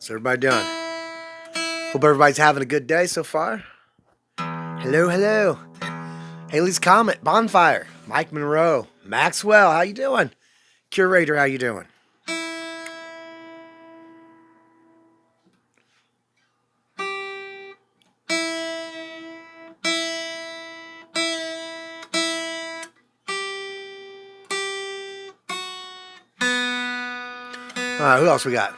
How's everybody doing? Hope everybody's having a good day so far. Hello, hello. Haley's Comet, Bonfire, Mike Monroe, Maxwell, how you doing? Curator, how you doing? Who else we got?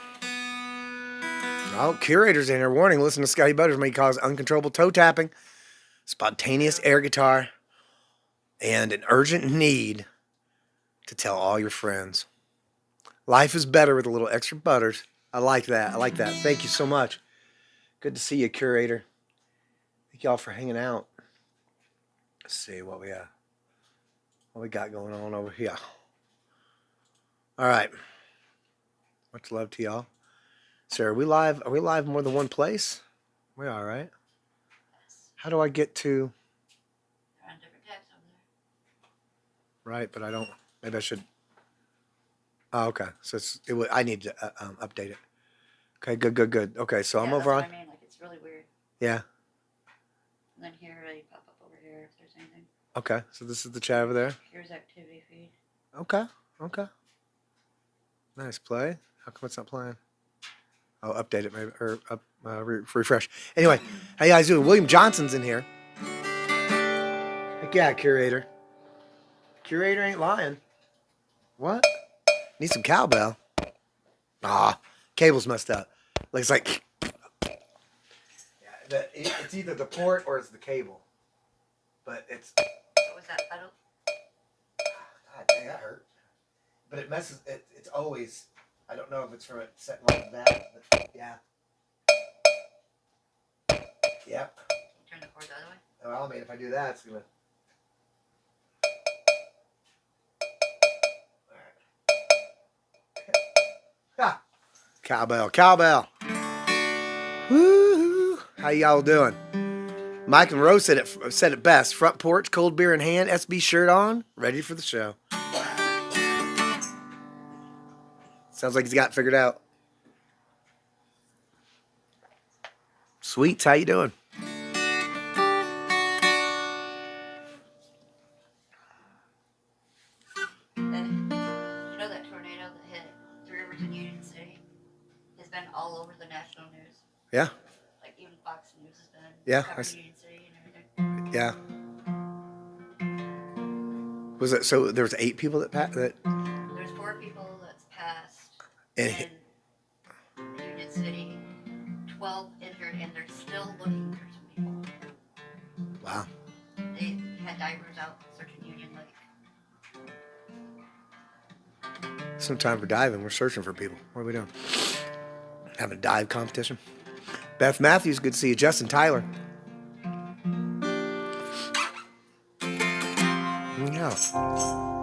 Oh, Curator's in here. Warning, listen to Scotty Butters may cause uncontrollable toe tapping, spontaneous air guitar, and an urgent need to tell all your friends. Life is better with a little extra butters. I like that. I like that. Thank you so much. Good to see you, Curator. Thank y'all for hanging out. Let's see what we got going on over here. All right. Much love to y'all. So are we live? Are we live more than one place? We are, right? How do I get to? They're on different tabs over there. Right, but I don't. Maybe I should. Oh, okay. So I need to update it. Okay, good. Okay, so I'm over on. That's what I mean. Like, it's really weird. Yeah. And then here, you pop up over here if there's anything. Okay, so this is the chat over there. Here's activity feed. Okay. Nice play. How come it's not playing? I'll update it maybe, or refresh. Anyway, how you guys doing? William Johnson's in here. Heck yeah, Curator. Curator ain't lying. What? Need some cowbell. Cable's messed up. Looks like it's either the port or it's the cable. But it's. What was that pedal? God dang, that hurt. But it messes. It's always. I don't know if it's from it setting like that, but yeah. Yep. Turn the cord the other way? Well, I mean, if I do that, it's gonna. Ha! Cowbell. Woo! How y'all doing? Mike and Rose said it best. Front porch, cold beer in hand, SB shirt on, ready for the show. Sounds like he's got it figured out. Sweets, how you doing? You know that tornado that hit Three Rivers in Union City has been all over the national news. Yeah. Like even Fox News has been Yeah. Union City and everything. Yeah. Was it so? There was 8 people that passed. There's 4 people that's passed in Union City, 12 injured, and they're still looking for some people. Wow. They had divers out searching Union Lake. Some time for diving. We're searching for people. What are we doing? Having a dive competition. Beth Matthews, good to see you. Justin Tyler. Yeah. Let's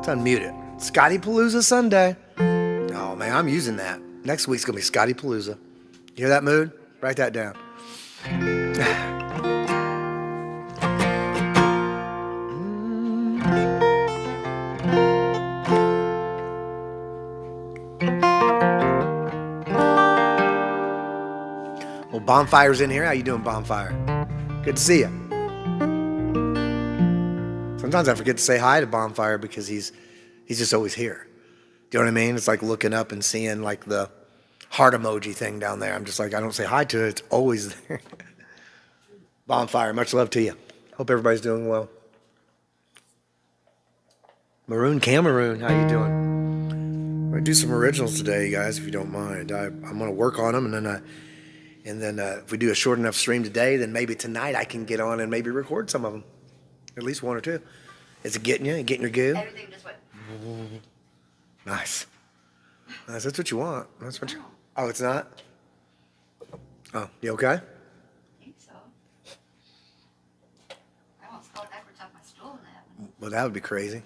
unmute it. Scotty Palooza Sunday. Oh, man, I'm using that. Next week's going to be Scotty Palooza. You hear that, Mood? Write that down. Well, Bonfire's in here. How you doing, Bonfire? Good to see you. Sometimes I forget to say hi to Bonfire because he's just always here. Do you know what I mean? It's like looking up and seeing like the heart emoji thing down there. I'm just like, I don't say hi to it. It's always there. Bonfire, much love to you. Hope everybody's doing well. Maroon Cameroon, how you doing? I'm gonna do some originals today, guys, if you don't mind. I'm gonna work on them, and then if we do a short enough stream today, then maybe tonight I can get on and maybe record some of them, at least 1 or 2. Is it getting you? Getting your goo? Everything just went. Nice. That's what you want. That's what you. Oh, it's not. Oh, you okay? I think so. I almost fell backwards off my stool when that happened. Well, that would be crazy.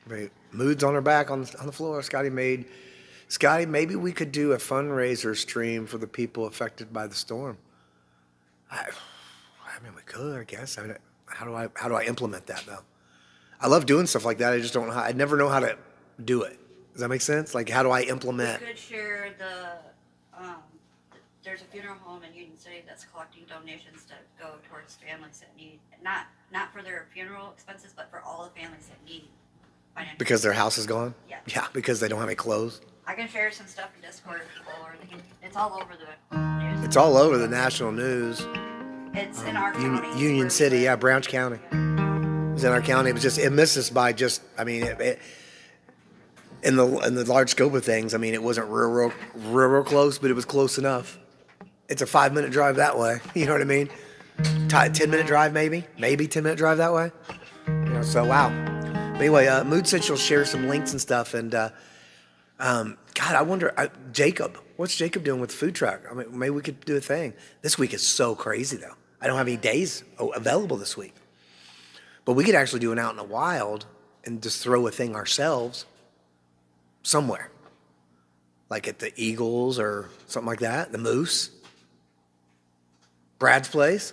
Right. Mood's on her back on the floor. Scotty, maybe we could do a fundraiser stream for the people affected by the storm. I mean, we could, I guess. I mean, how do I implement that though? I love doing stuff like that. I just don't know how. I never know how to do it. Does that make sense? Like, how do I implement? We could share the a funeral home in Union City that's collecting donations to go towards families that need, not for their funeral expenses, but for all the families that need financial. Because their house is gone? Yeah. Yeah, because they don't have any clothes. I can share some stuff in Discord with people, or they can, it's all over the news. It's all over the national news. It's in our county. Union City, yeah, Brown's County. It was in our county. It was just, it missed us by just, I mean, in the large scope of things, I mean, it wasn't real close, but it was close enough. It's a 5-minute drive that way. You know what I mean? 10-minute drive, maybe 10-minute drive that way. You know, so wow. But anyway, Mood said she'll share some links and stuff, and God, I wonder, Jacob, what's Jacob doing with the food truck? I mean, maybe we could do a thing. This week is so crazy though. I don't have any days available this week, but we could actually do an out in the wild and just throw a thing ourselves somewhere, like at the Eagles or something like that, the Moose, Brad's place.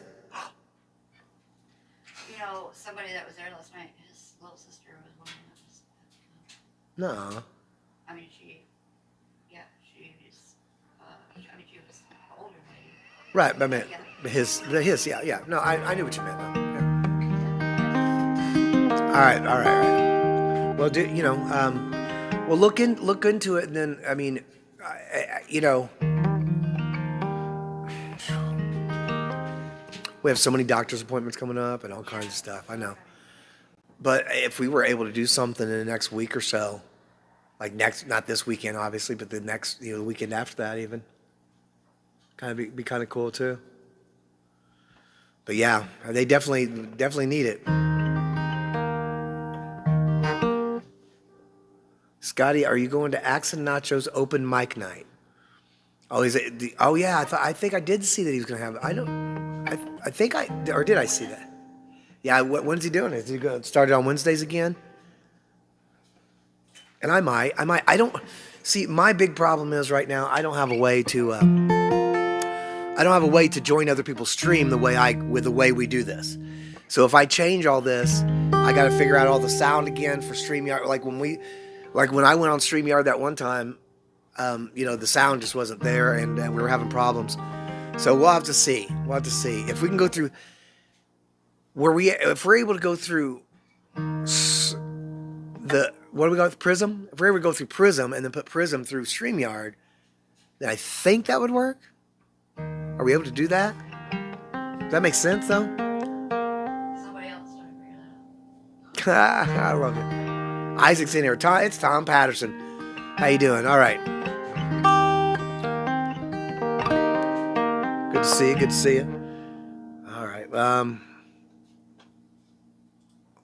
You know, somebody that was there last night, his little sister was one that was. No. I mean, she's. I mean, she was an older lady. Right, but I mean, his, yeah. No, I knew what you meant though. Yeah. All right. Well, well, look into it, and then I mean, you know, we have so many doctor's appointments coming up and all kinds of stuff. I know, but if we were able to do something in the next week or so, like not this weekend, obviously, but the next, the weekend after that, even, kind of be kind of cool too. But yeah, they definitely need it. Scotty, are you going to Axe and Nacho's open mic night? Oh, is it? Oh yeah, I think I did see that he was going to have. I think did I see that? Yeah. When's he doing it? Is he going to start it on Wednesdays again? And I might. I don't see. My big problem is right now I don't have a way to. I don't have a way to join other people's stream the way we do this. So if I change all this, I got to figure out all the sound again for StreamYard. Like when I went on StreamYard that one time, the sound just wasn't there, and we were having problems. So we'll have to see. If we can go through if we're able to go through what do we got? Prism? If we're able to go through Prism and then put Prism through StreamYard, then I think that would work. Are we able to do that? Does that make sense though? Somebody else trying to figure that out. I love it. Isaac's in here. It's Tom Patterson. How you doing? All right. Good to see you. All right.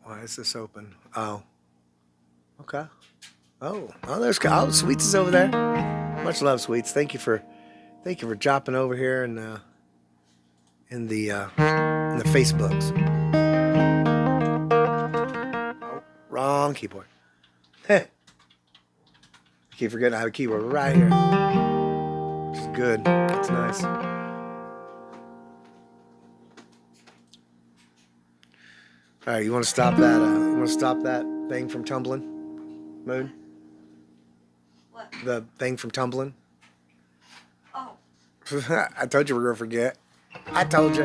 Why is this open? Oh. Okay. Oh, there's Sweets is over there. Much love, Sweets. Thank you for dropping over here in the Facebooks. Oh, wrong keyboard. I keep forgetting I have a keyboard right here. Which is good. That's nice. All right, you want to stop that? You want to stop that thing from tumbling, Moon? What? The thing from tumbling. Oh. I told you we were gonna forget. I told you.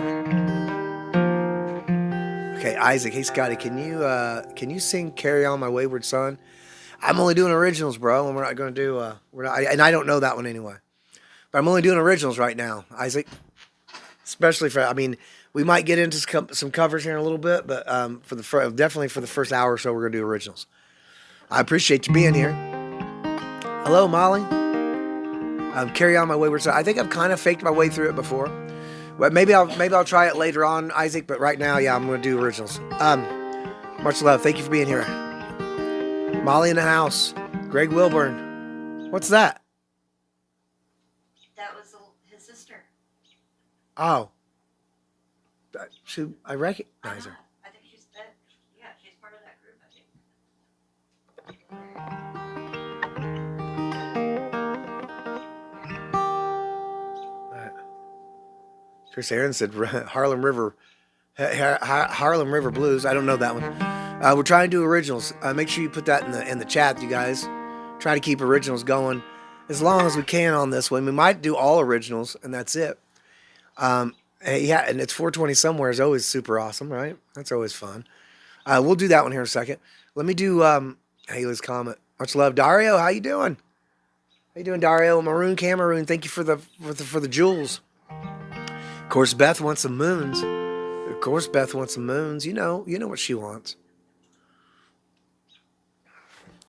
Okay, Isaac. Hey, Scotty, can you sing "Carry On My Wayward Son"? I'm only doing originals, bro, and we're not gonna do. And I don't know that one anyway. But I'm only doing originals right now, Isaac. Especially we might get into some covers here in a little bit, but definitely for the first hour or so, we're gonna do originals. I appreciate you being here. Hello, Molly. Carry On My Wayward Son. I think I've kind of faked my way through it before. But maybe I'll try it later on, Isaac. But right now, yeah, I'm going to do originals. Much love. Thank you for being here. Molly in the house. Greg Wilburn. What's that? That was his sister. Oh. I recognize her. I think she's part of that group, I think. Chris Aaron said Harlem River Blues. I don't know that one. We're trying to do originals. Make sure you put that in the chat, you guys. Try to keep originals going. as long as we can on this one. We might do all originals, and that's it. Yeah, and it's 420 somewhere is always super awesome, right? That's always fun. We'll do that one here in a second. Let me do Haley's comment. Much love, Dario. How you doing? How you doing, Dario? Maroon Cameroon. Thank you for the jewels. Of course, Beth wants some moons. Of course, Beth wants some moons. You know what she wants.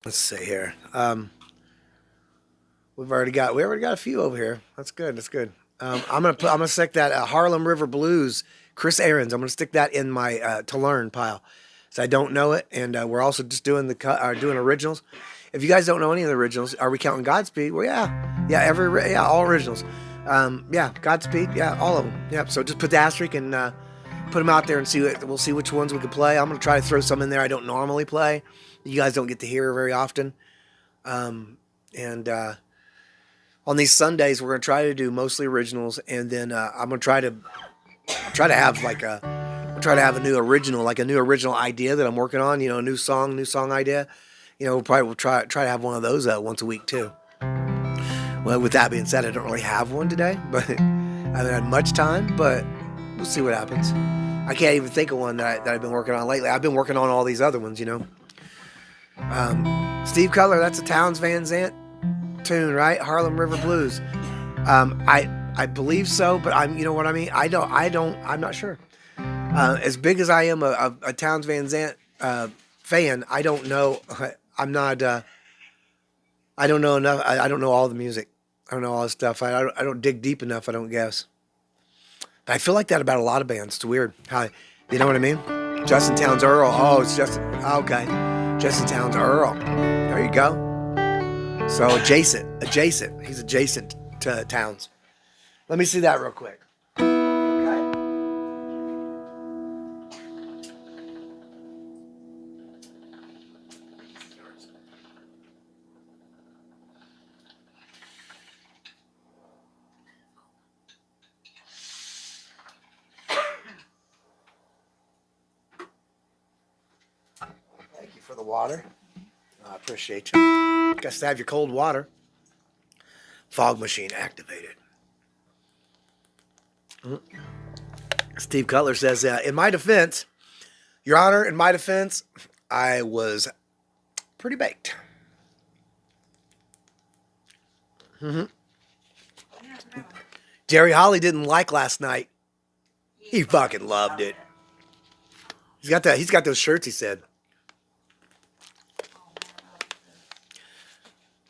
Let's see here. We already got a few over here. That's good. That's good. I'm gonna stick that Harlem River Blues, Chris Aarons. I'm gonna stick that in my to learn pile. So I don't know it, and we're also just doing doing originals. If you guys don't know any of the originals, are we counting Godspeed? Well, yeah, all originals. Yeah, Godspeed, yeah, all of them. Yep. So just put the asterisk and put them out there and we'll see which ones we can play. I'm gonna try to throw some in there I don't normally play. You guys don't get to hear very often. On these Sundays, we're gonna try to do mostly originals, and then I'm gonna try to have a new original, like a new original idea that I'm working on. You know, a new song idea. You know, we'll try to have one of those once a week too. Well, with that being said, I don't really have one today, but I haven't had much time. But we'll see what happens. I can't even think of one that I've been working on lately. I've been working on all these other ones, you know. Steve Cutler, that's a Townes Van Zandt tune, right? Harlem River Blues. I believe so, but you know what I mean? I'm not sure. As big as I am a Townes Van Zandt fan, I don't know. I'm not. I don't know enough. I don't know all the music. I don't know all the stuff. I don't dig deep enough. I don't guess. But I feel like that about a lot of bands. It's weird. How, you know what I mean? Justin Townes Earl. Oh, it's Justin. Okay, Justin Townes Earl. There you go. So adjacent. He's adjacent to Townes. Let me see that real quick. Okay. Thank you for the water. I appreciate you. Guess to have your cold water. Fog machine activated. Steve Cutler says, in my defense, Your Honor, in my defense, I was pretty baked. Jerry Holly didn't like last night. He fucking loved it. He's got those shirts, he said.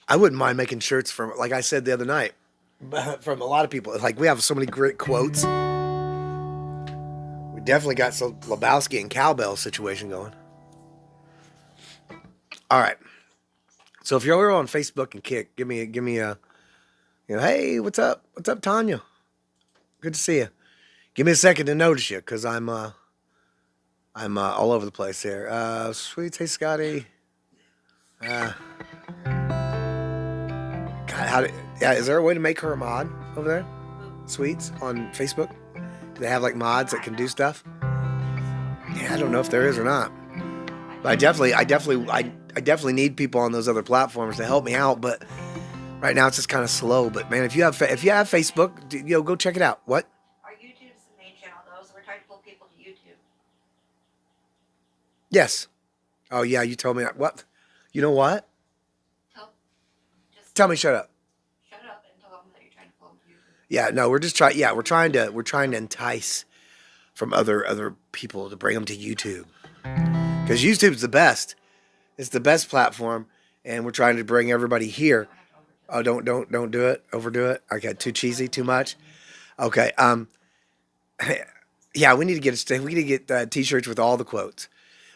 I wouldn't mind making shirts from, like I said the other night, from a lot of people. Like, we have so many great quotes. We definitely got some Lebowski and cowbell situation going. All right. So if you're over on Facebook and Kick, give me a, hey, what's up? What's up, Tanya? Good to see you. Give me a second to notice you, because I'm all over the place here. Sweet, hey, Scotty. God, is there a way to make her a mod over there? Sweets on Facebook? Do they have like mods that can do stuff? Yeah, I don't know if there is or not. But I definitely need people on those other platforms to help me out. But right now it's just kind of slow. But man, if you have Facebook, go check it out. What? Our YouTube's the main channel, though, so we're trying to pull people to YouTube. Yes. Oh yeah, you told me that. What? You know what? Tell me, shut up. Shut up and tell them that you're trying to pull them to YouTube. Yeah, no, we're just trying. Yeah, we're trying to entice from other people to bring them to YouTube, because YouTube's the best. It's the best platform, and we're trying to bring everybody here. Oh, don't do it. Overdo it. Okay, too cheesy, too much. Okay. Yeah, we need to get T-shirts with all the quotes.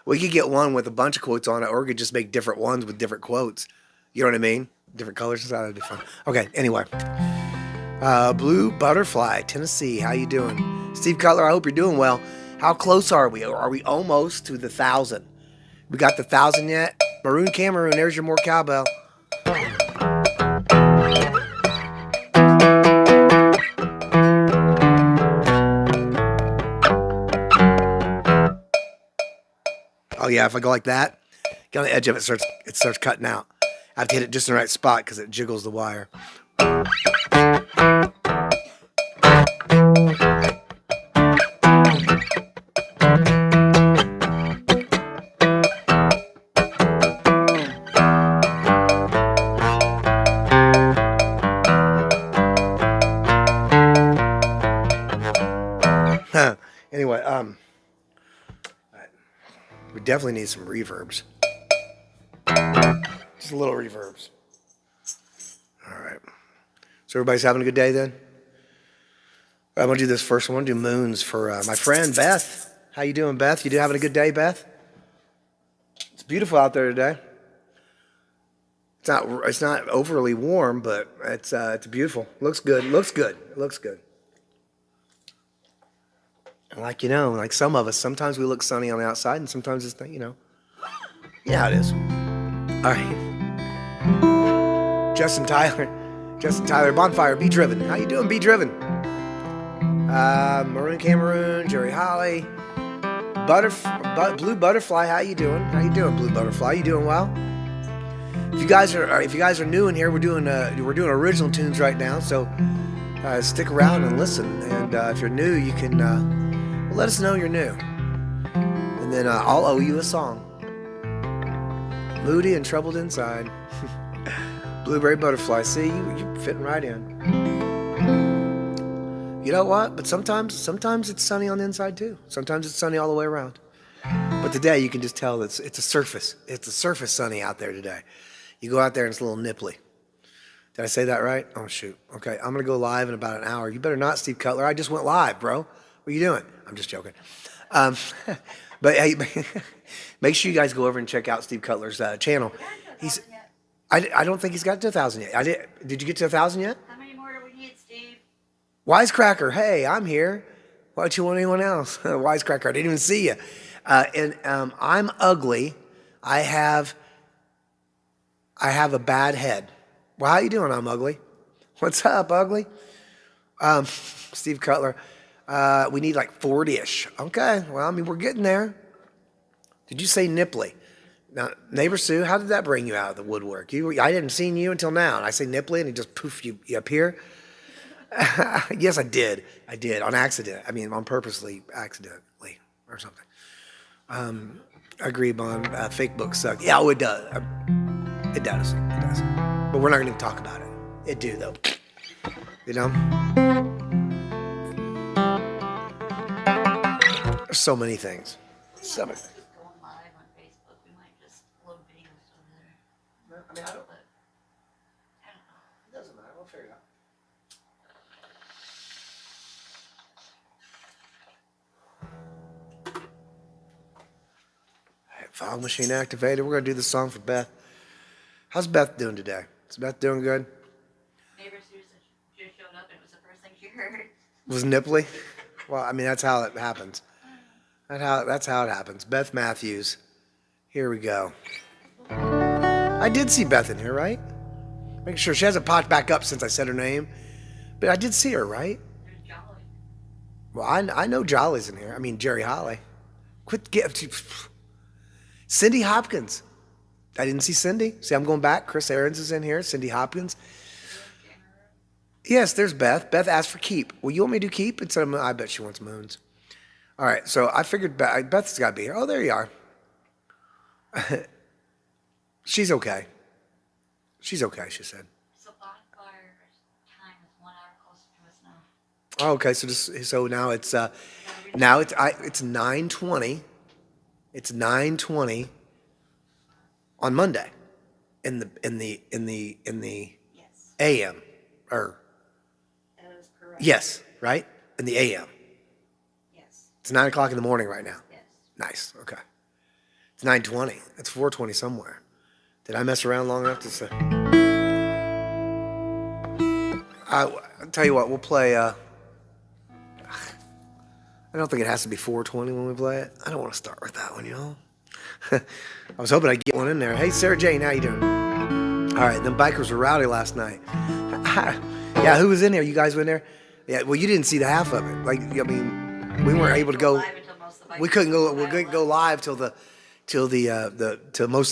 We could get one with a bunch of quotes on it, or we could just make different ones with different quotes. You know what I mean? Different colors. That'd be fun. Okay. Anyway, Blue Butterfly, Tennessee. How you doing, Steve Cutler? I hope you're doing well. How close are we? Are we almost to the 1,000? We got the 1,000 yet? Maroon Cameroon. There's your more cowbell. Oh yeah, if I go like that, get on the edge of it, it starts cutting out. I have to hit it just in the right spot because it jiggles the wire. Anyway, we definitely need some reverbs. Just a little reverbs. All right. So everybody's having a good day then? I'm gonna do this first one. I'm gonna do moons for my friend Beth. How you doing, Beth? You having a good day, Beth? It's beautiful out there today. It's not overly warm, but it's beautiful. Looks good. Looks good. It looks good. And like like some of us, sometimes we look sunny on the outside, and sometimes it's how it is. All right. Justin Tyler, Bonfire, Be Driven. How you doing, Be Driven? Maroon Cameroon, Jerry Holly, Blue Butterfly. How you doing? How you doing, Blue Butterfly? You doing well? If you guys are new in here, we're doing original tunes right now. So stick around and listen. And if you're new, you can let us know you're new, and then I'll owe you a song. Moody and troubled inside. Blueberry Butterfly. See, you're fitting right in. You know what? But sometimes it's sunny on the inside too. Sometimes it's sunny all the way around. But today you can just tell that it's a surface. It's a surface sunny out there today. You go out there and it's a little nipply. Did I say that right? Oh shoot. Okay, I'm gonna go live in about an hour. You better not, Steve Cutler. I just went live, bro. What are you doing? I'm just joking. But hey, make sure you guys go over and check out Steve Cutler's channel. I don't think he's got to 1,000 yet. Did you get to 1,000 yet? How many more do we need, Steve? Wisecracker, hey, I'm here. Why don't you want anyone else? Wisecracker, I didn't even see you. I'm ugly. I have a bad head. Well, how you doing? I'm ugly. What's up, ugly? Steve Cutler. We need like 40-ish. Okay, well, I mean, we're getting there. Did you say nipply? Now, Neighbor Sue, how did that bring you out of the woodwork? I hadn't seen you until now, and I say nipply, and he just poof you appear. Yes, I did. On accident. I mean, on purposely, accidentally, or something. Agree on fake books suck. Yeah, it does. It does. But we're not going to talk about it. It do, though. There's so many things. So many things. Just going live on Facebook. We might just load videos over there. I mean, I don't know. It doesn't matter. We'll figure it out. All right, fog machine activated. We're going to do the song for Beth. How's Beth doing today? Is Beth doing good? Neighbor Susan just showed up and it was the first thing she heard. Was nipply? Well, I mean, that's how it happens. That's how it happens. Beth Matthews. Here we go. I did see Beth in here, right? Making sure she hasn't popped back up since I said her name. But I did see her, right? There's Jolly. Well, I know Jolly's in here. I mean, Jerry Holly. Cindy Hopkins. I didn't see Cindy. See, I'm going back. Chris Aarons is in here. Cindy Hopkins. Yes, there's Beth. Beth asked for keep. Well, you want me to do keep? Instead of, I bet she wants moons. All right, so I figured Beth's got to be here. Oh, there you are. She's okay. She's okay, she said. So bonfire's time is 1 hour closer to us now. Oh, okay, so now it's 9:20. It's 9:20 on Monday in the Yes. AM or That is correct. yes, right? In the AM. Yes. It's 9 o'clock in the morning right now. Yes. Nice. Okay. It's 9:20. It's 4:20 somewhere. Did I mess around long enough to say? I'll tell you what. We'll play. I don't think it has to be 4:20 when we play it. I don't want to start with that one, I was hoping I'd get one in there. Hey, Sarah Jane, how you doing? All right, them bikers were rowdy last night. Yeah, who was in there? You guys were in there? Yeah. Well, you didn't see the half of it. Like, I mean, we weren't able to go. We couldn't go. We couldn't go live till most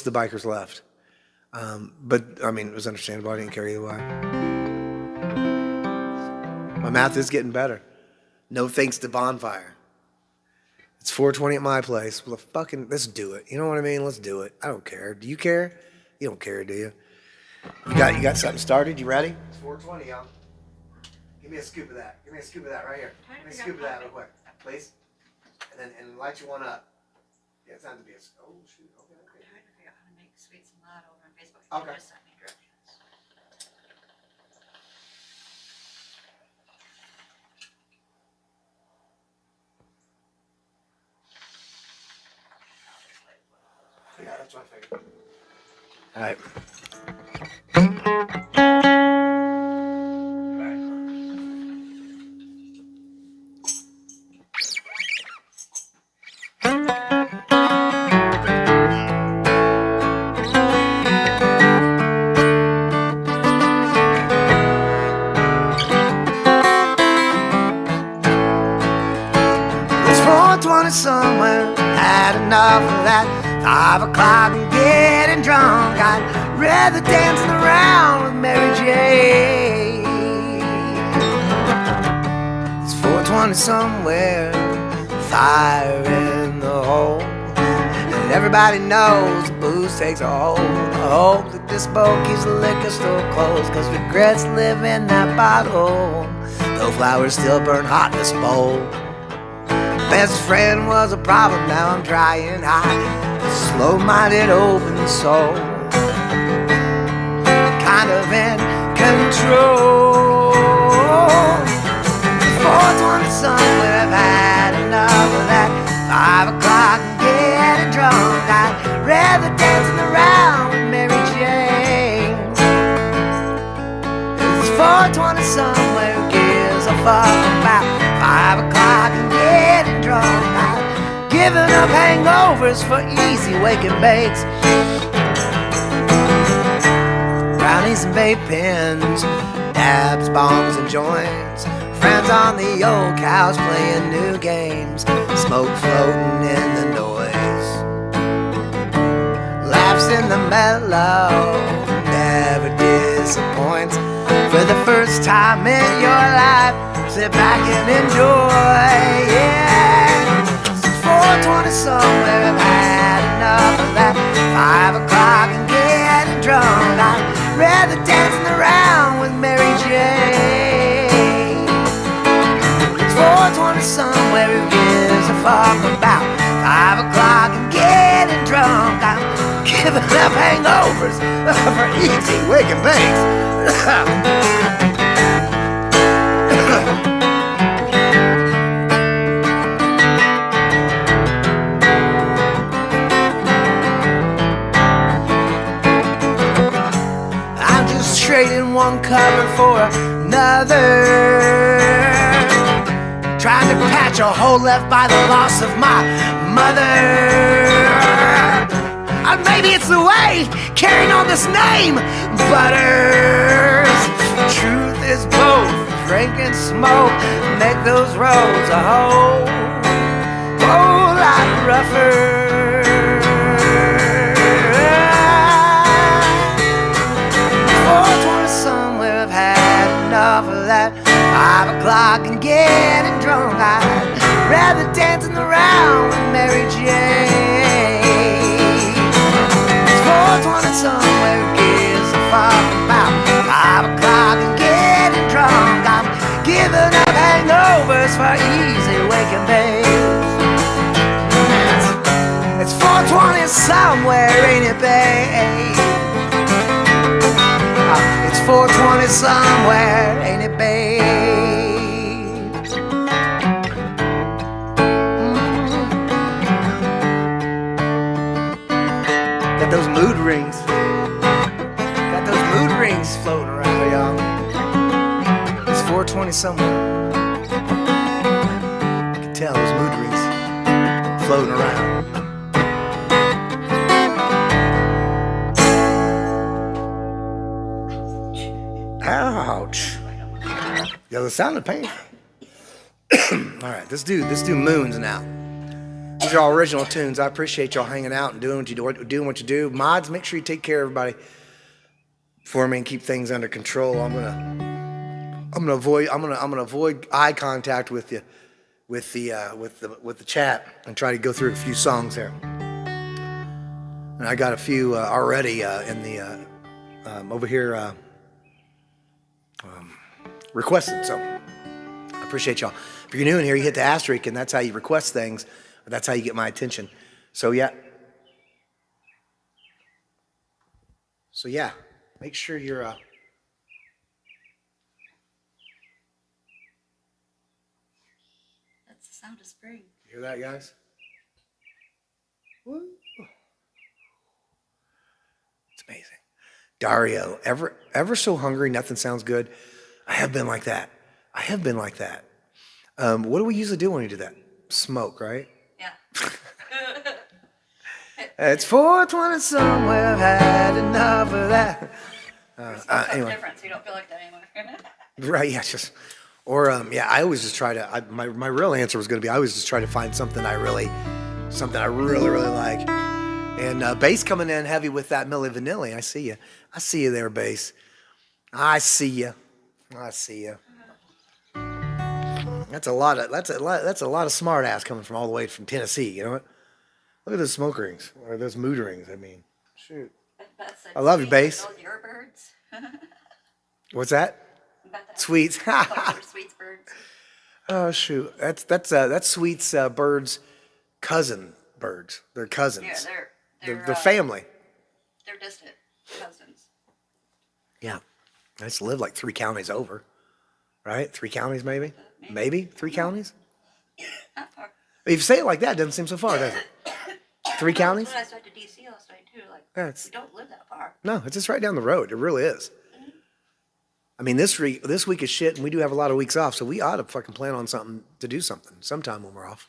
of the bikers left. But I mean, it was understandable. I didn't care either way. My math is getting better. No thanks to Bonfire. It's 4:20 at my place. Well, let's do it. You know what I mean? Let's do it. I don't care. Do you care? You don't care, do you? You got something started? You ready? It's 4:20, y'all. Give me a scoop of that. Give me a scoop of that right here. Give me a scoop of that real quick, please. And light you one up. Yeah, it's time to be a. Oh shoot. Okay. I'm trying to figure out how to make sweet salad over on Facebook. Okay. Just sent me directions. Yeah, that's what I figured. All right. It's 4:20 somewhere. Had enough of that. 5 o'clock and getting drunk. I'd rather dancing around with Mary Jane. It's 4:20 somewhere, fire in the hole, and everybody knows the booze takes a hold. I hope that this boat keeps the liquor store closed, 'cause regrets live in that bottle, though flowers still burn hot in this bowl. Best friend was a problem, now I'm trying high. Slow-minded, open soul, kind of in control. 4:20 somewhere, I've had enough of that. 5 o'clock and getting drunk. I'd rather dancing around with Mary Jane. It's 4:20 somewhere, who gives a fuck about 5 o'clock and getting drunk? I've given up hangovers for easy waking bakes, brownies and vape pens, dabs, bombs and joints, friends on the old couch playing new games, smoke floating in the noise, laughs in the mellow, never disappoints. For the first time in your life, sit back and enjoy, yeah. 4:20 somewhere, I've had enough of that. 5 o'clock and getting drunk. I'd rather dancing around with Mary Jane. It's 4:20 somewhere, who gives a fuck about 5 o'clock and getting drunk? I'm giving up hangovers for easy waking bakes. Trading one cover for another, trying to patch a hole left by the loss of my mother. Or maybe it's the way carrying on this name, Butters. Truth is both drink and smoke make those roads a whole lot rougher. Enough of that. 5 o'clock and getting drunk. I'd rather dancing around with Mary Jane. It's 4:20 somewhere, who gives a fuck about 5 o'clock and getting drunk? I'm giving up hangovers for easy waking babes. It's 4:20 somewhere, ain't it, babe? It's 4:20 somewhere, ain't it, babe? Got those mood rings. Got those mood rings floating around, y'all. It's 4:20 somewhere. You can tell those mood rings floating around. Ouch. Yeah, the sound of pain. All right, let's do Moons now. These are all original tunes. I appreciate y'all hanging out and doing what you do. Mods, make sure you take care of everybody. for me and keep things under control, I'm gonna avoid eye contact with you, with the chat, and try to go through a few songs there. And I got a few already in the over here requested. So I appreciate y'all. If you're new in here, you hit the asterisk, and that's how you request things. That's how you get my attention. So yeah. So yeah, make sure you're. That's the sound of spring. You hear that, guys? Woo. It's amazing. Dario, ever so hungry, nothing sounds good. I have been like that. What do we usually do when we do that? Smoke, right? Yeah. It's 4:20 somewhere. I've had enough of that. Anyway. Different, so you don't feel like that anymore. Right? Yeah. Just or yeah. I always just try to. My real answer was going to be I always just try to find something I really like. And bass coming in heavy with that Milli Vanilli. I see you there, bass. I see you. That's a lot of smart ass coming from all the way from Tennessee. You know what? Look at those smoke rings or those mood rings. I mean, shoot. I love you, bass. Those your birds. What's that? Sweets. Sweets birds. Oh shoot, that's Sweet's birds' cousin birds. They're cousins. Yeah, they're family. They're distant cousins. Yeah, I just live like 3 counties over, right? 3 counties maybe 3 counties. If you say it like that, it doesn't seem so far, does it? 3 counties? That's what I said to DC last night too. Like, we don't live that far. No, it's just right down the road. It really is. I mean, this week is shit, and we do have a lot of weeks off, so we ought to fucking plan on something to do something sometime when we're off.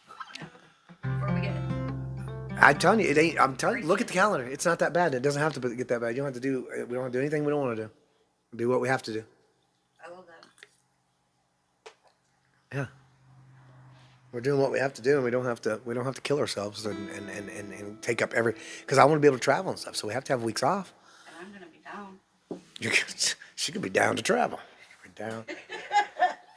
Before we get it. I'm telling you, it ain't. I'm telling you, look at the calendar. It's not that bad. It doesn't have to get that bad. You don't have to do. We don't have to do anything we don't want to do. Do what we have to do. I love that. Yeah. We're doing what we have to do, and we don't have to kill ourselves and take up every. Because I want to be able to travel and stuff, so we have to have weeks off. And I'm gonna be down. She could be down to travel. She could be down.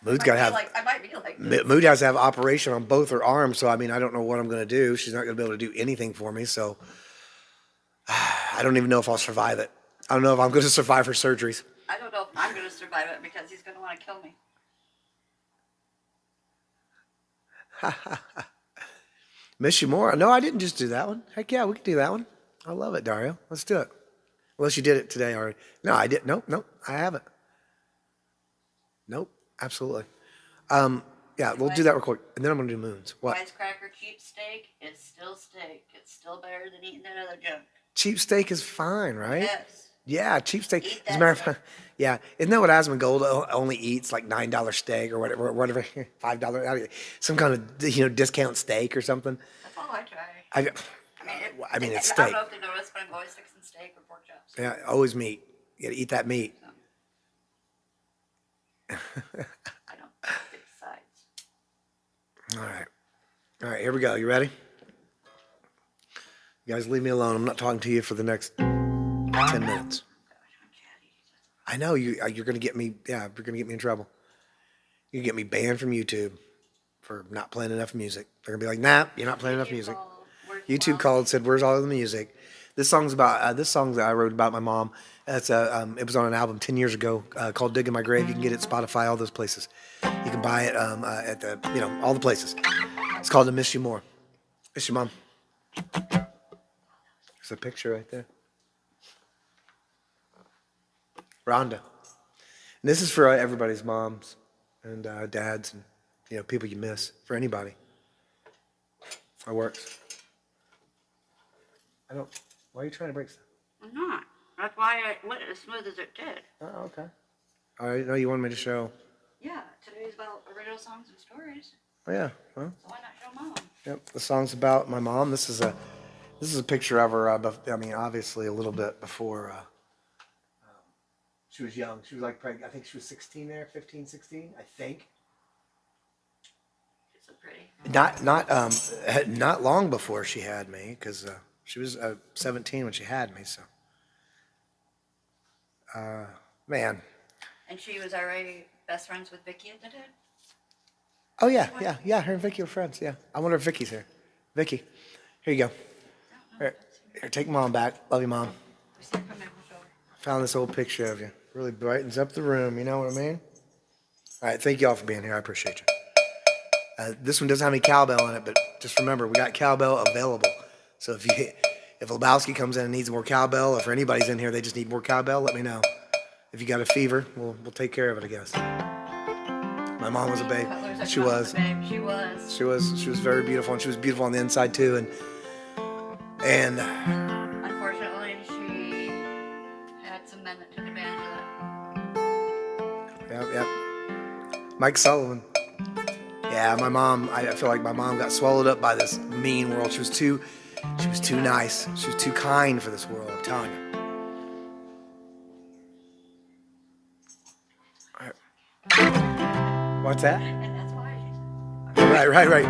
Mood's got to have. I might be like. Mood has to have operation on both her arms, so I mean, I don't know what I'm going to do. She's not going to be able to do anything for me, so I don't even know if I'll survive it. I don't know if I'm going to survive her surgeries. I don't know if I'm going to survive it because he's going to want to kill me. Miss you more. No, I didn't just do that one. Heck yeah, we can do that one. I love it, Dario. Let's do it. Unless you did it today already. No, I didn't. Nope, I haven't. Nope, absolutely. Yeah, we'll do that real quick, and then I'm gonna do moons. What? Wisecracker cheap steak is still steak. It's still better than eating that other junk. Cheap steak is fine, right? Yes. Yeah, cheap steak. Eat As a that matter of stuff. fact, yeah. Isn't that what Asmongold only eats, like $9 steak or whatever, $5, some kind of discount steak or something? That's all I try. I mean, it's I steak. don't know if they notice, but I'm always fixing steak or pork chops. Yeah, always meat. You gotta eat that meat. I don't pick sides. All right, here we go. You ready? You guys leave me alone. I'm not talking to you for the next 10 minutes. I know you're gonna get me. Yeah, you're gonna get me in trouble. You can get me banned from YouTube for not playing enough music. They're gonna be like, "Nah, you're not playing enough music." YouTube called and said, "Where's all the music?" This song's about this song that I wrote about my mom. It was on an album 10 years ago called "Digging My Grave." You can get it at Spotify, all those places. You can buy it at the all the places. It's called "I Miss You More." Miss you, Mom. There's a picture right there. Rhonda. And this is for everybody's moms and dads and people you miss. For anybody. It works. Why are you trying to break stuff? I'm not. That's why I lit it as smooth as it did. Oh, okay. All right. No, you wanted me to show. Yeah, today's about original songs and stories. Oh yeah. Well. So why not show mom? Yep. The song's about my mom. This is a picture of her. I mean, obviously a little bit before she was young. She was like pregnant. I think she was 16 there, 15, 16. I think. She's so pretty. Not long before she had me, because she was 17 when she had me. So. Man. And she was already best friends with Vicky at the time? Oh, yeah. Her and Vicky are friends, yeah. I wonder if Vicky's here. Vicky, here you go. Here, take Mom back. Love you, Mom. Found this old picture of you. Really brightens up the room, you know what I mean? All right, thank you all for being here. I appreciate you. This one doesn't have any cowbell in it, but just remember, we got cowbell available. So if Lebowski comes in and needs more cowbell, or if anybody's in here, they just need more cowbell, let me know. If you got a fever, we'll take care of it, I guess. My mom was a babe. She was. She was very beautiful, and she was beautiful on the inside too. And unfortunately, she had some men that took advantage of that. Yep. Mike Sullivan. Yeah, my mom. I feel like my mom got swallowed up by this mean world. She was too nice. She was too kind for this world. I'm telling you. What's that? And that's why Right.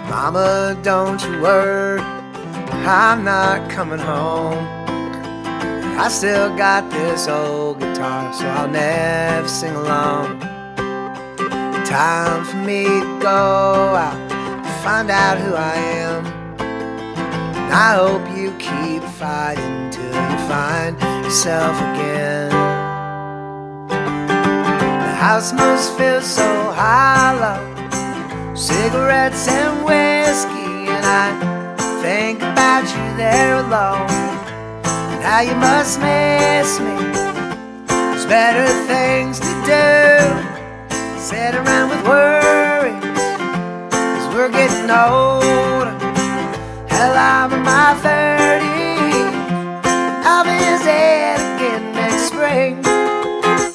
Mama, don't you worry, I'm not coming home. I still got this old guitar, so I'll never sing alone. Time for me to go out, find out who I am. And I hope you keep fighting till you find yourself again. The house must feel so hollow, cigarettes and whiskey, and I think about you there alone, and how you must miss me. There's better things to do, sit around with worries, 'cause we're getting older. Hell, I'm in my 30s, I'll visit again next spring,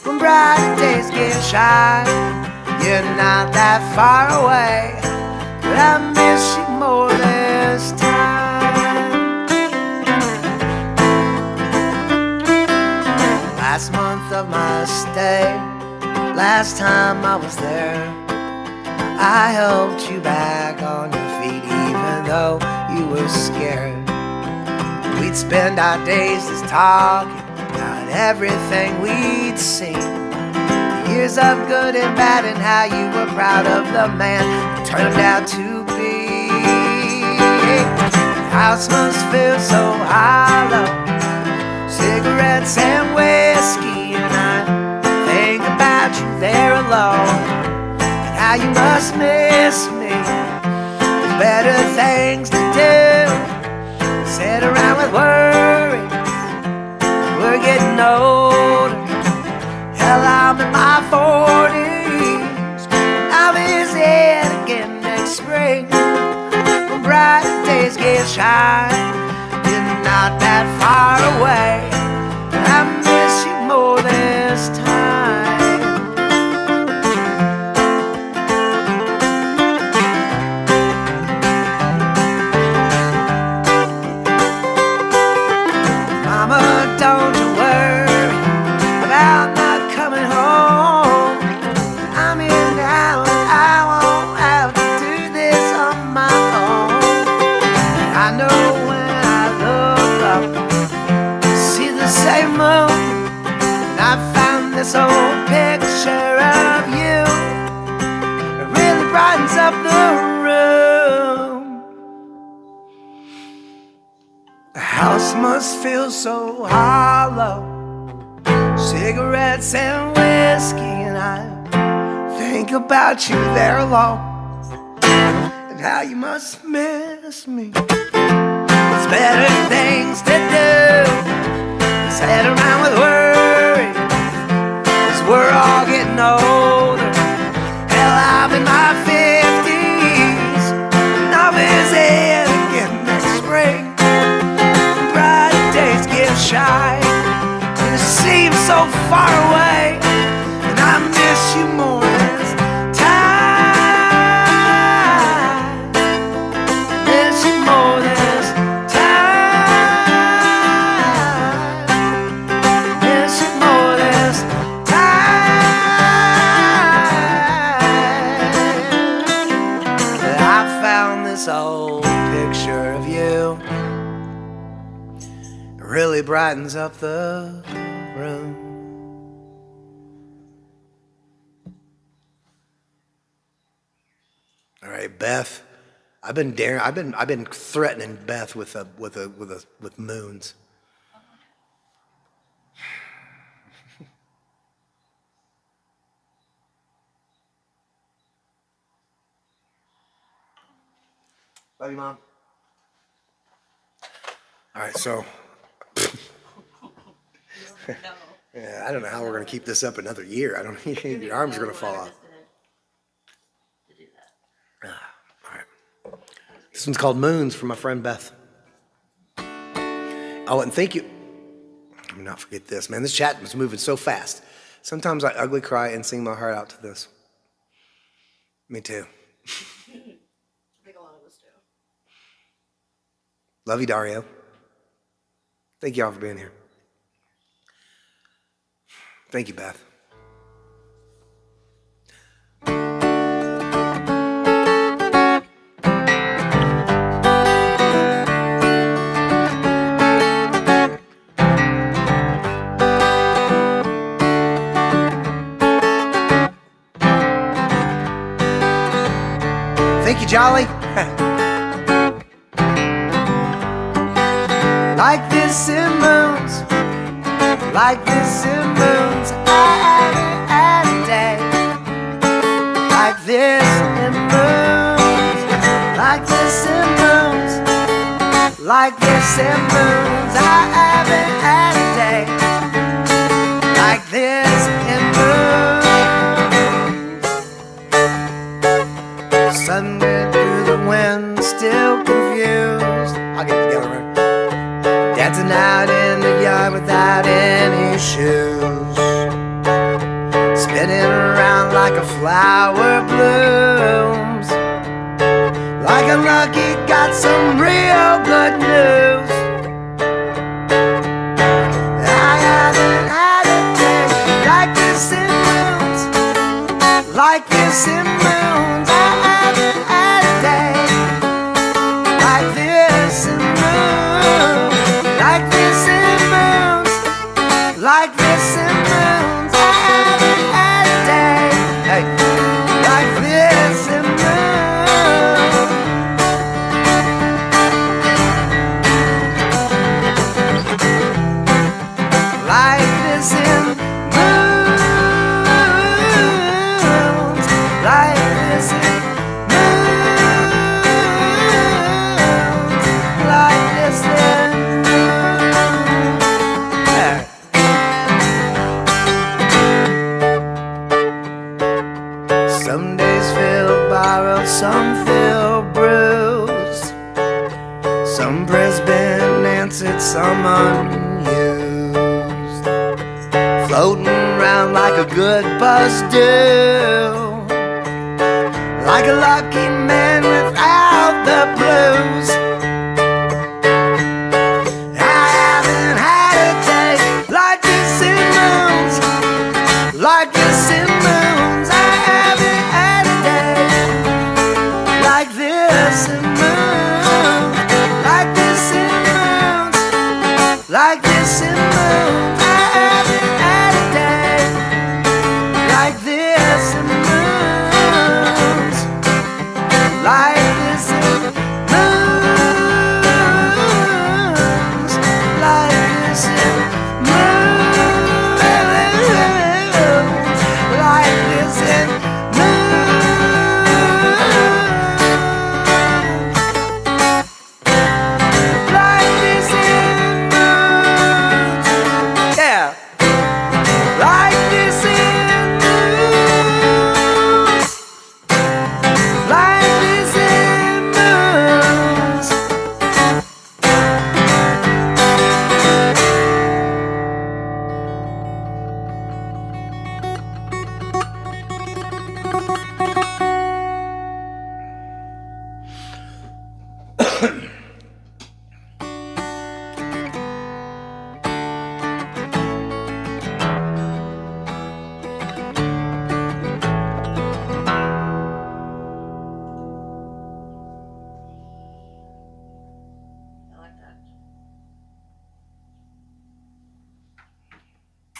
when brighter days get shy. You're not that far away, but I miss you more this time. Last month of my stay, last time I was there, I helped you back on your feet even though you were scared. We'd spend our days just talking about everything we'd seen, years of good and bad, and how you were proud of the man you turned out to be. The house must feel so hollow, cigarettes and whiskey, and I think about you there alone, and how you must miss me. There's better things to do, sit around with worries, we're getting older. Hell, I'm in my 40s, I'll visit again next spring, when brighter days get shy. You're not that far away, but I miss you more this time. Mama, don't you worry about not coming home. I'm here now and I won't have to do this on my own. I know when I look up, see the same moon, and I found this old picture of you. It really brightens up the room. The house must feel so hollow, cigarettes and whiskey, and I think about you there alone, and how you must miss me. There's better things to do, sit around with worries, 'cause we're all getting older. Hell, I'm in my 50s, and I'll visit again next spring, when brighter days get shy. It seems so far away, and I miss you more this time. Miss you more this time. Miss you more this time. really brightens up the room. All right, Beth. I've been threatening Beth with moons. Love you, Mom. All right, so yeah, I don't know how we're gonna keep this up another year. I don't. Your arms are gonna fall off. All right. This one's called Moons from my friend Beth. Oh, and thank you. Let me not forget this, man. This chat was moving so fast. Sometimes I ugly cry and sing my heart out to this. Me too. I think a lot of us do. Love you, Dario. Thank you all for being here. Thank you, Beth. Thank you, Jolly. Like this in moons, like this in moons, I haven't had a day. Like this in moons, like this in moons, like this in moons, I haven't had a day. Like this in moons. Sunday through the wind, still confused. I'll get it together, right? Dancing out in the yard without any shoes. Spinning around like a flower blooms. Like I'm lucky, got some real good news. I haven't had a day like this in moons. Like this in moons, I haven't had a day like this in moons. Like this in moons, like this in moons, I haven't had a day. Hey, like this in moons. Like this in moons, like this in moons, like this in. Some days feel borrowed, some feel bruised. Some prayers been answered, some unused. Floating around like a good buzz do. Like a lucky man without the blues. I haven't had a day like this in moons. Like this in moons, I haven't had a day like this in moons. Like this in moons, like this in moons, I haven't had a day like this in moons. Like this in moons.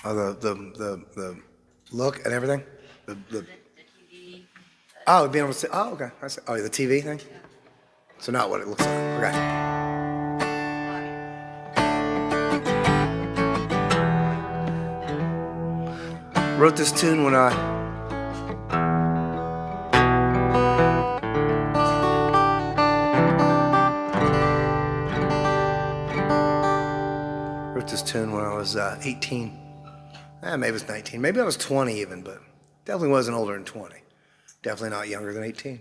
Oh, the look and everything. The The TV. oh, being able to see. Oh, okay. I see. Oh, the TV thing. Yeah. So not what it looks like. Okay. Wrote this tune when I was 18. Maybe it was 19. Maybe I was 20 even, but definitely wasn't older than 20. Definitely not younger than 18.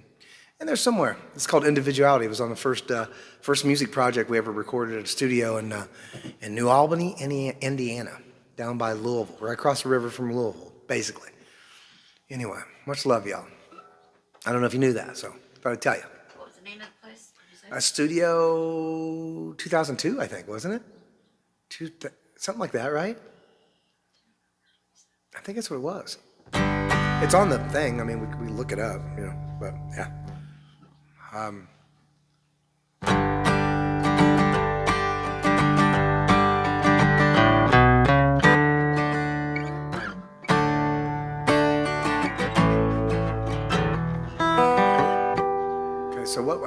And there's somewhere. It's called Individuality. It was on the first music project we ever recorded at a studio in New Albany, Indiana, down by Louisville, right across the river from Louisville, basically. Anyway, much love, y'all. I don't know if you knew that, so thought I'd tell you. What was the name of the place? Did you say? A studio 2002, I think, wasn't it? Something like that, right? I think that's what it was. It's on the thing. I mean, we look it up, you know. But yeah. Okay, so what?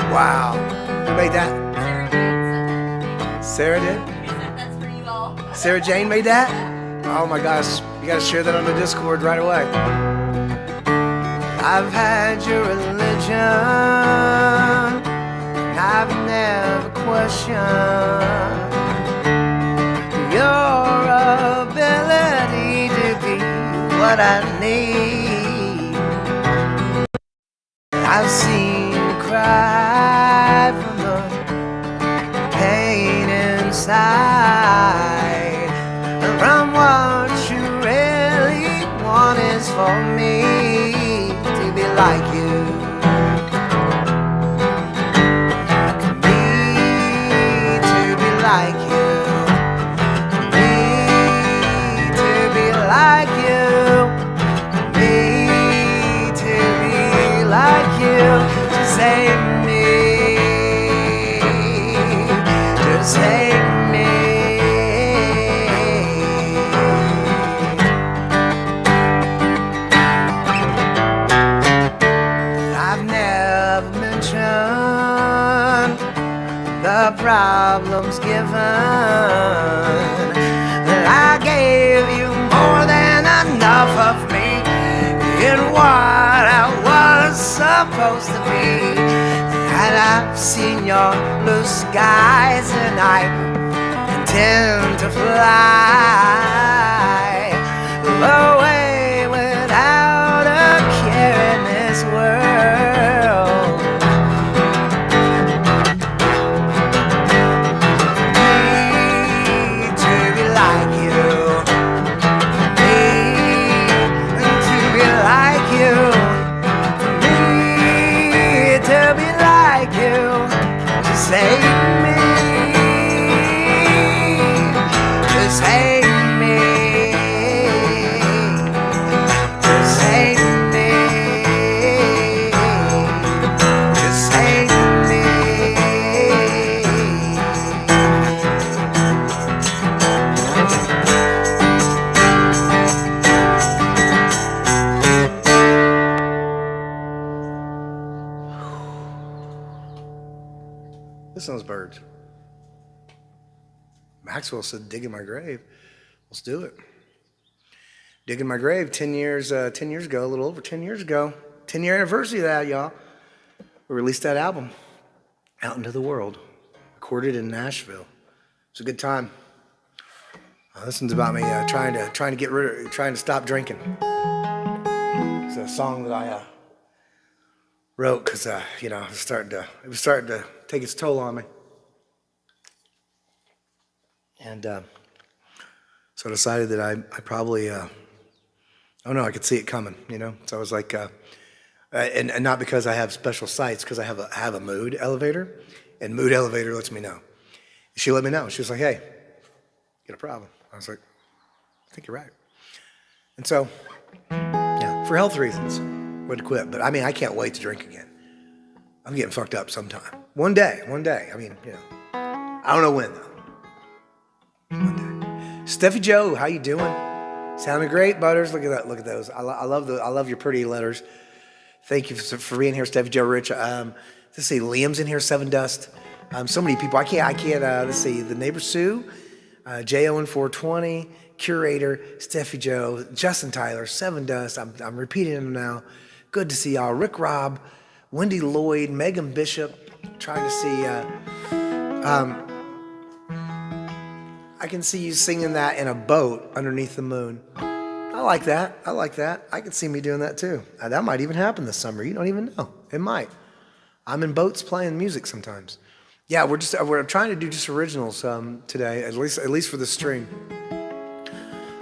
Wow. You made that? Sarah did? That's for you all. Sarah Jane made that? Oh my gosh. You gotta share that on the Discord right away. I've had your religion, and I've never questioned your ability to be what I need. I've seen you cry from the pain inside, and from what you really want is for me to be like you. Me to be like you. Me to be like you. Me to be like you. Just say me. Just say me. I've never mentioned the problems given. I gave you more than enough of me in what I was supposed to be. And I've seen your blue skies, and I intend to fly away without a care in this world. Me to be like you. Me to be like you. Me to be like you. Just say me. Just say me. Just say me. Just say me. Listen to those birds. Maxwell said, "Digging my grave." Let's do it. Digging my grave. 10 years ago, a little over 10 years ago. 10-year anniversary of that, y'all. We released that album out into the world. Recorded in Nashville. It's a good time. This one's about me trying to stop drinking. It's a song that I wrote because it was starting to take its toll on me. And so I decided that I probably, I could see it coming, you know? So I was like, and not because I have special sights, because I have a mood elevator, and mood elevator lets me know. She let me know. She was like, "Hey, you got a problem." I was like, "I think you're right." And so, yeah, for health reasons, would quit. But I mean, I can't wait to drink again. I'm getting fucked up sometime. One day. I mean, you know, I don't know when though. One day. Steffi Joe, how you doing? Sounding great, Butters. Look at that. Look at those. I love your pretty letters. Thank you for being here, Steffi Joe Rich. Let's see, Liam's in here, Seven Dust. So many people. I can't. Let's see, the neighbor Sue, J.O. and 420, Curator, Steffi Joe, Justin Tyler, Seven Dust. I'm repeating them now. Good to see y'all. Rick Robb, Wendy Lloyd, Megan Bishop. Trying to see. I can see you singing that in a boat underneath the moon. I like that. I can see me doing that too. That might even happen this summer. You don't even know. It might. I'm in boats playing music sometimes. Yeah, we're trying to do just originals today, at least for the stream.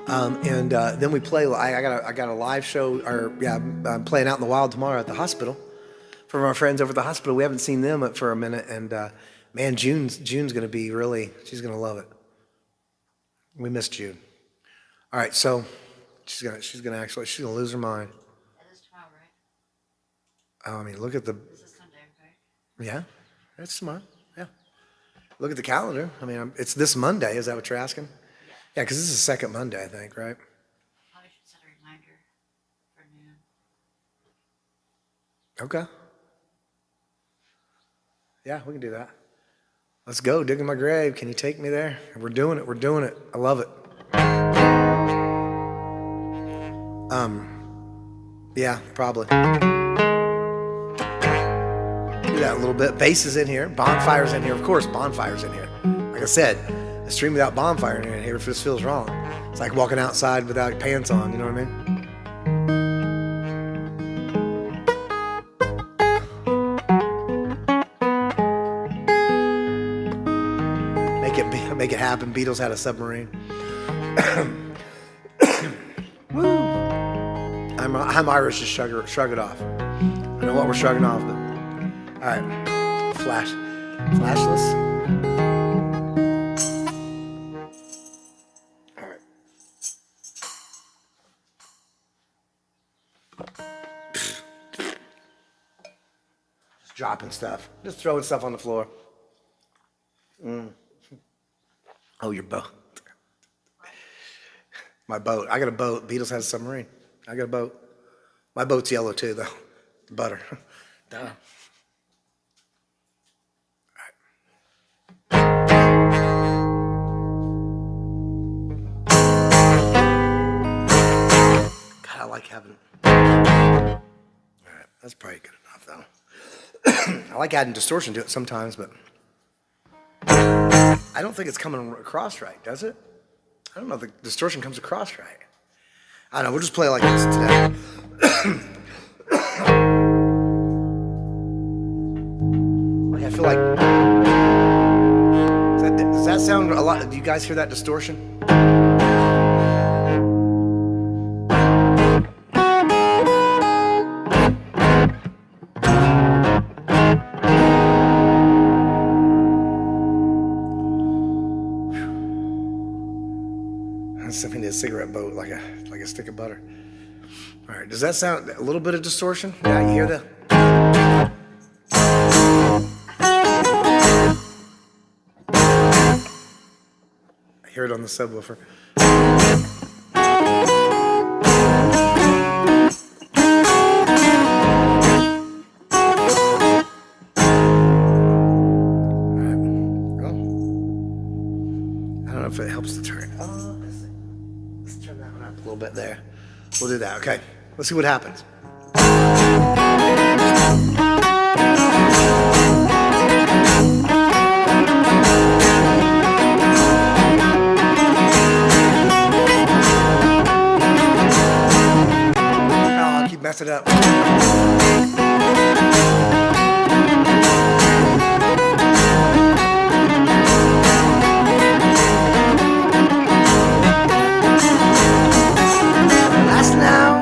And then we play. I got a live show. I'm playing out in the wild tomorrow at the hospital. From our friends over at the hospital, we haven't seen them for a minute, and man, June's gonna be really. She's gonna love it. We miss June. All right, so she's gonna lose her mind. That is tomorrow, right? Oh, I mean, look at the. This is Sunday, right? Yeah, that's tomorrow. Yeah, look at the calendar. I mean, it's this Monday. Is that what you're asking? Yeah, because this is the second Monday, I think, right? Probably should set a reminder for noon. Okay. Yeah, we can do that. Let's go, digging my grave. Can you take me there? We're doing it. I love it. Yeah, probably. Do that a little bit. Bass is in here. Bonfire's in here. Of course, Bonfire's in here. Like I said, a stream without Bonfire in here just feels wrong. It's like walking outside without pants on, you know what I mean? Make it happen. Beatles had a submarine. Woo! I'm Irish. Just shrug it off. I know what we're shrugging off, but all right. Flashless. All right. Just dropping stuff. Just throwing stuff on the floor. Oh, your boat. My boat. I got a boat. Beatles had a submarine. I got a boat. My boat's yellow too, though. Butter. Duh. All right. God, I like having. All right, that's probably good enough, though. I like adding distortion to it sometimes, but. I don't think it's coming across right, does it? I don't know if the distortion comes across right. I don't know, we'll just play like this today. I feel like... Does that sound a lot... Do you guys hear that distortion? Something to a cigarette boat like a stick of butter. All right, does that sound a little bit of distortion? Yeah, you hear the. I hear it on the subwoofer. All right. Well, I don't know if it helps to turn. Let's turn that one up a little bit there. We'll do that, okay. Let's see what happens. Oh, I keep messing up.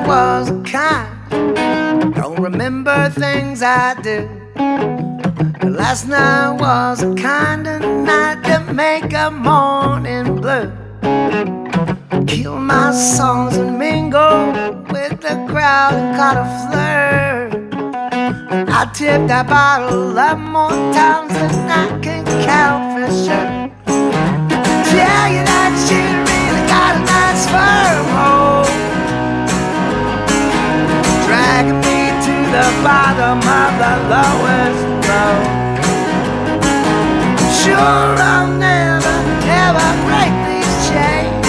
Was kind. Don't remember things I do. The last night was a kind of night that make a morning blue. Kill my songs and mingle with the crowd and caught a flirt. I tipped that bottle 11 more times than I can count for sure. Tell you that she really got a nice firm hold, dragging me to the bottom of the lowest low. Sure, I'll never, never break these chains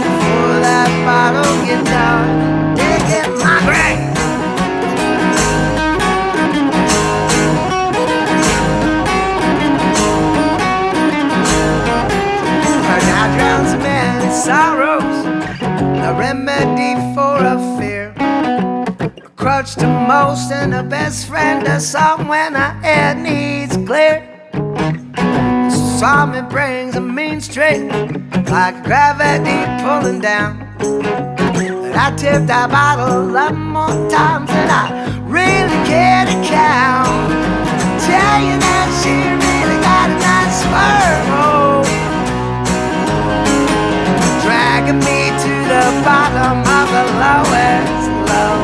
before that bottle gets done digging my grave. I drowns many sorrows, a remedy for a fear, a crutch to most and a best friend to some when our head needs clear. Some it brings a mean streak, like gravity pulling down. But I tipped that bottle 11 more times than I really care to count. Tell you that she really got a nice firm hold, dragging me to the bottom of the lowest low.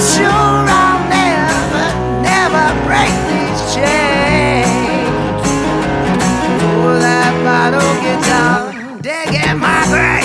Sure, I'll never, never break these chains before that bottle gets done digging my grave.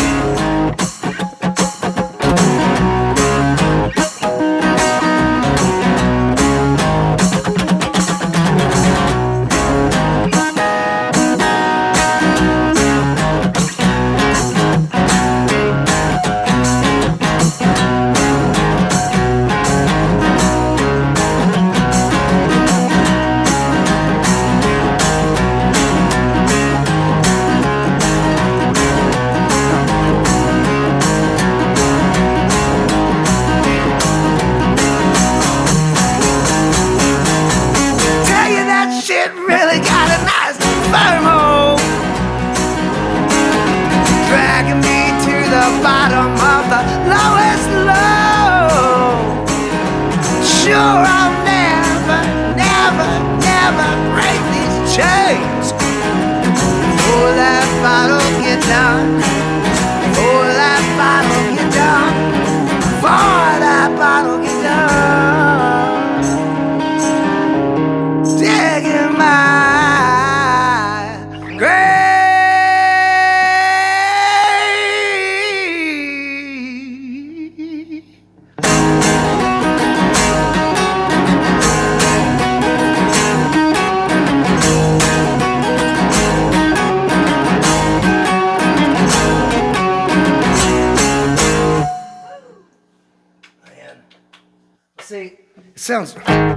Sounds. I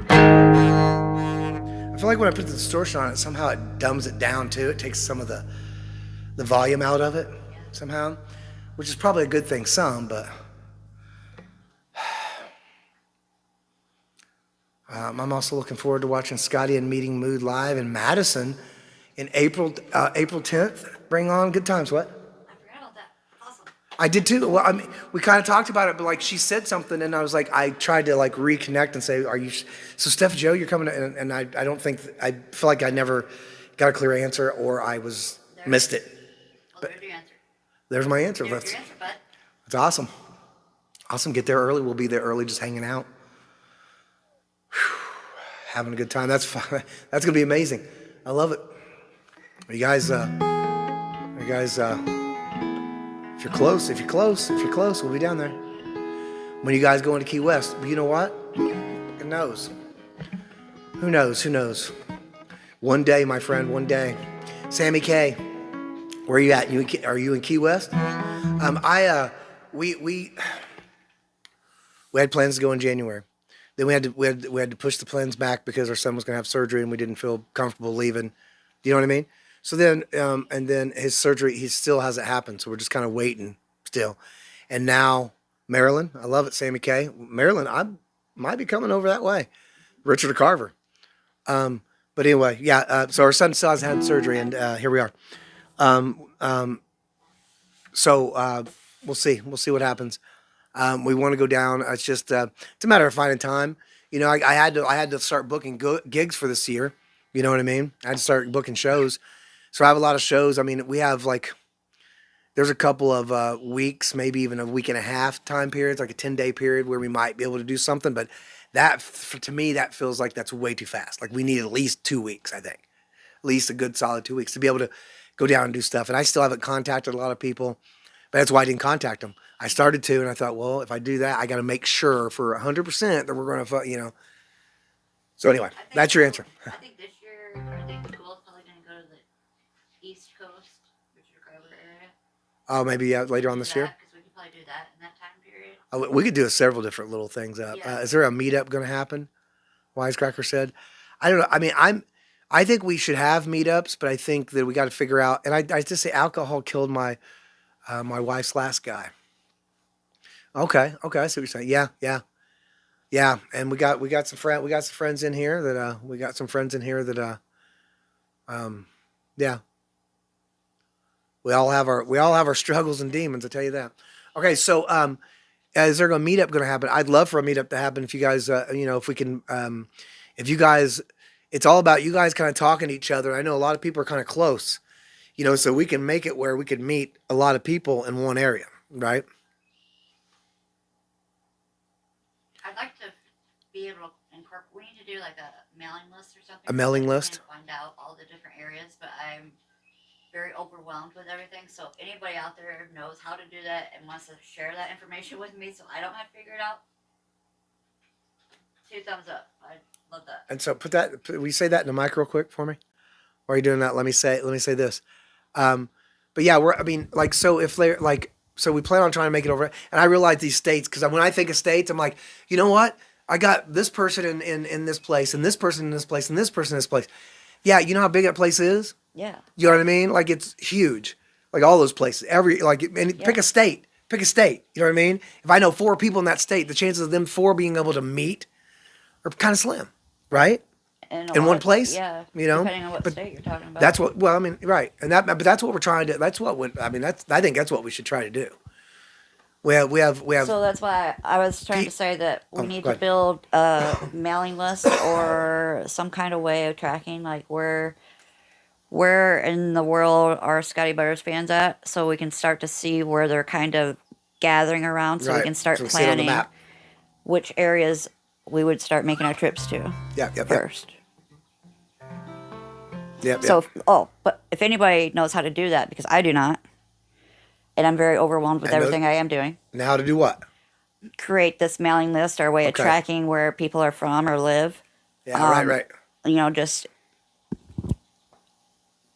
feel like when I put the distortion on it, somehow it dumbs it down too. It takes some of the volume out of it somehow, which is probably a good thing some, but I'm also looking forward to watching Scotty and Meeting Mood live in Madison in April 10th. Bring on good times. What? I did too. Well, I mean, we kind of talked about it, but like she said something, and I was like, I tried to like reconnect and say, "Are you?" So Steph Joe, you're coming, and I don't think I feel like I never got a clear answer, or I was missed it. Well, there's your answer. There's my answer. There's your answer, bud. That's awesome. Awesome. Get there early. We'll be there early, just hanging out, having a good time. That's fun. That's gonna be amazing. I love it. You guys. If you're close, we'll be down there. When you guys go into Key West, but you know what? Who knows? Who knows? One day, my friend, one day. Sammy K, where are you at? Are you in Key West? We had plans to go in January. Then we had to push the plans back because our son was going to have surgery and we didn't feel comfortable leaving. Do you know what I mean? So then, and then his surgery, he still hasn't happened. So we're just kind of waiting still. And now Maryland, I love it, Sammy K. Maryland, I might be coming over that way. Richard Carver. But anyway, yeah. So our son still hasn't had surgery, and here we are. So we'll see. We'll see what happens. We want to go down. It's just it's a matter of finding time. You know, I had to start booking gigs for this year. You know what I mean? I had to start booking shows. So I have a lot of shows. I mean, we have like there's a couple of weeks, maybe even a week and a half time periods, like a 10-day period where we might be able to do something. But to me, that feels like that's way too fast. Like we need at least 2 weeks, I think, at least a good solid 2 weeks to be able to go down and do stuff. And I still haven't contacted a lot of people, but that's why I didn't contact them. I started to, and I thought, well, if I do that, I got to make sure for 100% that we're going to, So anyway, that's your answer. I think this year, I think school's probably going to go to the East Coast, Richard Carver area. Oh, maybe later on this year. Because we could probably do that in that time period. Oh, we could do several different little things up. Yeah. Is there a meetup going to happen? Wisecracker said. I don't know. I mean, I think we should have meetups, but I think that we got to figure out. And I just say alcohol killed my wife's last guy. Okay, I see what you're saying. Yeah. And we got some friends in here that yeah. We all have our struggles and demons. I tell you that. Okay, so is there a meetup going to happen? I'd love for a meetup to happen if you guys, if we can, if you guys, it's all about you guys kind of talking to each other. I know a lot of people are kind of close, so we can make it where we could meet a lot of people in one area, right? I'd like to be able to incorporate. We need to do like a mailing list or something. A mailing list. Find out all the different areas, but I'm very overwhelmed with everything. So if anybody out there knows how to do that and wants to share that information with me, so I don't have to figure it out, 2 thumbs up. I love that. And so will you say that in the mic real quick for me? While you're doing that, let me say this. But yeah, so we plan on trying to make it over. And I realize these states, because when I think of states, I'm like, you know what? I got this person in this place, and this person in this place, and this person in this place. Yeah, you know how big that place is? Yeah. You know what I mean? Like it's huge. Like all those places. Pick a state. Pick a state. You know what I mean? If I know 4 people in that state, the chances of them 4 being able to meet are kind of slim, right? In one place, yeah. Depending on what state you're talking about. That's what. Well, I mean, right, but that's what we're trying to. I think that's what we should try to do. We have. So that's why I was trying to say that we need to build a mailing list or some kind of way of tracking, like where in the world are Scotty Butters fans at, so we can start to see where they're kind of gathering around, so we can start planning which areas we would start making our trips to. First. Yep. So, but if anybody knows how to do that, because I do not, and I'm very overwhelmed with everything I am doing. Now, how to do what? Create this mailing list or way of tracking where people are from or live. Yeah, right. Just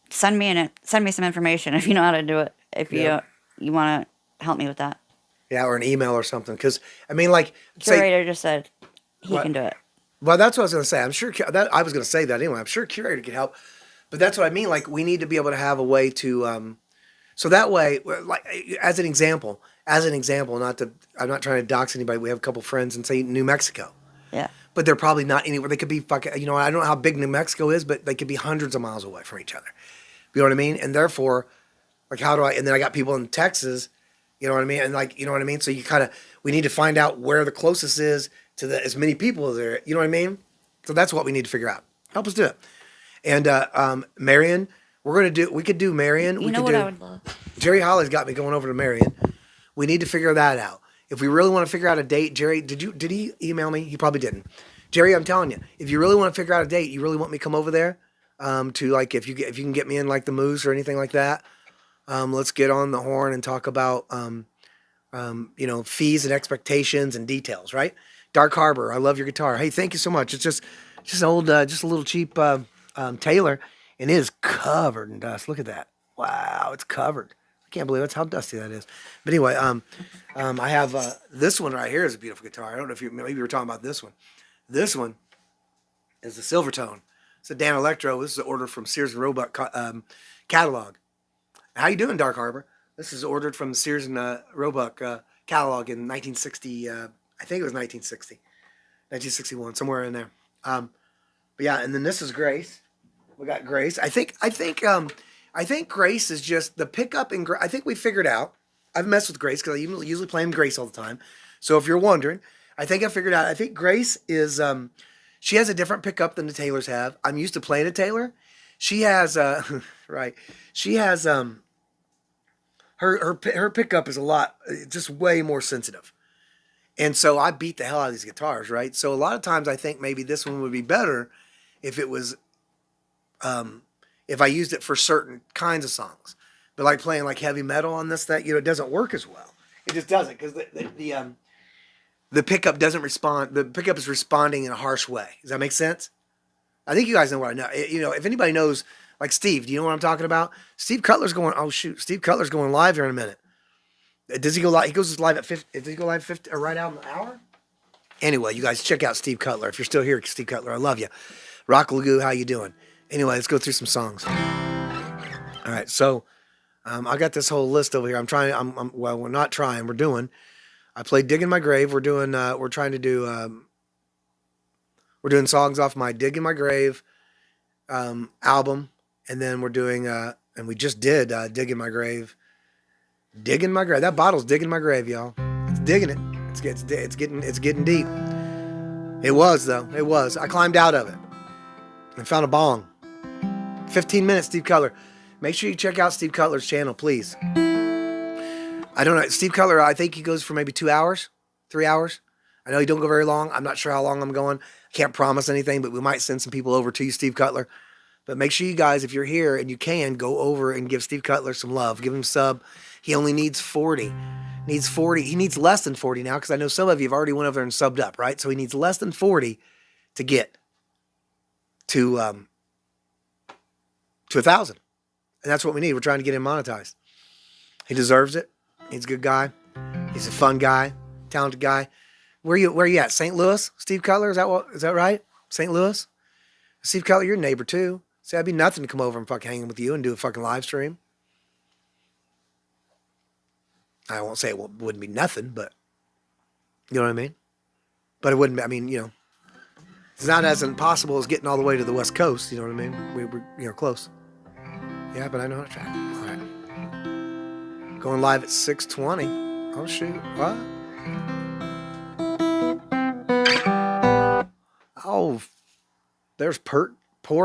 send me some information if you know how to do it. If you want to help me with that. Yeah, or an email or something. Because I mean, like, Curator just said he can do it. Well, that's what I was going to say. I'm sure I was going to say that anyway. I'm sure Curator could help. But that's what I mean. Like, we need to be able to have a way to, so that way, like, as an example, I'm not trying to dox anybody. We have a couple friends in, say, New Mexico. Yeah. But they're probably not anywhere. They could be I don't know how big New Mexico is, but they could be hundreds of miles away from each other. You know what I mean? And therefore, like, and then I got people in Texas, you know what I mean? And like, you know what I mean? So we need to find out where the closest is to as many people as there, you know what I mean? So that's what we need to figure out. Help us do it. And Marion, we could do Marion. You know what I would love? Jerry Holly's got me going over to Marion. We need to figure that out. If we really want to figure out a date, Jerry, did he email me? He probably didn't. Jerry, I'm telling you, if you really want to figure out a date, you really want me to come over there, to like, if you can get me in like the Moose or anything like that, let's get on the horn and talk about, fees and expectations and details, right? Dark Harbor, I love your guitar. Hey, thank you so much. It's just a little cheap Taylor, and it is covered in dust. Look at that. Wow, it's covered. I can't believe that's how dusty that is. But anyway, I have this one right here is a beautiful guitar. I don't know if maybe you were talking about this one. This one is the Silvertone. It's a Dan Electro. This is an order from Sears and Roebuck catalog. How you doing, Dark Harbor? This is ordered from the Sears and Roebuck catalog in 1960. I think it was 1960, 1961, somewhere in there. But yeah, and then this is Grace. We got Grace. I think Grace is just the pickup in. I think we figured out. I've messed with Grace because I usually play Grace all the time. So if you're wondering, I think I figured out. I think Grace is. She has a different pickup than the Taylors have. I'm used to playing a Taylor, She has right. She has her pickup is a lot, just way more sensitive. And so I beat the hell out of these guitars, right? So a lot of times I think maybe this one would be better if it was if I used it for certain kinds of songs. But like playing like heavy metal on this, that, it doesn't work as well. It just doesn't, because the pickup doesn't respond. The pickup is responding in a harsh way. Does that make sense? I think you guys know what I know. If anybody knows, like Steve, do you know what I'm talking about? Steve Cutler's going. Oh shoot, Steve Cutler's going live here in a minute. Does he go live? He goes live at 50. Does he go live 50 or right out in the hour? Anyway, you guys check out Steve Cutler. If you're still here, Steve Cutler, I love you. Rock Lagoo, how you doing? Anyway, let's go through some songs. All right, so I got this whole list over here. I'm trying. Well, we're not trying. We're doing. I played "Dig in My Grave." We're doing. We're trying to do. We're doing songs off my "Dig in My Grave" album, and then we're doing. And we just did "Dig in My Grave." Dig in my grave. That bottle's digging my grave, y'all. It's digging it. It's getting deep. It was though. It was. I climbed out of it and found a bong. 15 minutes, Steve Cutler. Make sure you check out Steve Cutler's channel, please. I don't know. Steve Cutler, I think he goes for maybe 2 hours, 3 hours. I know he don't go very long. I'm not sure how long I'm going. I can't promise anything, but we might send some people over to you, Steve Cutler. But make sure you guys, if you're here and you can, go over and give Steve Cutler some love. Give him a sub. He only needs 40. Needs 40. He needs less than 40 now, because I know some of you have already went over there and subbed up, right? So he needs less than 40 to get to 1,000. And that's what we need. We're trying to get him monetized. He deserves it. He's a good guy. He's a fun guy, talented guy. Where you at? St. Louis? Steve Cutler? Is that right? St. Louis? Steve Cutler, you're a neighbor too. See, that'd be nothing to come over and fucking hang with you and do a fucking live stream. I won't say it wouldn't be nothing, but you know what I mean? But it wouldn't be, it's not as impossible as getting all the way to the West Coast, you know what I mean? We're close. Yeah, but I know how to track. All right. Going live at 6:20. Oh, shoot. What? Oh, there's Poor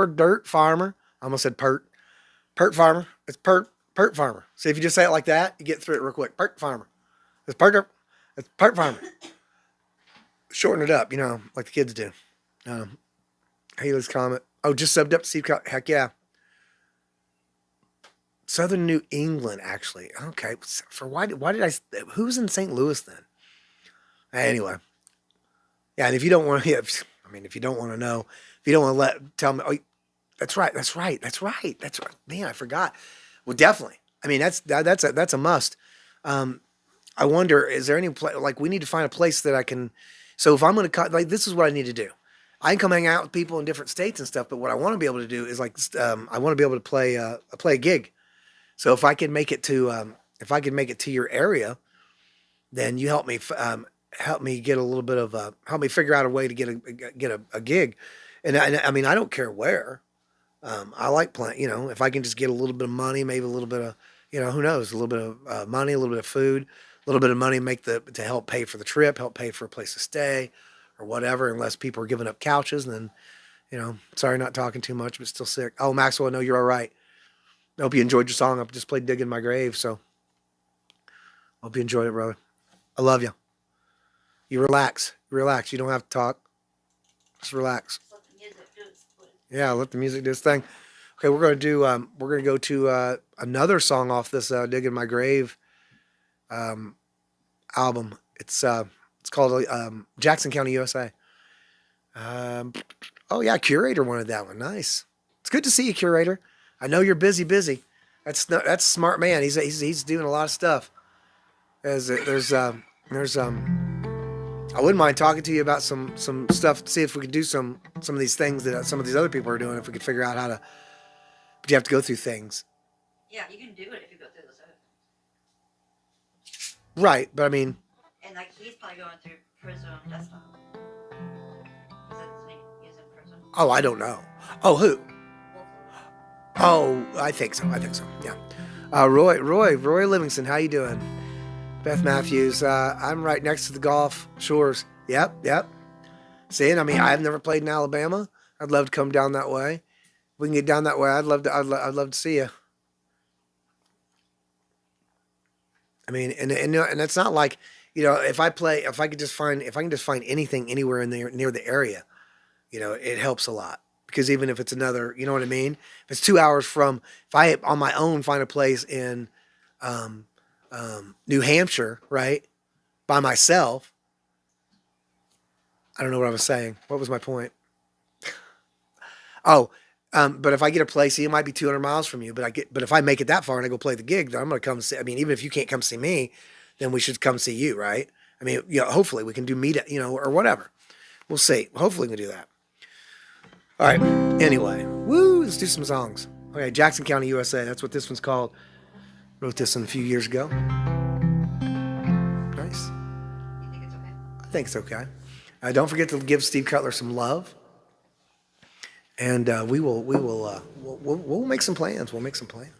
Dirt Farmer. I almost said Pert Farmer. It's Pert Farmer. See, if you just say it like that, you get through it real quick. Pert Farmer. It's Pert Farmer. Shorten it up, like the kids do. Haley's comment. Oh, just subbed up to Steve Cutler. Heck yeah. Southern New England, actually. Okay. Why did I? Who's in St. Louis then? Anyway. Yeah, and if you don't want to, if you don't want to know, if you don't want to tell me, oh, that's right. Man, I forgot. Well, definitely. That's a must. I wonder, is there any place, like, we need to find a place that I can, so if I'm going to, like, this is what I need to do. I can come hang out with people in different states and stuff, but what I want to be able to do is, like, I want to be able to play a gig. So if I can make it to your area, then you help me get a little bit of help me figure out a way to get a gig. And I don't care where. I like playing, if I can just get a little bit of money, maybe a little bit of, who knows, a little bit of money, a little bit of food, a little bit of money to help pay for the trip, help pay for a place to stay or whatever, unless people are giving up couches. And then, sorry, not talking too much, but still sick. Oh, Maxwell, I know you're all right. I hope you enjoyed your song. I just played Dig in My Grave. So hope you enjoyed it, brother. I love you. You relax. You don't have to talk. Just relax. Yeah, let the music do its thing. Okay, we're gonna go to another song off this "Dig in My Grave" album. It's called Jackson County, USA. Oh yeah, Curator wanted that one. Nice. It's good to see you, Curator. I know you're busy. That's a smart man. He's doing a lot of stuff. There's I wouldn't mind talking to you about some stuff to see if we could do some of these things that some of these other people are doing, if we could figure out how to, but you have to go through things. Yeah, you can do it if you go through those other things. Right, but And like, he's probably going through prison desktop. He's in prison. Oh, I don't know. Oh, who? Oh, I think so. Yeah. Roy Livingston, how you doing? Beth Matthews, I'm right next to the Gulf Shores. Yep. See, I've never played in Alabama. I'd love to come down that way. we can get down that way. I'd love to see you. I mean, and it's not like, if I can just find anything anywhere in there near the area, it helps a lot. Because even if it's another, you know what I mean? If it's 2 hours from, if I on my own find a place in New Hampshire, right, by myself, I don't know what I was saying. What was my point? Oh, but if I get a place, it might be 200 miles from you, but if I make it that far and I go play the gig, then I'm going to come see. I mean, even if you can't come see me, then we should come see you, right? I mean, hopefully we can do meet, or whatever. We'll see. Hopefully we can do that. All right. Anyway, let's do some songs. Okay, Jackson County, USA. That's what this one's called. Wrote this one a few years ago. Nice. You think it's okay? I think it's okay. Don't forget to give Steve Cutler some love. And we'll make some plans. We'll make some plans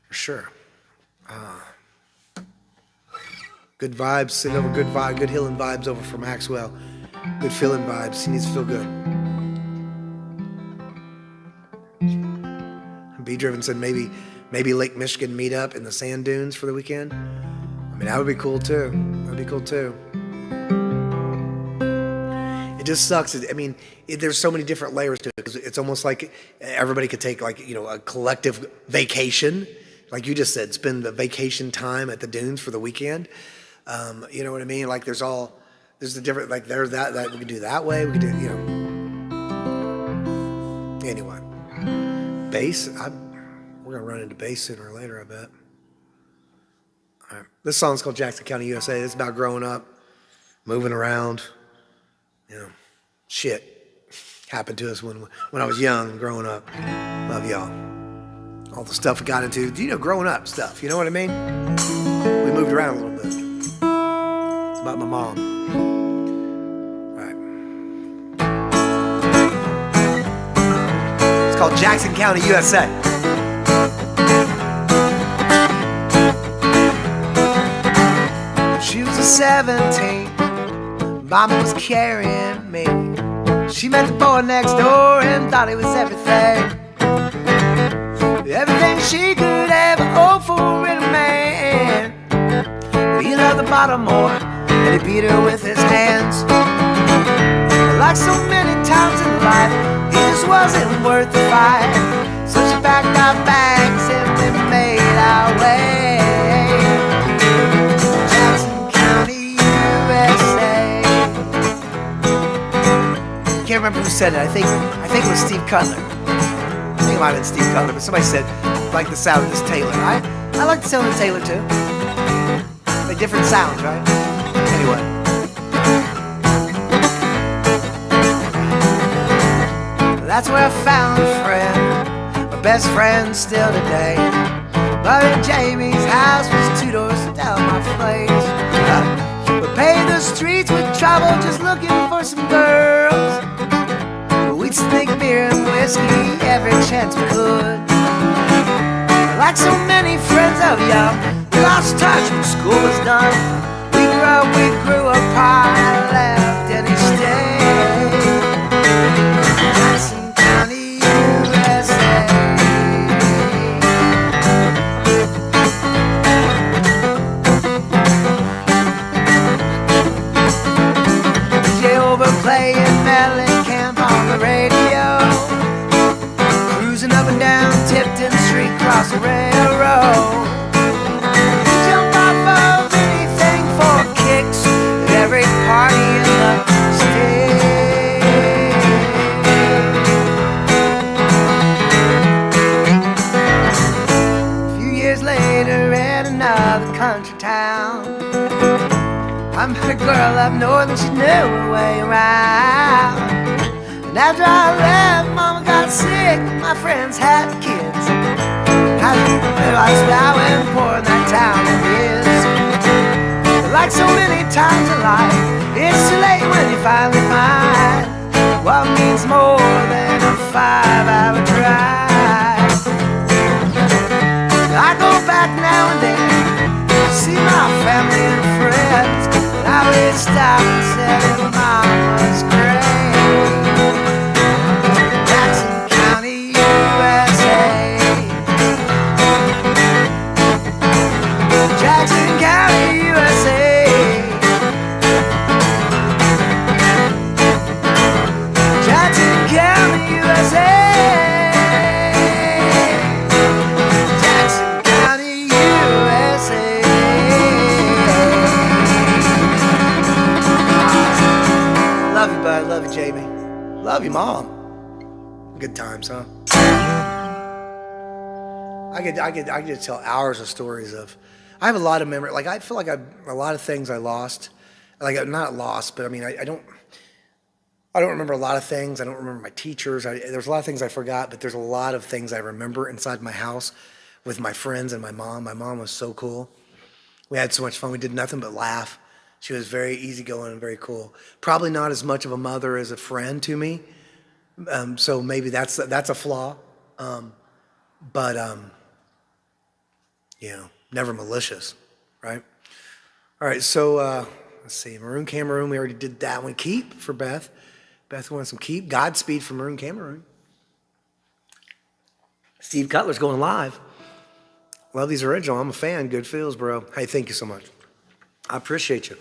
for sure. Good vibes. Send over good healing vibes over for Maxwell. Good feeling vibes. He needs to feel good. B Driven said maybe Lake Michigan meet up in the sand dunes for the weekend. I mean, that would be cool too. That'd be cool too. It just sucks. I mean, there's so many different layers to it. It's almost like everybody could take a collective vacation, like you just said, spend the vacation time at the dunes for the weekend. You know what I mean? Like there's the different, like there's that we could do that way. We could do, Anyway, bass. We're gonna run into bass sooner or later, I bet. All right. This song's called Jackson County, USA. It's about growing up, moving around. Shit happened to us when I was young, growing up. Love y'all. All the stuff we got into, growing up stuff. You know what I mean? We moved around a little bit. It's about my mom. All right. It's called Jackson County, USA. She was 17. Mama was carrying me. She met the boy next door and thought he was everything. Everything she could ever hope for in a man. But he loved the bottom more, and he beat her with his hands. Like so many times in life, it just wasn't worth the fight. So she packed our bags and we made our way. Jackson County, USA. Can't remember who said it. I think it was Steve Cutler. I think it might have been Steve Cutler, but somebody said, like the sound of this Taylor. I like the sound of the Taylor too. Like different sounds, right? Anyway. That's where I found a friend, my best friend still today. But Jamie's house was 2 doors down my place. We paved the streets with trouble just looking for some girls. We'd sneak beer and whiskey every chance we could. Like so many friends of young, we lost touch when school was done. We grew apart, left and he stayed. Jackson County, USA. DJ overplaying Mellencamp on the radio, cruising up and down Tipton Street, across the railroad. Jump off of anything for kicks at every party in the state. A few years later in another country town, I met a girl up north and she knew her way around. And after I left, Mama got sick, my friends had kids. I realized how important that town is. Like so many times in life, it's too late when you finally find what means more than a 5-hour drive. I go back now and then to see my family and friends, but I always stop and said it was Mama's grave. Jackson County, Good times, huh? I could tell hours of stories of. I have a lot of memory. Like I feel like a lot of things I lost. Like not lost, but I mean I don't. I don't remember a lot of things. I don't remember my teachers. There's a lot of things I forgot, but there's a lot of things I remember inside my house with my friends and my mom. My mom was so cool. We had so much fun. We did nothing but laugh. She was very easygoing and very cool. Probably not as much of a mother as a friend to me. So maybe that's a flaw. But never malicious, right? All right, so let's see. Maroon Cameroon, we already did that one. Keep for Beth. Beth wants some Keep. Godspeed for Maroon Cameroon. Steve Cutler's going live. Love these original. I'm a fan. Good feels, bro. Hey, thank you so much. I appreciate you.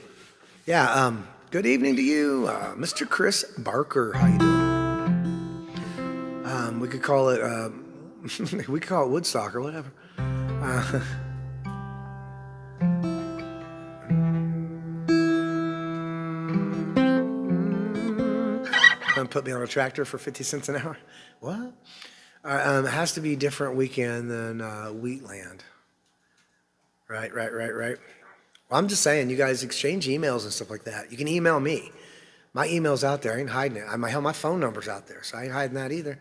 Yeah, good evening to you, Mr. Chris Barker. How you doing? We could call it Woodstock or whatever. Put me on a tractor for 50 cents an hour. What? It has to be a different weekend than Wheatland. Right. Well, I'm just saying, you guys exchange emails and stuff like that. You can email me. My email's out there. I ain't hiding it. My phone number's out there, so I ain't hiding that either.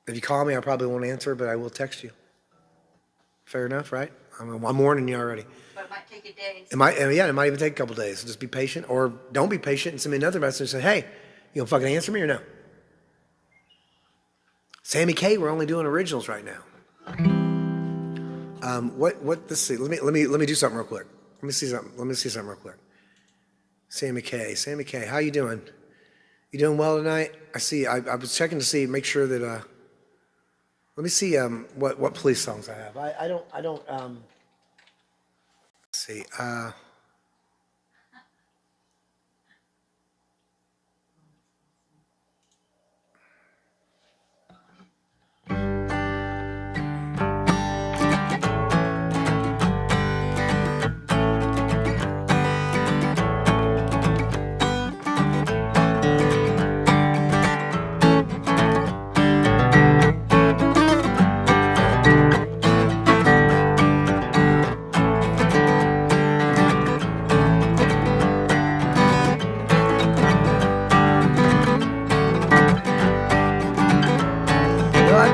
If you call me, I probably won't answer, but I will text you. Fair enough, right? I'm warning you already. But it might take you days. It might even take a couple days. So just be patient, or don't be patient and send me another message and say, hey, you gonna fucking answer me or no? Sammy K, we're only doing originals right now. Let's see. Let me do something real quick. Let me see something real quick. Sammy K, how you doing? You doing well tonight? I see. I was checking to see, make sure that. Let me see. What police songs I have. I don't. Let's see.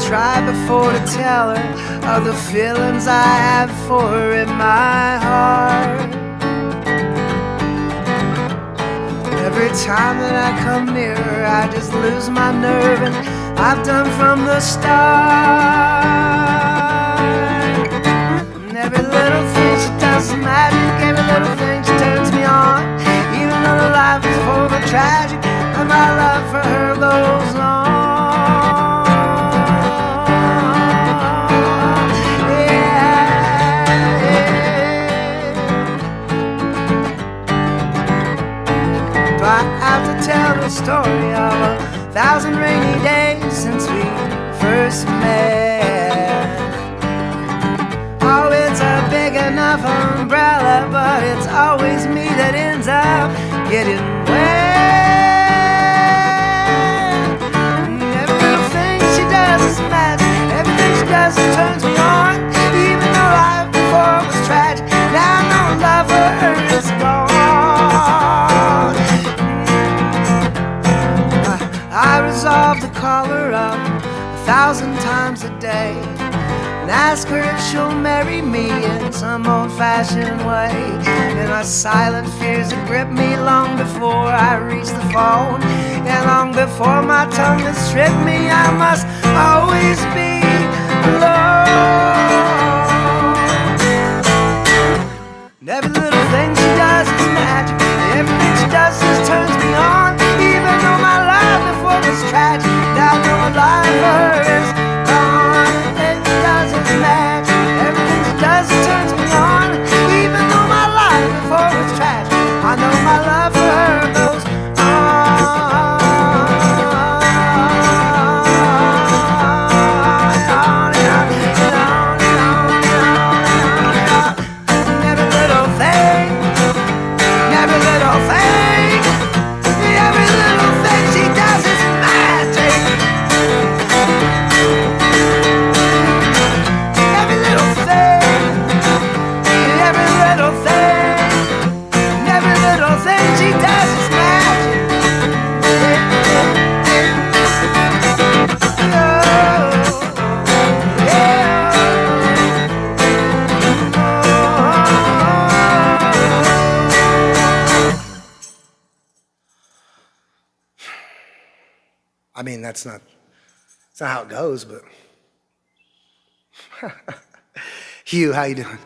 Try before to tell her of the feelings I have for her in my heart. Every time that I come near her, I just lose my nerve, and I've done from the start. And every little thing she does is magic, every little thing she turns me on. Even though the life is full of tragic, and my love for her goes on. I have to tell the story of 1,000 rainy days since we first met. Oh, it's a big enough umbrella, but it's always me that ends up getting wet. And every little thing she does is magic, everything she does turns me on. Even though life before was tragic, now I know love for her is gone. I resolve to call her up 1,000 times a day and ask her if she'll marry me in some old-fashioned way. And my silent fears that grip me long before I reach the phone, and long before my tongue has stripped me, I must always be alone. And every little thing she does is magic, everything she does just turns me on. Even though my life before was tragic, now I know my life for her is gone. Everything she does is magic, everything she does turns me on. Even though my life before was tragic, I know my love for her goes on. mean, that's not how it goes, but. Hugh, how you doing?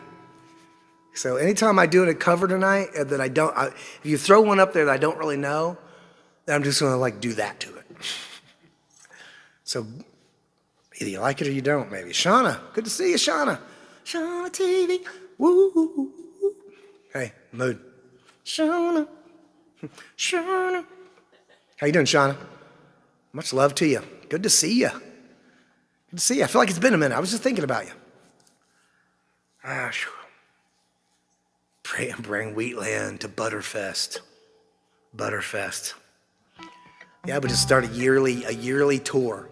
So anytime I do a cover tonight that if you throw one up there that I don't really know, then I'm just gonna like do that to it. So either you like it or you don't, maybe. Shauna, good to see you, Shauna. Shauna TV, woo. Hey, mood. Shauna, Shauna. How you doing, Shauna? Much love to you. Good to see you. Good to see you. I feel like it's been a minute. I was just thinking about you. Pray and bring Wheatland to Butterfest. Butterfest. Yeah, we just start a yearly tour.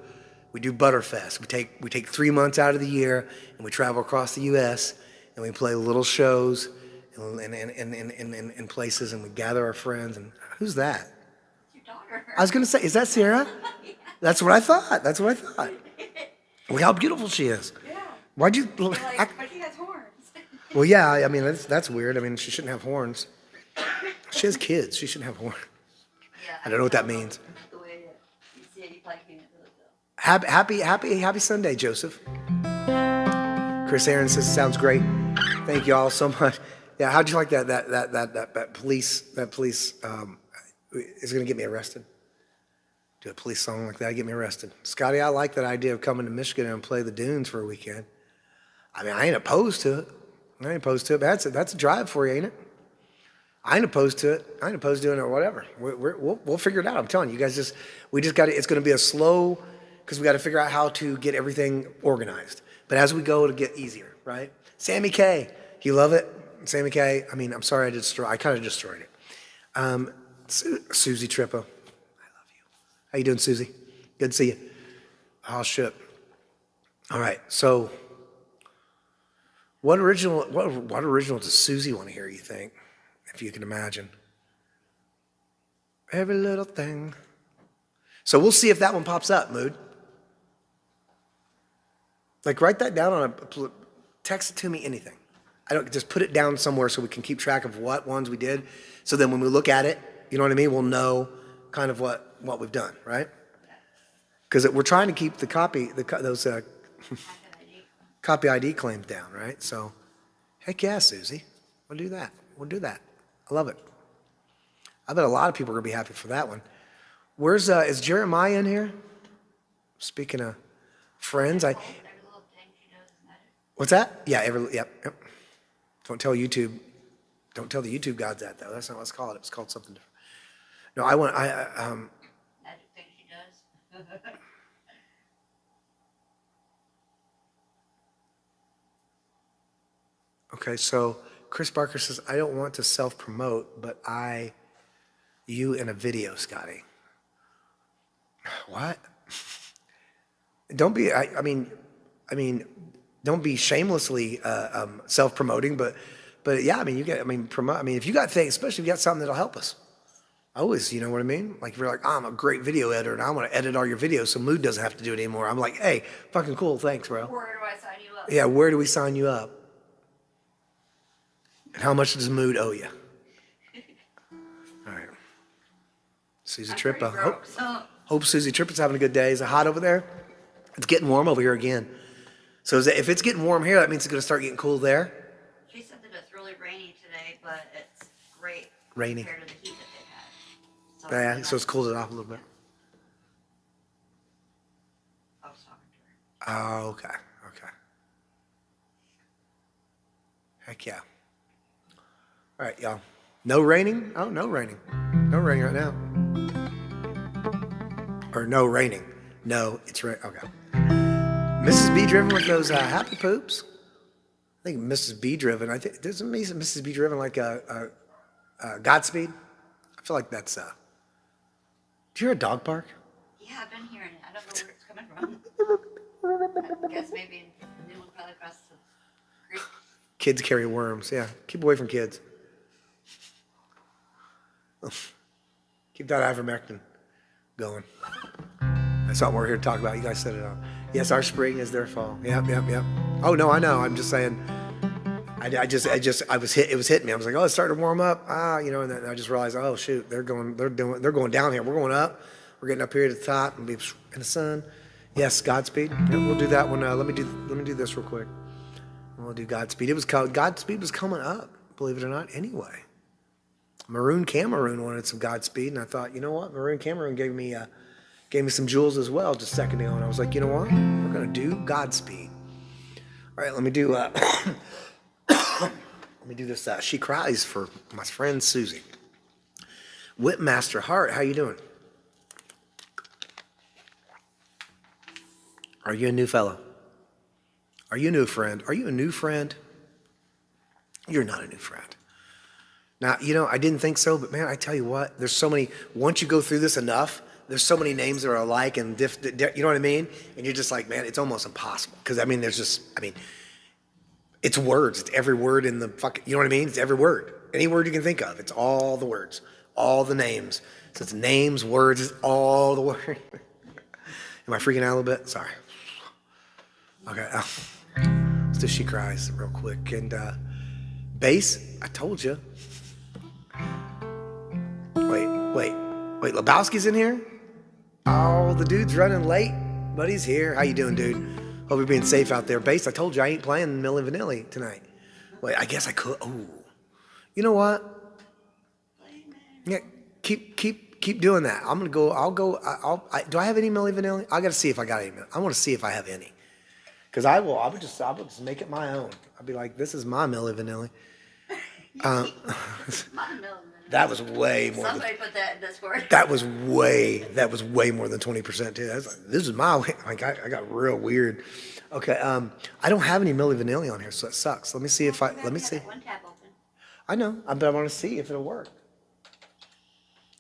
We do Butterfest. We take 3 months out of the year and we travel across the U.S. and we play little shows in places and we gather our friends. And who's that? Your daughter. I was gonna say, is that Sarah? Yeah. That's what I thought. Look how beautiful she is. Yeah. Why'd you? But she has horns. Well, yeah. I mean, that's weird. I mean, she shouldn't have horns. She has kids. She shouldn't have horns. Yeah. I don't know what that means. The way that you see it, you probably can't do it though. Happy Sunday, Joseph. Chris Aaron says sounds great. Thank you all so much. Yeah, how'd you like that police is gonna get me arrested? Do a police song like that, get me arrested. Scotty, I like that idea of coming to Michigan and play the dunes for a weekend. I mean, I ain't opposed to it. But that's a drive for you, ain't it? I ain't opposed to it. I ain't opposed to doing it or whatever. We'll figure it out. I'm telling you, guys we just got to, it's going to be a slow, because we got to figure out how to get everything organized. But as we go, it'll get easier, right? Sammy K, you love it? Sammy K, I mean, I'm sorry I kind of destroyed it. Susie Trippo, I love you. How you doing, Susie? Good to see you. Oh, shit. All right, so what original does Susie want to hear, you think? If you can imagine. Every little thing. So we'll see if that one pops up, Mood. Like, write that down on text it to me, anything. I don't, just put it down somewhere so we can keep track of what ones we did. So then when we look at it, you know what I mean? We'll know kind of what we've done, right? Because we're trying to keep those copy ID claims down, right? So, heck yeah, Susie. We'll do that. I love it. I bet a lot of people are going to be happy for that one. Is Jeremiah in here? Speaking of friends, what's that? Yeah, yep. Don't tell the YouTube gods that, though. That's not what it's called. It's called something different. No, Magic thing she does. Okay, so Chris Barker says, I don't want to self-promote, but you in a video, Scotty. What? Don't be, I mean, don't be shamelessly self-promoting, but yeah, I mean, if you got things, especially if you got something that'll help us. Always, you know what I mean? Like, if you're like, I'm a great video editor and I want to edit all your videos so Mood doesn't have to do it anymore. I'm like, hey, fucking cool, thanks, bro. Where do I sign you up? Yeah, where do we sign you up? And how much does Mood owe you? All right. Susie Trippa. Hope Susie Trippa's having a good day. Is it hot over there? It's getting warm over here again. So if it's getting warm here, that means it's going to start getting cool there? She said that it's really rainy today, but it's great Rainy. compared to the heat that they've had. So Yeah, so it's cooled it off a little bit. I was talking to her. Oh, okay. Heck yeah. All right, y'all. No raining? Oh, no raining. No raining right now. Or no raining. No, it's rain. Okay. Mrs. B Driven with those happy poops. I think Mrs. B Driven. I think doesn't Mrs. B Driven like Godspeed? I feel like that's. Do you hear a dog bark? Yeah, I've been hearing it. I don't know where it's coming from. I guess maybe the new one probably across the creek. Kids carry worms. Yeah, keep away from kids. Keep that ivermectin going. That's what we're here to talk about. You guys set it up. Yes, our spring is their fall. Yep. Oh no, I know. I'm just saying. It was hitting me. I was like, oh, it's starting to warm up. And then I just realized, oh shoot, they're going down here. We're going up. We're getting up here at the top and be in the sun. Yes, Godspeed. Yeah, we'll do that one. Let me do this real quick. We'll do Godspeed. Godspeed was coming up, believe it or not. Anyway, Maroon Cameroon wanted some Godspeed, and I thought, you know what? Maroon Cameroon gave me some jewels as well just a second ago, and I was like, you know what? We're gonna do Godspeed. All right, let me do this. She Cries for my friend Susie. Whipmaster Hart, how you doing? Are you a new fellow? Are you a new friend? Are you a new friend? You're not a new friend. Now, you know, I didn't think so, but man, I tell you what, there's so many, once you go through this enough, there's so many names that are alike and you know what I mean? And you're just like, man, it's almost impossible. Because, I mean, it's words. It's every word in the fucking, you know what I mean? It's every word. Any word you can think of. It's all the words. All the names. So it's names, words, it's all the words. Am I freaking out a little bit? Sorry. Okay. Let's do She Cries real quick. And bass, I told you. Wait. Lebowski's in here? Oh, the dude's running late, but he's here. How you doing, dude? Hope you're being safe out there. Bass, I told you I ain't playing Milli Vanilli tonight. Wait, I guess I could. Oh, you know what? Yeah, keep doing that. I'm gonna go. Do I have any Milli Vanilli? I gotta see if I got any. I want to see if I have any, because I would just make it my own. I'd be like, this is my Milli Vanilli. That was way more. Somebody put that in Discord. That was way more than 20% too. That's like, this is my way. Like I got real weird. Okay, I don't have any Milli Vanilli on here, so it sucks. Let me see. One tab open. I know, but I want to see if it'll work.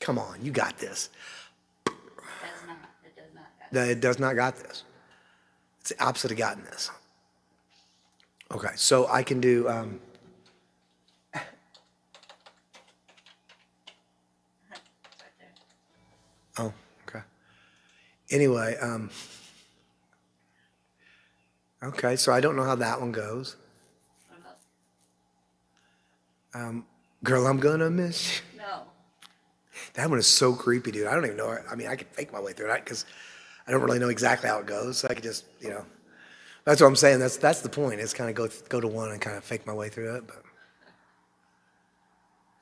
Come on, you got this. It does not. It does not got this. It's the opposite of gotten this. Okay, so I can do. Oh, okay. Anyway, okay, so I don't know how that one goes. Girl, I'm gonna miss you. No. That one is so creepy, dude. I don't even know. I mean, I can fake my way through it because I don't really know exactly how it goes. So I could just, you know, that's what I'm saying. That's the point. Is kind of go to one and kind of fake my way through it. But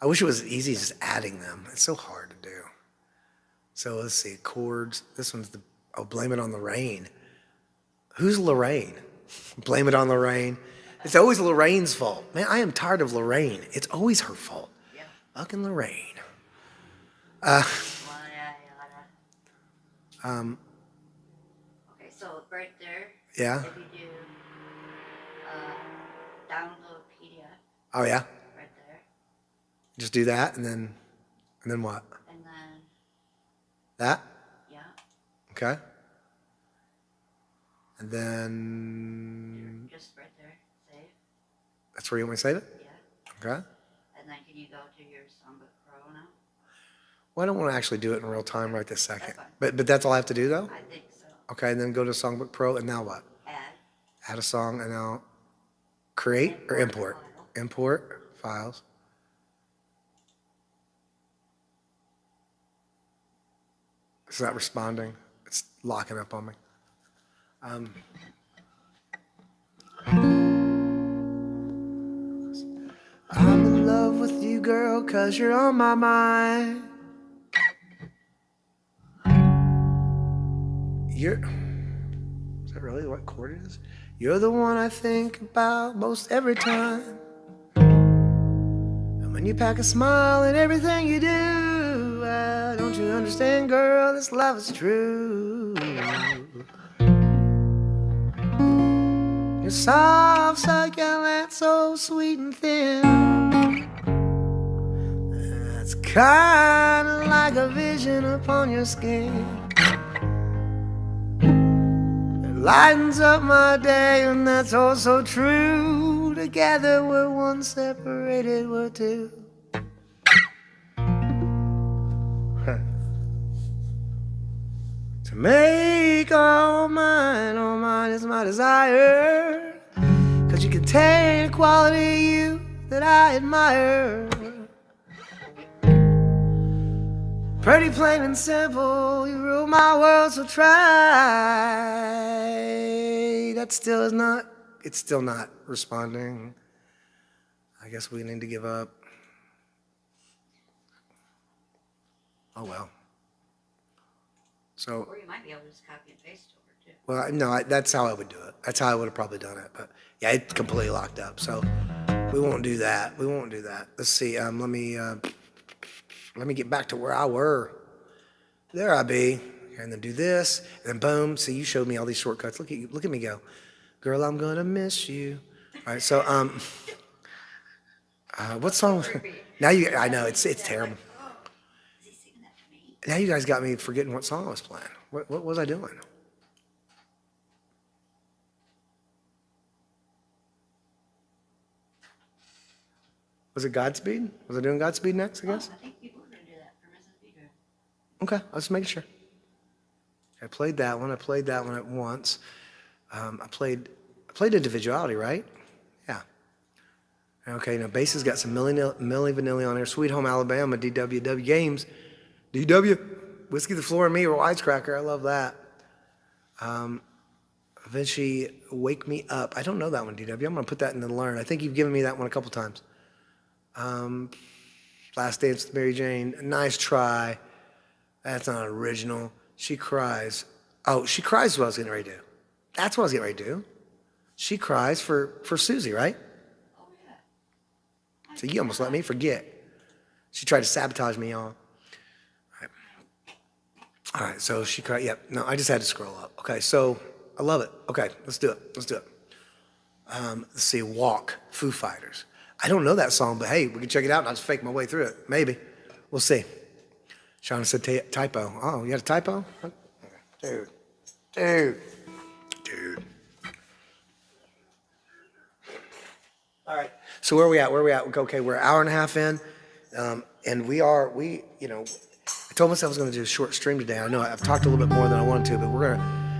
I wish it was easy just adding them. It's so hard to do. So let's see, chords. This one's Blame It on the Rain. Who's Lorraine? Blame It on Lorraine. It's always Lorraine's fault. Man, I am tired of Lorraine. It's always her fault. Yeah. Fucking Lorraine. Okay, so right there. Yeah. If you do download PDF. Oh yeah. Right there. Just do that and then what? And then. That? Yeah. Okay. And then. Just right there. Save. That's where you want me to save it? Yeah. Okay. And then can you go to your Songbook Pro now? Well, I don't want to actually do it in real time right this second. That's fine. But that's all I have to do though? I think so. Okay, and then go to Songbook Pro and now what? Add a song and now create or import? Import files. It's not responding. It's locking up on me. I'm in love with you, girl, 'cause you're on my mind. Is that really what chord it is? You're the one I think about most every time. And when you pack a smile in everything you do, don't you understand, girl, this love is true. You're soft, succulent, so sweet and thin. It's kinda like a vision upon your skin. Lightens up my day, and that's all so true. Together we're one, separated we're two. To make all mine is my desire. 'Cause you contain a quality in you that I admire. Pretty plain and simple, you rule my world, so try. That still is not, it's still not responding. I guess we need to give up. Oh well. So. Or you might be able to just copy and paste over too. Well, no, that's how I would do it. That's how I would have probably done it. But yeah, it's completely locked up. So we won't do that. We won't do that. Let's see. Let me get back to where I were. There I be. And then do this. And then boom. See, you showed me all these shortcuts. Look at you. Look at me go. Girl, I'm gonna miss you. All right. So what song? Now you. I know it's terrible. Now you guys got me forgetting what song I was playing. What was I doing? Was it Godspeed? Was I doing Godspeed next, I guess? I think you were going to do that for Mrs. Beaver. Okay, I was just making sure. I played that one. I played that one at once. I played Individuality, right? Yeah. Okay, now bass has got some Milli Vanilli on there. Sweet Home Alabama, DWW Games. DW, Whiskey the Floor and Me, or Wisecracker. I love that. Eventually, Wake Me Up. I don't know that one, DW. I'm going to put that in the learn. I think you've given me that one a couple times. Last Dance with Mary Jane. Nice try. That's not original. She Cries. Oh, She Cries is what I was getting ready to do. That's what I was getting ready to do. She Cries for Susie, right? Oh, yeah. So you almost let me forget. She tried to sabotage me, y'all. All right, so She Cried. Yep. No, I just had to scroll up. Okay, so I love it. Okay, let's do it. Let's do it. Let's see. Walk, Foo Fighters. I don't know that song, but hey, we can check it out and I'll just fake my way through it. Maybe. We'll see. Shauna said typo. Oh, you got a typo? Dude. All right. So where are we at? Okay, we're an hour and a half in. And I told myself I was going to do a short stream today. I know I've talked a little bit more than I wanted to, but I'm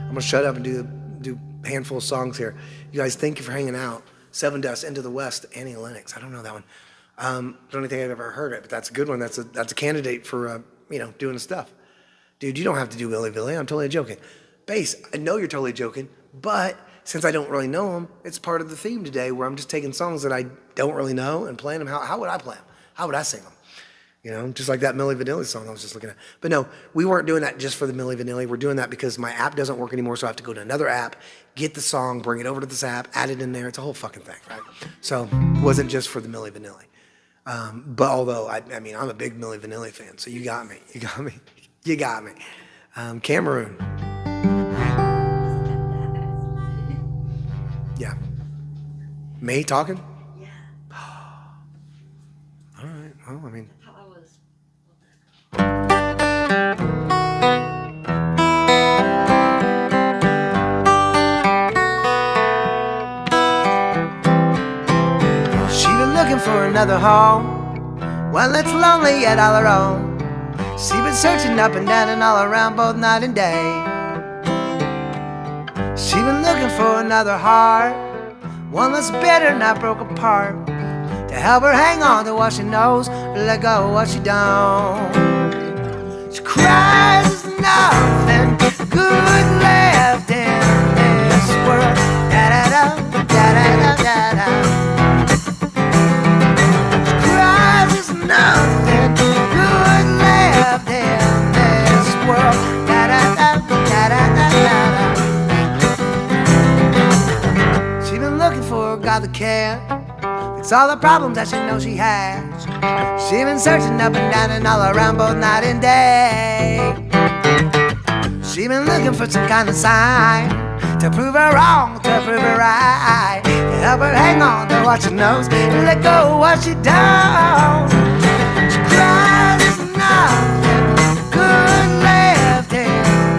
going to shut up and do a handful of songs here. You guys, thank you for hanging out. Seven Dust, Into the West, Annie Lennox. I don't know that one. Don't even think I've ever heard it, but that's a good one. That's a candidate for doing the stuff. Dude, you don't have to do Willy Villy. I'm totally joking. Bass, I know you're totally joking, but since I don't really know them, it's part of the theme today where I'm just taking songs that I don't really know and playing them. How would I play them? How would I sing them? Just like that Milli Vanilli song I was just looking at. But no, we weren't doing that just for the Milli Vanilli. We're doing that because my app doesn't work anymore, so I have to go to another app, get the song, bring it over to this app, add it in there. It's a whole fucking thing, right? So it wasn't just for the Milli Vanilli. But although, I'm a big Milli Vanilli fan, so you got me. Cameroon. Yeah. May talking? Yeah. All right, well, How I was. She been looking for another home, one that's lonely yet all her own. She been searching up and down and all around, both night and day. She been looking for another heart, one that's bitter, not broke apart, to help her hang on to what she knows, let go of what she don't. She cries, there's nothing good left in this world. Da-da-da, da-da-da, da-da. She cries, there's nothing good left in this world. Da-da-da, da-da-da, da-da. She been looking for a God that can fix all the problems that she knows she has. She been searching up and down and all around, both night and day. She been looking for some kind of sign to prove her wrong, to prove her right, to help her hang on to what she knows and let go of what she don't. She cries, there's nothing good left in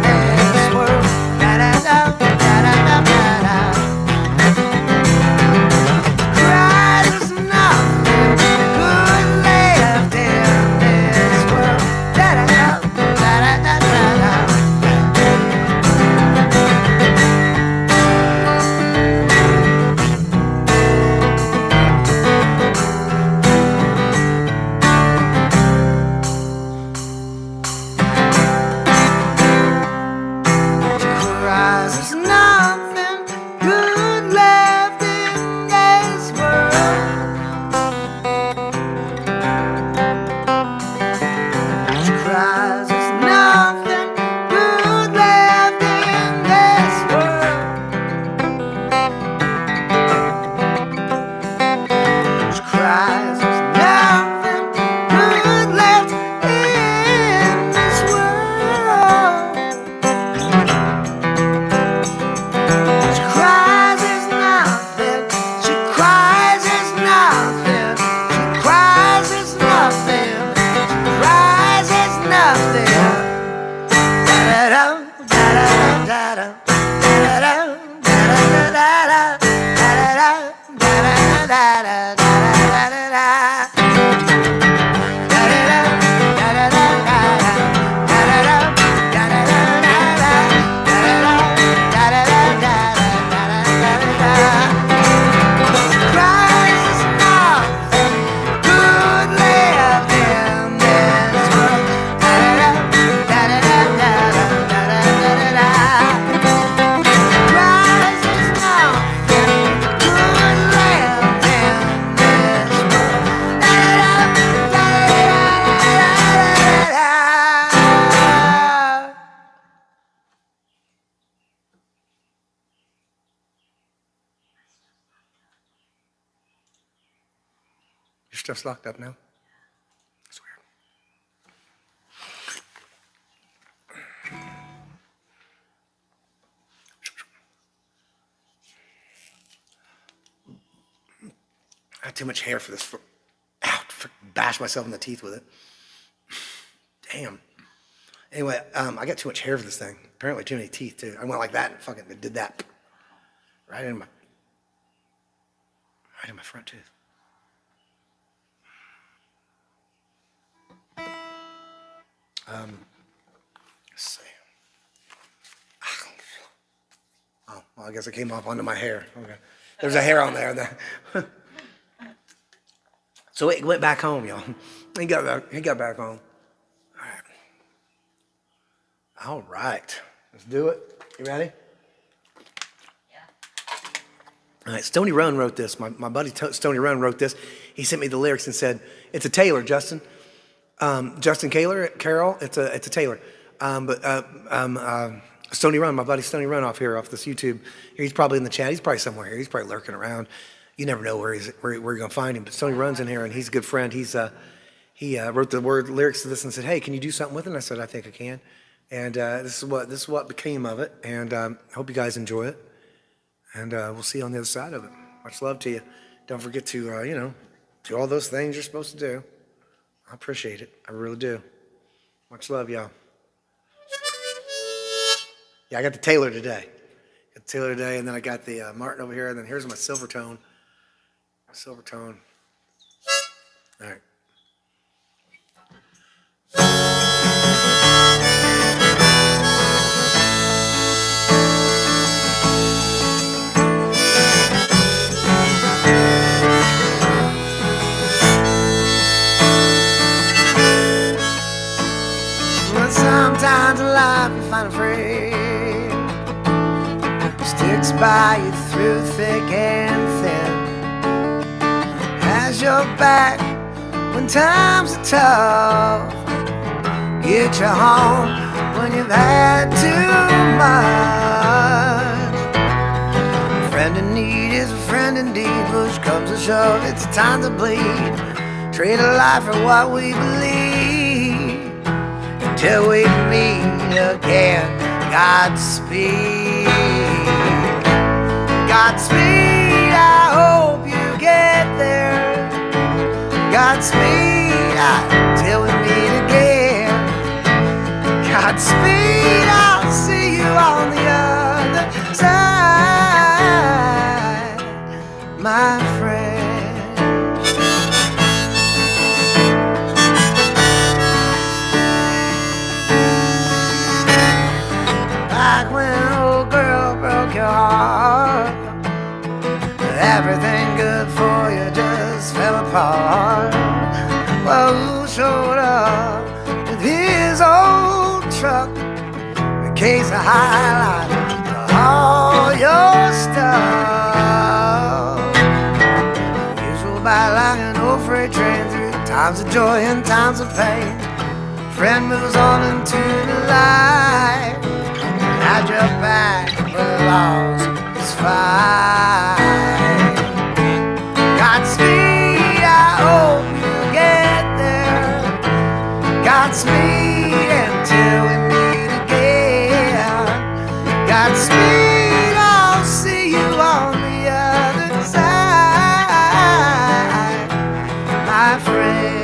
this world. Da-da-da, da-da-da, da-da. Cries, there's nothing good left in this world. Da-da-da, da-da-da, da-da. Your stuff's locked up now? That's weird. I had too much hair for this. Bash myself in the teeth with it. Damn. Anyway, I got too much hair for this thing. Apparently too many teeth, too. I went like that and fucking did that. Right in my front tooth. Let's see. Oh, well, I guess it came off onto my hair. Okay. There's a hair on there. So it went back home, y'all. He got back home. All right. Let's do it. You ready? All right, Stony Run wrote this. My buddy Stony Run wrote this. He sent me the lyrics and said, "It's a Taylor, Justin. Justin Carroll. It's a Taylor. Stony Run, my buddy Stony Run off this YouTube. He's probably in the chat. He's probably somewhere here. He's probably lurking around. You never know where you're gonna find him. But Stony Run's in here, and he's a good friend. He wrote the lyrics to this and said, "Hey, can you do something with it?" And I said, "I think I can." And this is what became of it. And I hope you guys enjoy it. And we'll see you on the other side of it. Much love to you. Don't forget to, do all those things you're supposed to do. I appreciate it. I really do. Much love, y'all. Yeah, I got the Taylor today. And then I got the Martin over here, and then here's my Silvertone. Silvertone. All right. Sometimes in life you find a friend who sticks by you through thick and thin, has your back when times are tough, get you home when you've had too much. A friend in need is a friend indeed. Push comes to shove, it's time to bleed. Trade a life for what we believe. Till we meet again, Godspeed. Godspeed, I hope you get there. Godspeed, till we meet again. Godspeed, I'll see you on the other side, my friend. Like when an old girl broke your heart, everything good for you just fell apart. Well, who showed up with his old truck, a case of highlight, all your stuff? Usual by like an old freight train through times of joy and times of pain. Friend moves on into the light. Had your back, but lost is fine. Godspeed, I hope you get there. Godspeed until we meet again. Godspeed, I'll see you on the other side, my friend.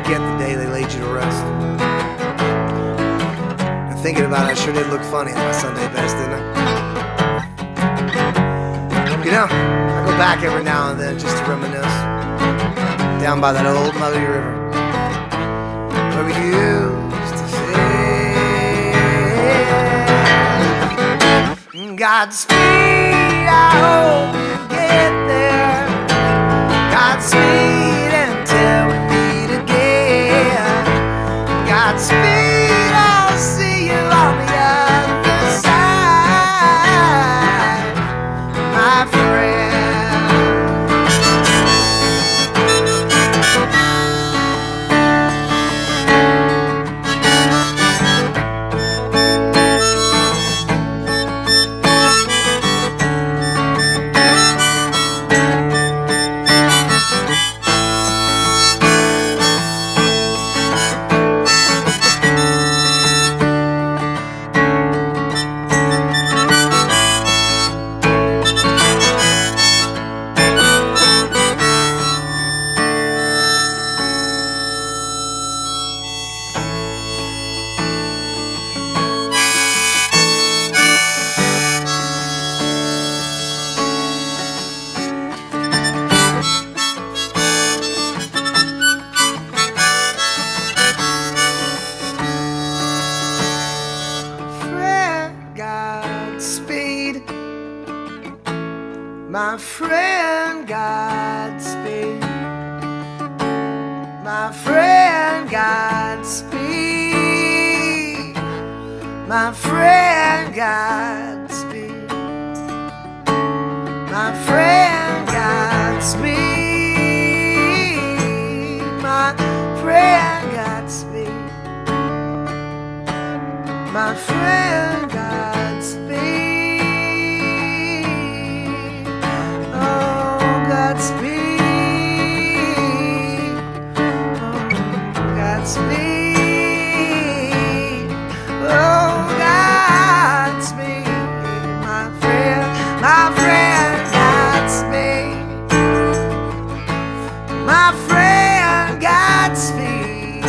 Get the day Thinking about it, I sure did look funny in my Sunday best, didn't I? You know, I go back every now and then just to reminisce. Down by that old muddy river, where we used to say, Godspeed, I hope you get there. Godspeed until we meet again. Godspeed, I'll see you on the other side, my friend. Godspeed, my friend, Godspeed, my friend, Godspeed, my friend, Godspeed, my friend, Godspeed, my friend, Godspeed, my friend, Godspeed. Godspeed, Godspeed, oh Godspeed, my friend, Godspeed, my friend, Godspeed,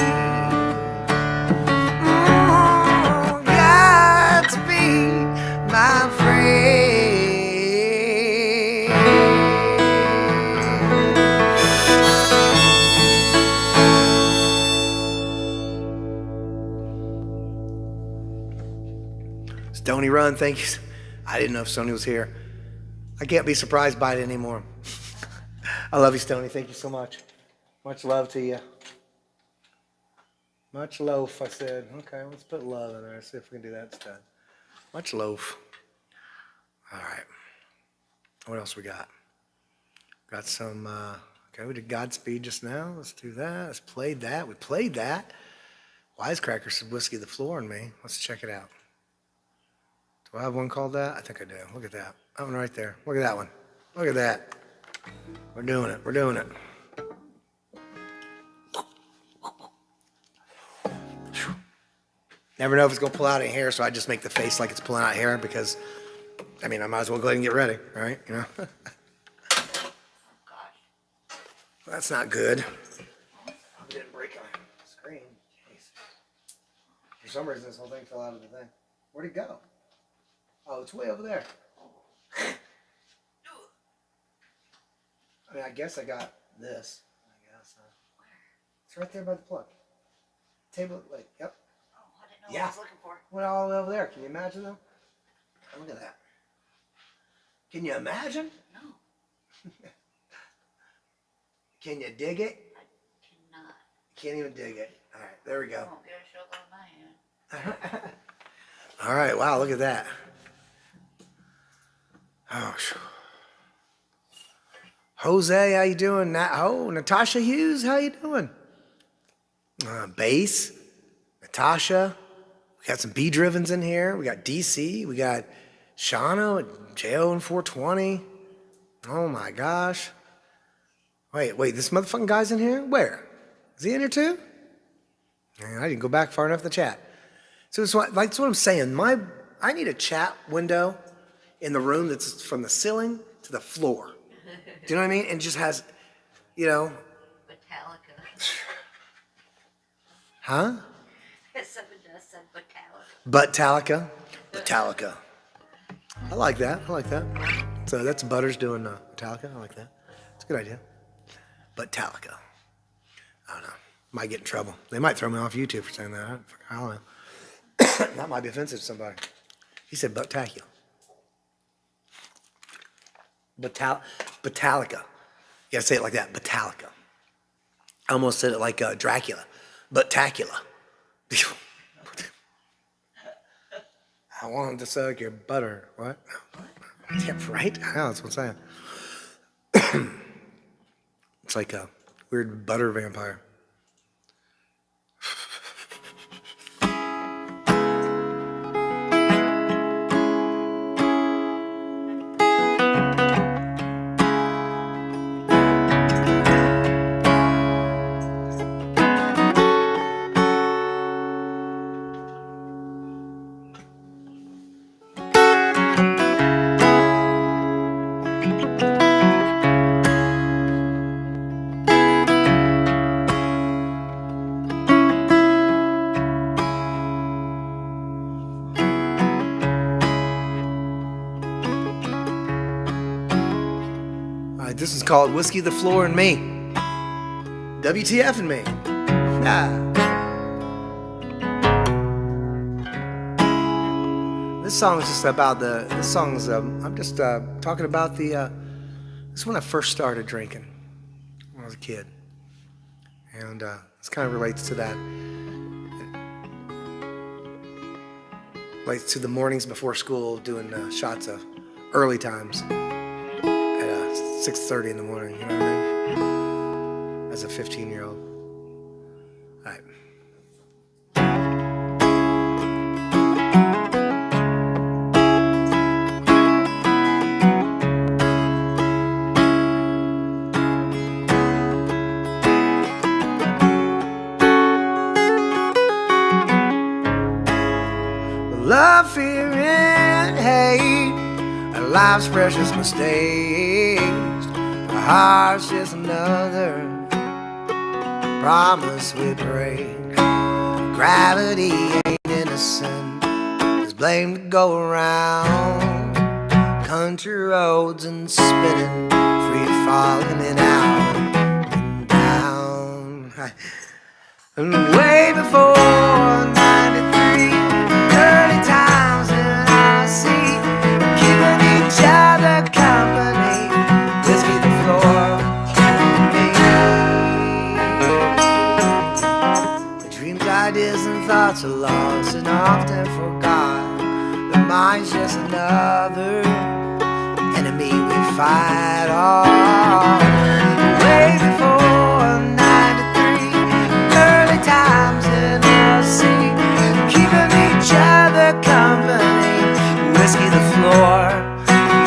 Godspeed, my friend. Stoney Run, thank you. I didn't know if Stoney was here. I can't be surprised by it anymore. I love you, Stoney. Thank you so much. Much love to you. Much loaf, I said. Okay, let's put love in there. See if we can do that instead. Much loaf. All right. What else we got? Got some, okay, we did Godspeed just now. Let's do that. Let's play that. We played that. Wisecracker said Whiskey the Floor and Me. Let's check it out. Do I have one called that? I think I do. Look at that. That one right there. Look at that one. Look at that. We're doing it. We're doing it. Never know if it's going to pull out any hair, so I just make the face like it's pulling out hair because, I mean, I might as well go ahead and get ready, right? You know? That's not good. I didn't break my screen. Jeez. For some reason, this whole thing fell out of the thing. Where'd it go? Oh, it's way over there. I mean, I guess I got this. I guess. It's right there by the plug. Table, like, yep. Oh, I didn't know what I was looking for. Went all the way over there. Can you imagine though? Look at that. Can you imagine? No. Can you dig it? I cannot. Can't even dig it. All right, there we go. I won't get a shovel in my hand. All right, wow, look at that. Oh, Jose, how you doing? Natasha Hughes, how you doing? Bass, Natasha. We got some B-drivens in here. We got DC. We got Shano and JO and 420. Oh my gosh. Wait, this motherfucking guy's in here? Where? Is he in here too? Man, I didn't go back far enough to chat. So it's what, that's what I'm saying. I need a chat window in the room that's from the ceiling to the floor. Do you know what I mean? And just has, you know. Metallica. Huh? It's so Metallica. said Buttalica. Metallica. I like that. So that's Butters doing Metallica. I like that. It's a good idea. Buttalica. I don't know. Might get in trouble. They might throw me off YouTube for saying that. I don't know. That might be offensive to somebody. He said Buttacula. Metallica. You gotta say it like that. Metallica. I almost said it like Dracula. Buttacula. I wanted to suck your butter. What? Yeah, right? I know, that's what I'm saying. It's like a weird butter vampire. This is called Whiskey, the Floor, and Me. WTF and me. This song is just about I'm just talking about this is when I first started drinking, when I was a kid. And this kind of relates to that. Relates to the mornings before school doing shots of early times. 6:30 in the morning, you know what I mean? As a 15-year-old. All right. Love, fear, and hate, our life's precious mistakes. Our heart's just another promise we break. Gravity ain't innocent, there's blame to go around. Country roads and spinning, free falling and out and down. And way before 93, early times in our sea, giving each other company, whiskey the floor, me. The dreams, ideas, and thoughts are lost and often forgot. The mind's just another enemy we fight off. Way before 93, early times in the sea, keeping each other company, whiskey the floor,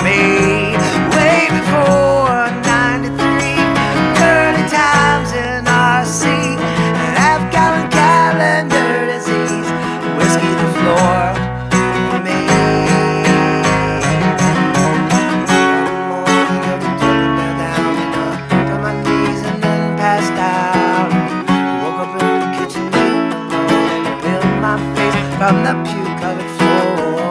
me. Way before 93, early times in our sea, and half-gallon calendar disease, whiskey the floor, me. Down to my knees and then passed out. Woke up in the kitchen in the morning, peeled my face from the pew-covered floor.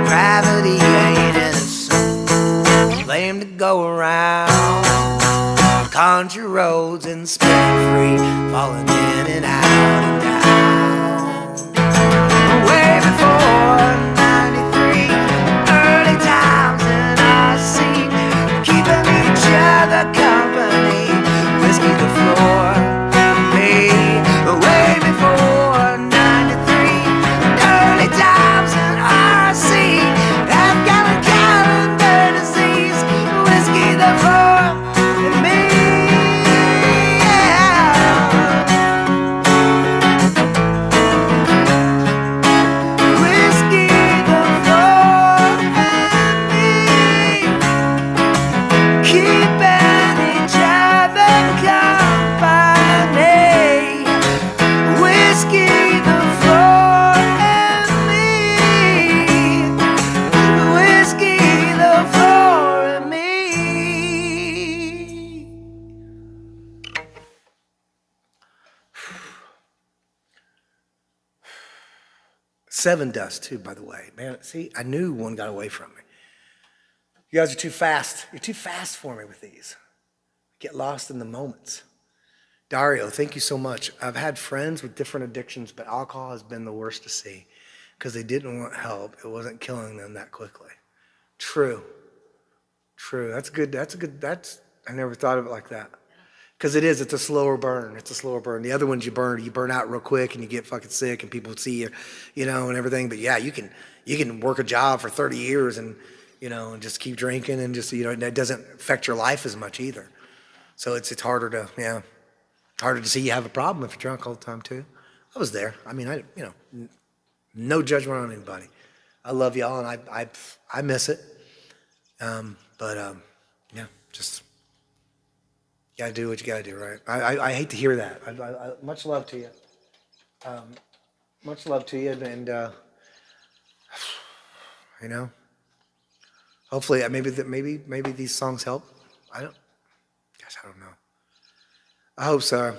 Gravity ain't innocent, blame to go around. Country roads and spinning free, falling in and out and down. Way before 93, early times in our sea, keeping each other company, whiskey the floor, me. Way before 93, early times in our sea, half-gallon calendar disease, whiskey the floor, me. Yeah. Seven does too, by the way. Man, see, I knew one got away from me. You guys are too fast. You're too fast for me with these. Get lost in the moments. Dario, thank you so much. I've had friends with different addictions, but alcohol has been the worst to see because they didn't want help. It wasn't killing them that quickly. True. That's good. I never thought of it like that. Because it's a slower burn. The other ones you burn out real quick and you get fucking sick and people see you, and everything. But yeah, you can work a job for 30 years and, and just keep drinking and just, and it doesn't affect your life as much either. So it's harder to see you have a problem if you're drunk all the time too. I was there. I mean, no judgment on anybody. I love y'all and I miss it. Just you gotta do what you gotta do, right? I hate to hear that. I much love to you. Much love to you, and hopefully, maybe these songs help. I don't know. I hope so,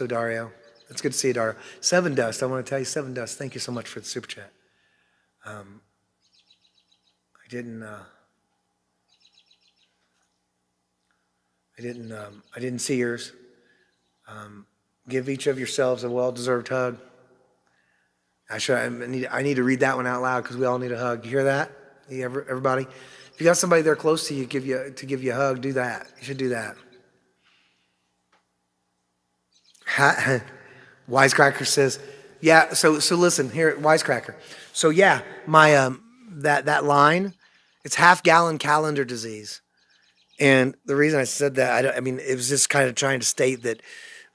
Dario. It's good to see you, Dario. Seven Dust. I want to tell you, Seven Dust. Thank you so much for the super chat. I didn't see yours. Give each of yourselves a well-deserved hug. I need to read that one out loud because we all need a hug. You hear that? Everybody? If you got somebody there close to you, give you a hug, do that. You should do that. Wisecracker says, yeah. So listen here, Wisecracker. So yeah, my that line, it's half-gallon calendar disease. And the reason I said that, it was just kind of trying to state that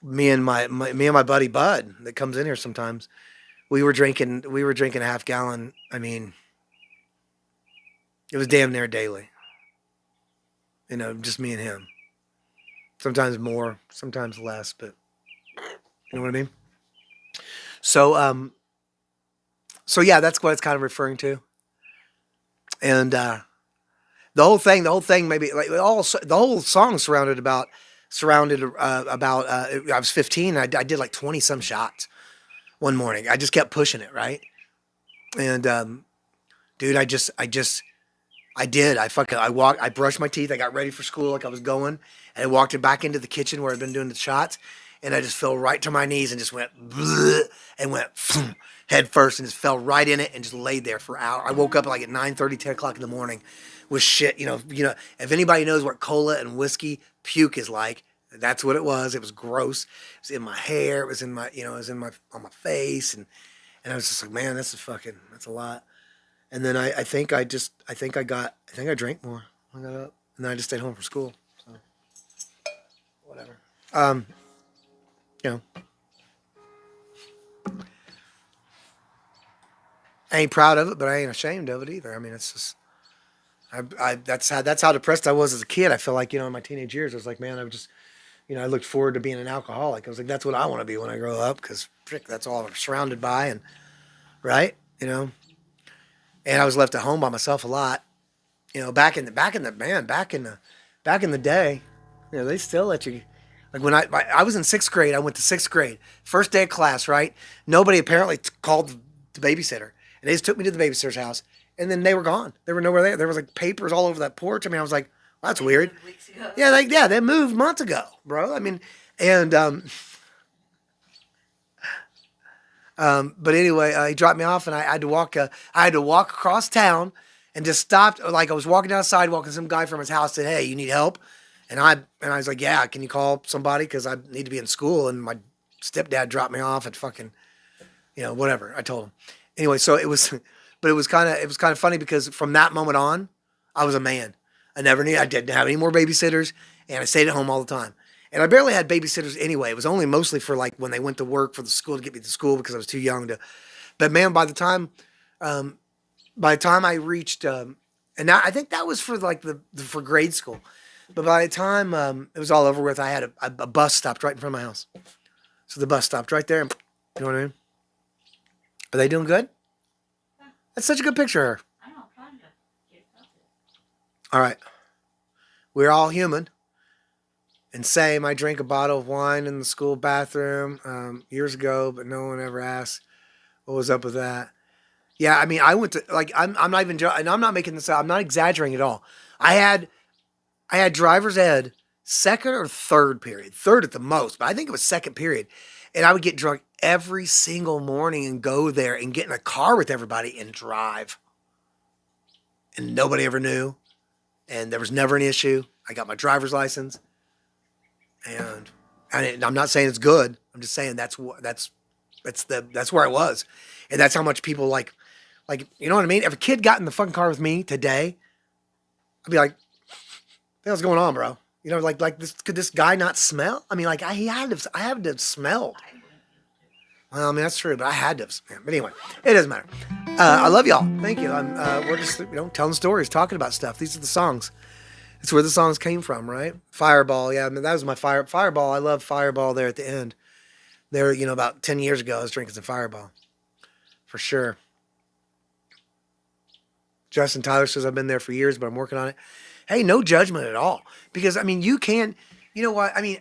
me and my buddy Bud that comes in here sometimes, we were drinking a half gallon. It was damn near daily. Just me and him. Sometimes more, sometimes less, but you know what I mean? So yeah, that's what it's kind of referring to. And the whole thing, maybe like the whole song surrounded about. I was 15. And I did like 20 some shots one morning. I just kept pushing it, right? And dude, I brushed my teeth. I got ready for school like I was going, and I walked back into the kitchen where I'd been doing the shots, and I just fell right to my knees and just went and went head first and just fell right in it and just laid there for hours. I woke up like at 9:30, 10 o'clock in the morning with shit. If anybody knows what cola and whiskey puke is like, that's what it was. It was gross. It was in my hair. It was in my, on my face. And I was just like, man, that's a lot. And then I think I drank more. I got up and then I just stayed home from school. So whatever. I ain't proud of it, but I ain't ashamed of it either. It's just, that's how depressed I was as a kid. I feel like, in my teenage years, I was like, man, I just, I looked forward to being an alcoholic. I was like, that's what I want to be when I grow up, because that's all I'm surrounded by, and right, and I was left at home by myself a lot. Back in the day, they still let you. Like when I was in sixth grade, I went to sixth grade, first day of class, right? Nobody apparently called the babysitter, and they just took me to the babysitter's house, and then they were gone. They were nowhere there. There was like papers all over that porch. I was like, well, that's weird. Yeah, they moved months ago, bro. But anyway, he dropped me off, and I had to walk across town, and just stopped. Like I was walking down the sidewalk, and some guy from his house said, "Hey, you need help?" And I was like, "Yeah, can you call somebody? Because I need to be in school." And my stepdad dropped me off at fucking, whatever. I told him. Anyway, so it was, but it was kind of funny because from that moment on, I was a man. I didn't have any more babysitters, and I stayed at home all the time. And I barely had babysitters anyway. It was only mostly for like when they went to work for the school to get me to school because I was too young to. But man, by the time I reached, and I think that was for like for grade school. But by the time it was all over with, I had a bus stopped right in front of my house. So the bus stopped right there. You know what I mean? Are they doing good? Yeah. That's such a good picture of her. I know, I'm trying to get it. All right. We're all human. And same, I drank a bottle of wine in the school bathroom years ago, but no one ever asked what was up with that. Yeah, I mean, I went to like I'm not even and I'm not making this up. I'm not exaggerating at all. I had I had driver's ed second or third period, third at the most, but I think it was second period, and I would get drunk every single morning and go there and get in a car with everybody and drive, and nobody ever knew, and there was never an issue. I got my driver's license, and I'm not saying it's good. I'm just saying that's where I was, and that's how much people like, you know what I mean? If a kid got in the fucking car with me today, I'd be like, "What the hell's going on, bro?" You know, like this. Could this guy not smell? I mean, like I had to have smelled. Well, I mean that's true, but I had to have smelled. But anyway, it doesn't matter. I love y'all. Thank you. We're just telling stories, talking about stuff. These are the songs. It's where the songs came from, right? Fireball. Yeah, I mean that was my Fireball. I love Fireball there at the end. There, about 10 years ago, I was drinking some Fireball, for sure. Justin Tyler says I've been there for years, but I'm working on it. Hey, no judgment at all. Because, I mean, you can, you know what? I mean,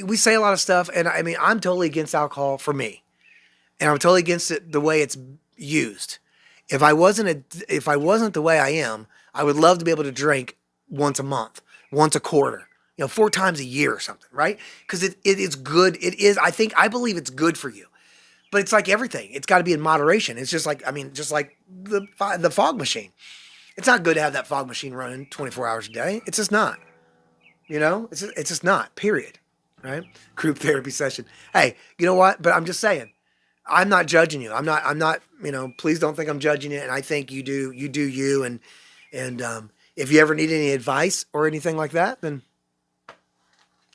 we say a lot of stuff, and I mean, I'm totally against alcohol for me. And I'm totally against it the way it's used. If I wasn't the way I am, I would love to be able to drink once a month, once a quarter, 4 times a year or something, right? Because it is good. It is, I believe it's good for you. But it's like everything. It's got to be in moderation. It's just like, just like the fog machine. It's not good to have that fog machine running 24 hours a day. It's just not. It's just not, period. Right? Group therapy session. Hey, you know what? But I'm just saying, I'm not judging you. I'm not, please don't think I'm judging you. And I think you do you. And if you ever need any advice or anything like that, then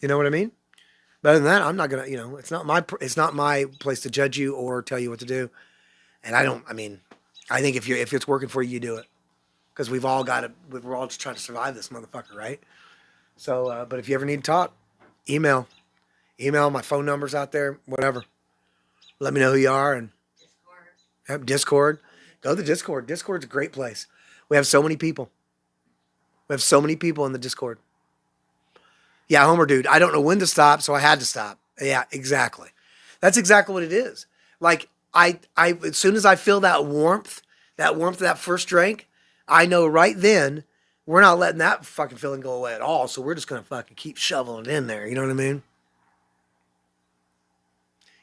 you know what I mean? But other than that, I'm not going to, it's not my place to judge you or tell you what to do. And I think if it's working for you, you do it. Because we're all just trying to survive this motherfucker, right? So, but if you ever need to talk, email, my phone number's out there, whatever. Let me know who you are. And Discord. Go to the Discord. Discord's a great place. We have so many people. In the Discord. Yeah, Homer dude, I don't know when to stop, so I had to stop. Yeah, exactly. That's exactly what it is. Like, I as soon as I feel that warmth of that first drink, I know right then we're not letting that fucking feeling go away at all. So we're just going to fucking keep shoveling it in there. You know what I mean?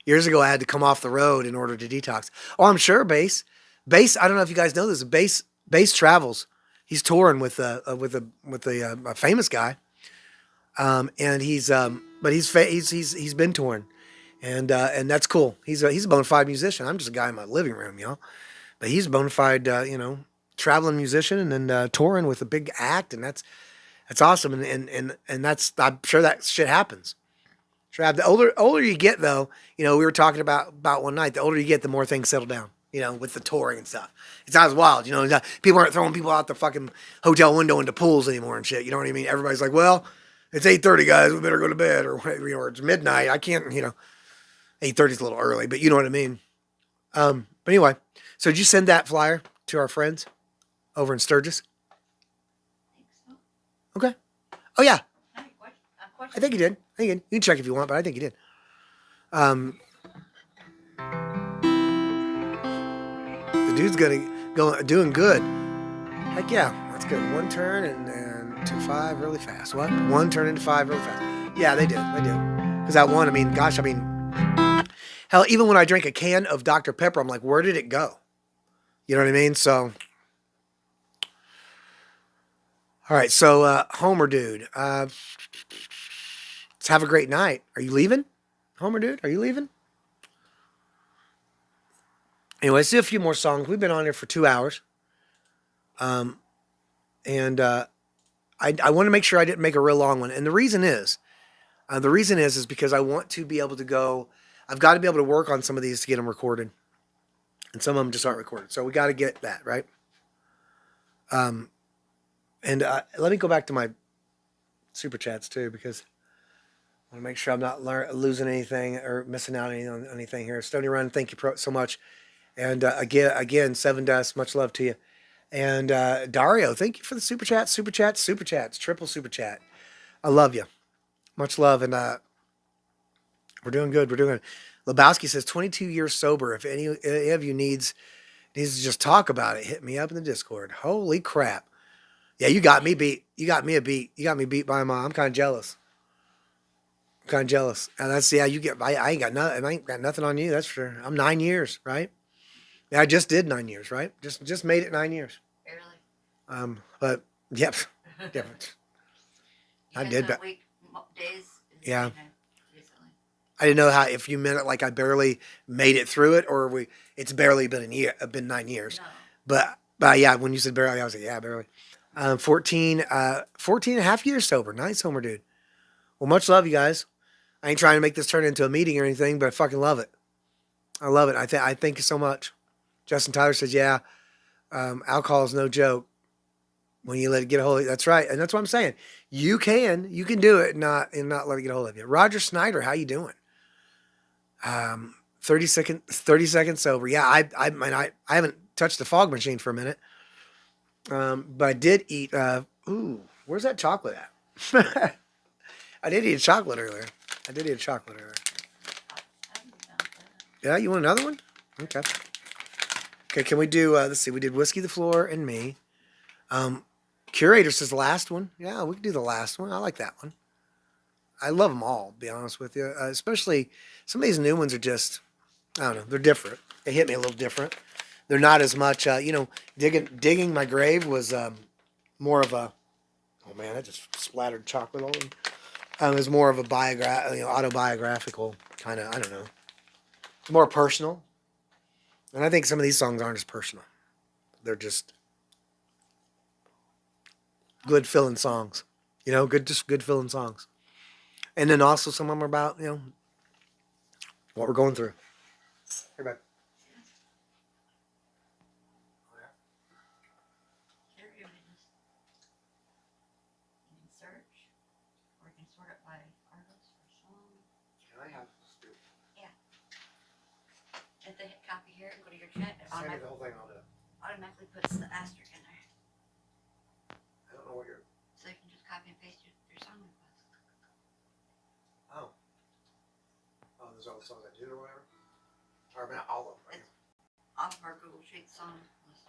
Years ago, I had to come off the road in order to detox. Oh, I'm sure, Bass. I don't know if you guys know this. Bass travels. He's touring with a famous guy. And he's been touring, and that's cool. He's a bona fide musician. I'm just a guy in my living room, but he's a bona fide, traveling musician and then touring with a big act, and that's awesome. And that's, I'm sure that shit happens. The older you get, though, we were talking about one night. The older you get, the more things settle down. With the touring and stuff. It's not as wild, People aren't throwing people out the fucking hotel window into pools anymore and shit. You know what I mean? Everybody's like, well, it's 8:30, guys. We better go to bed, or it's midnight. I can't, 8:30 is a little early, but you know what I mean. But anyway, so did you send that flyer to our friends over in Sturgis? I think so. Okay. Oh yeah. I think you did. You can check if you want, but I think you did. The dude's doing good. Heck yeah, that's good. 1 turn and to 5 really fast. What? 1 turn into 5 really fast. Yeah, they do. Because that one, hell, even when I drink a can of Dr. Pepper, I'm like, where did it go? You know what I mean? So, all right. So, Homer dude, let's have a great night. Are you leaving? Homer dude, are you leaving? Anyway, let's do a few more songs. We've been on here for 2 hours. I want to make sure I didn't make a real long one. And the reason is because I want to be able to go, I've got to be able to work on some of these to get them recorded. And some of them just aren't recorded. So we got to get that, right? Let me go back to my super chats too, because I want to make sure I'm not losing anything or missing out on anything here. Stony Run, thank you so much. And again, 7 Dust, much love to you. And Dario, thank you for the super chats, triple super chat. I love you. Much love. And we're doing good. Lebowski says 22 years sober. If any of you needs Needs to just talk about it. Hit me up in the Discord. Holy crap. Yeah, you got me beat. You got me a beat. You got me beat by mom. I'm kind of jealous. And that's, yeah, you get, I ain't got nothing. I ain't got nothing on you. That's for sure. I'm 9 years, right? Yeah, I just did 9 years, right? Just made it 9 years. Barely. But, yep. Different. I did, but days. Yeah. I didn't know how, if you meant it like I barely made it through it, or it's barely been 9 years. No. But yeah, when you said barely, I was like, yeah, barely. 14 and a half years sober. Nice homer, dude. Well, much love, you guys. I ain't trying to make this turn into a meeting or anything, but I fucking love it. I love it. I thank you so much. Justin Tyler says, yeah, alcohol is no joke. When you let it get a hold of you. That's right. And that's what I'm saying. You can do it and not let it get a hold of you. Roger Snyder, how you doing? 30 seconds sober. Yeah, I haven't touched the fog machine for a minute. But I did eat, where's that chocolate at? I did eat chocolate earlier. Yeah, you want another one? Okay. Okay, can we do, let's see, we did Whiskey the Floor and me. Curator says last one. Yeah, we can do the last one. I like that one. I love them all, to be honest with you. Especially some of these new ones are just, I don't know, they're different. They hit me a little different. They're not as much, digging my grave was more of a, oh man, I just splattered chocolate all over. It was more of a autobiographical kind of, I don't know. It's more personal. And I think some of these songs aren't as personal. They're just good filling songs. Good filling songs. And then also some of them are about, what we're going through. Here, back. If they hit copy here, go to your chat. Send me the whole thing, I'll do it. Automatically puts the asterisk in there. I don't know what you're... So you can just copy and paste your song request. Oh. Oh, there's all the songs I did or whatever? Or about all of them, right? It's off of our Google Sheet song list.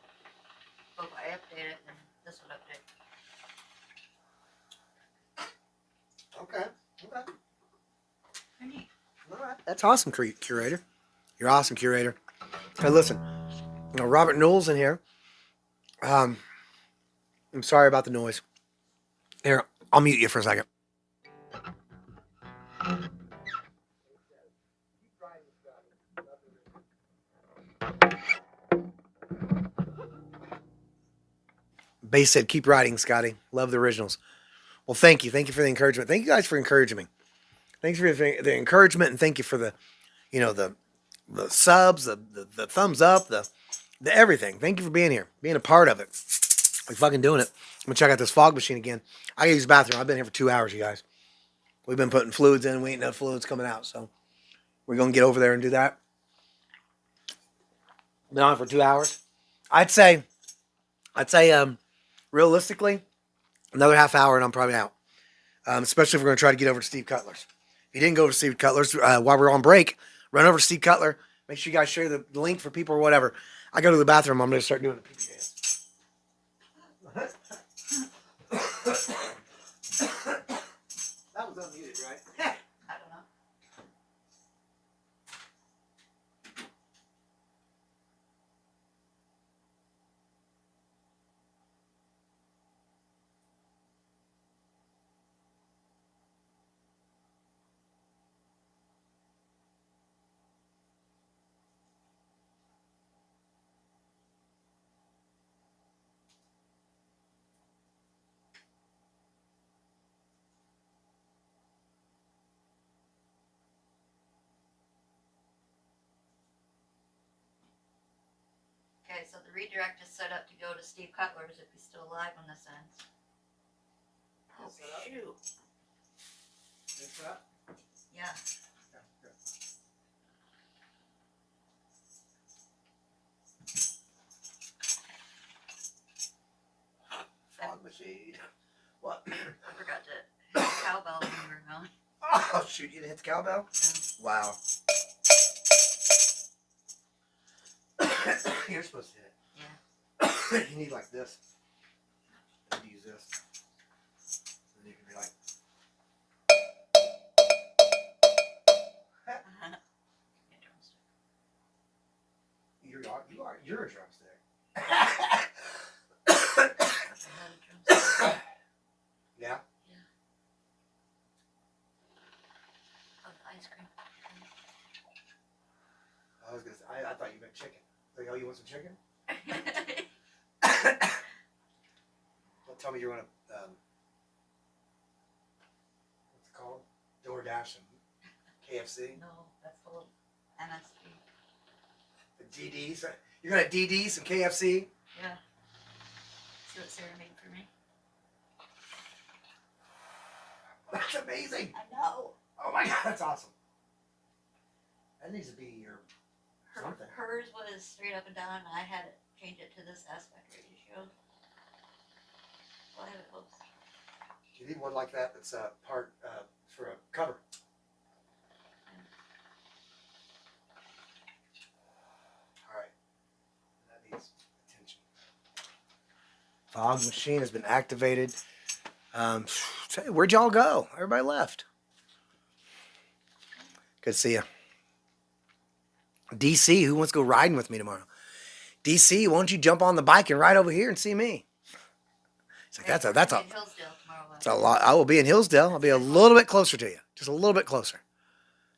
But if I update it, then this would update. Okay. Very neat. All right. That's awesome, Curator. You're awesome, Curator. Hey, listen, Robert Newell's in here. I'm sorry about the noise. Here, I'll mute you for a second. Bass said, keep writing, Scotty. Love the originals. Well, thank you. Thank you for the encouragement. Thank you guys for encouraging me. Thanks for the encouragement, and thank you for the subs, the thumbs up, the everything. Thank you for being here, being a part of it. We're fucking doing it. I'm gonna check out this fog machine again. I gotta use the bathroom. I've been here for 2 hours, you guys. We've been putting fluids in. We ain't no fluids coming out, so we're gonna get over there and do that. Been on for 2 hours. I'd say, realistically, another half hour and I'm probably out. Especially if we're gonna try to get over to Steve Cutler's. If you didn't go over to Steve Cutler's while we're on break, run over to Steve Cutler. Make sure you guys share the link for people or whatever. I go to the bathroom. I'm going to start doing the pee dance. That was unmuted, right? I don't know. Okay, so the redirect is set up to go to Steve Cutler's if he's still alive when this ends. Oh, shoot. Is that? Yeah. Fog machine. What? I forgot to hit the cowbell when we were going. Oh, shoot. You didn't hit the cowbell? Yeah. Wow. You're supposed to hit it. Yeah. You need like this. You need to use this. And you can be like. You're a drumstick. Yeah. Ice cream. I was gonna say, I thought you meant chicken. Like, oh, you want some chicken? Well, tell me you're gonna what's it called? DoorDash and KFC. No, that's the little MSG. The DDs. You're gonna DD some KFC. Yeah. See what Sarah made for me. That's amazing. I know. Oh my god, that's awesome. That needs to be your something. Hers was straight up and down, and I had it change it to this aspect ratio. Well, I have it close. You need one like that that's part for a cover. All right. That needs attention. Fog machine has been activated. Where'd y'all go? Everybody left. Good to see you. DC, who wants to go riding with me tomorrow? DC, why don't you jump on the bike and ride over here and see me? It's like, that's a lot. I will be in Hillsdale. I'll be a little bit closer to you. Just a little bit closer.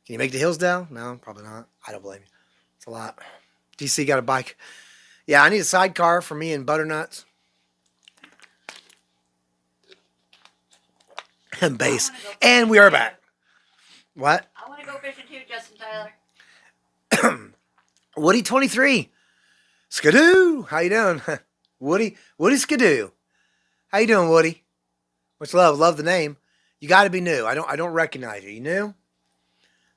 Can you make it to Hillsdale? No, probably not. I don't blame you. It's a lot. DC got a bike. Yeah, I need a sidecar for me and Butternuts. And bass. And we are back. What? I want to go fishing too, Justin Tyler. Woody 23. Skidoo. How you doing? Woody Skidoo. How you doing, Woody? Much love. Love the name. You got to be new. I don't recognize you. You new?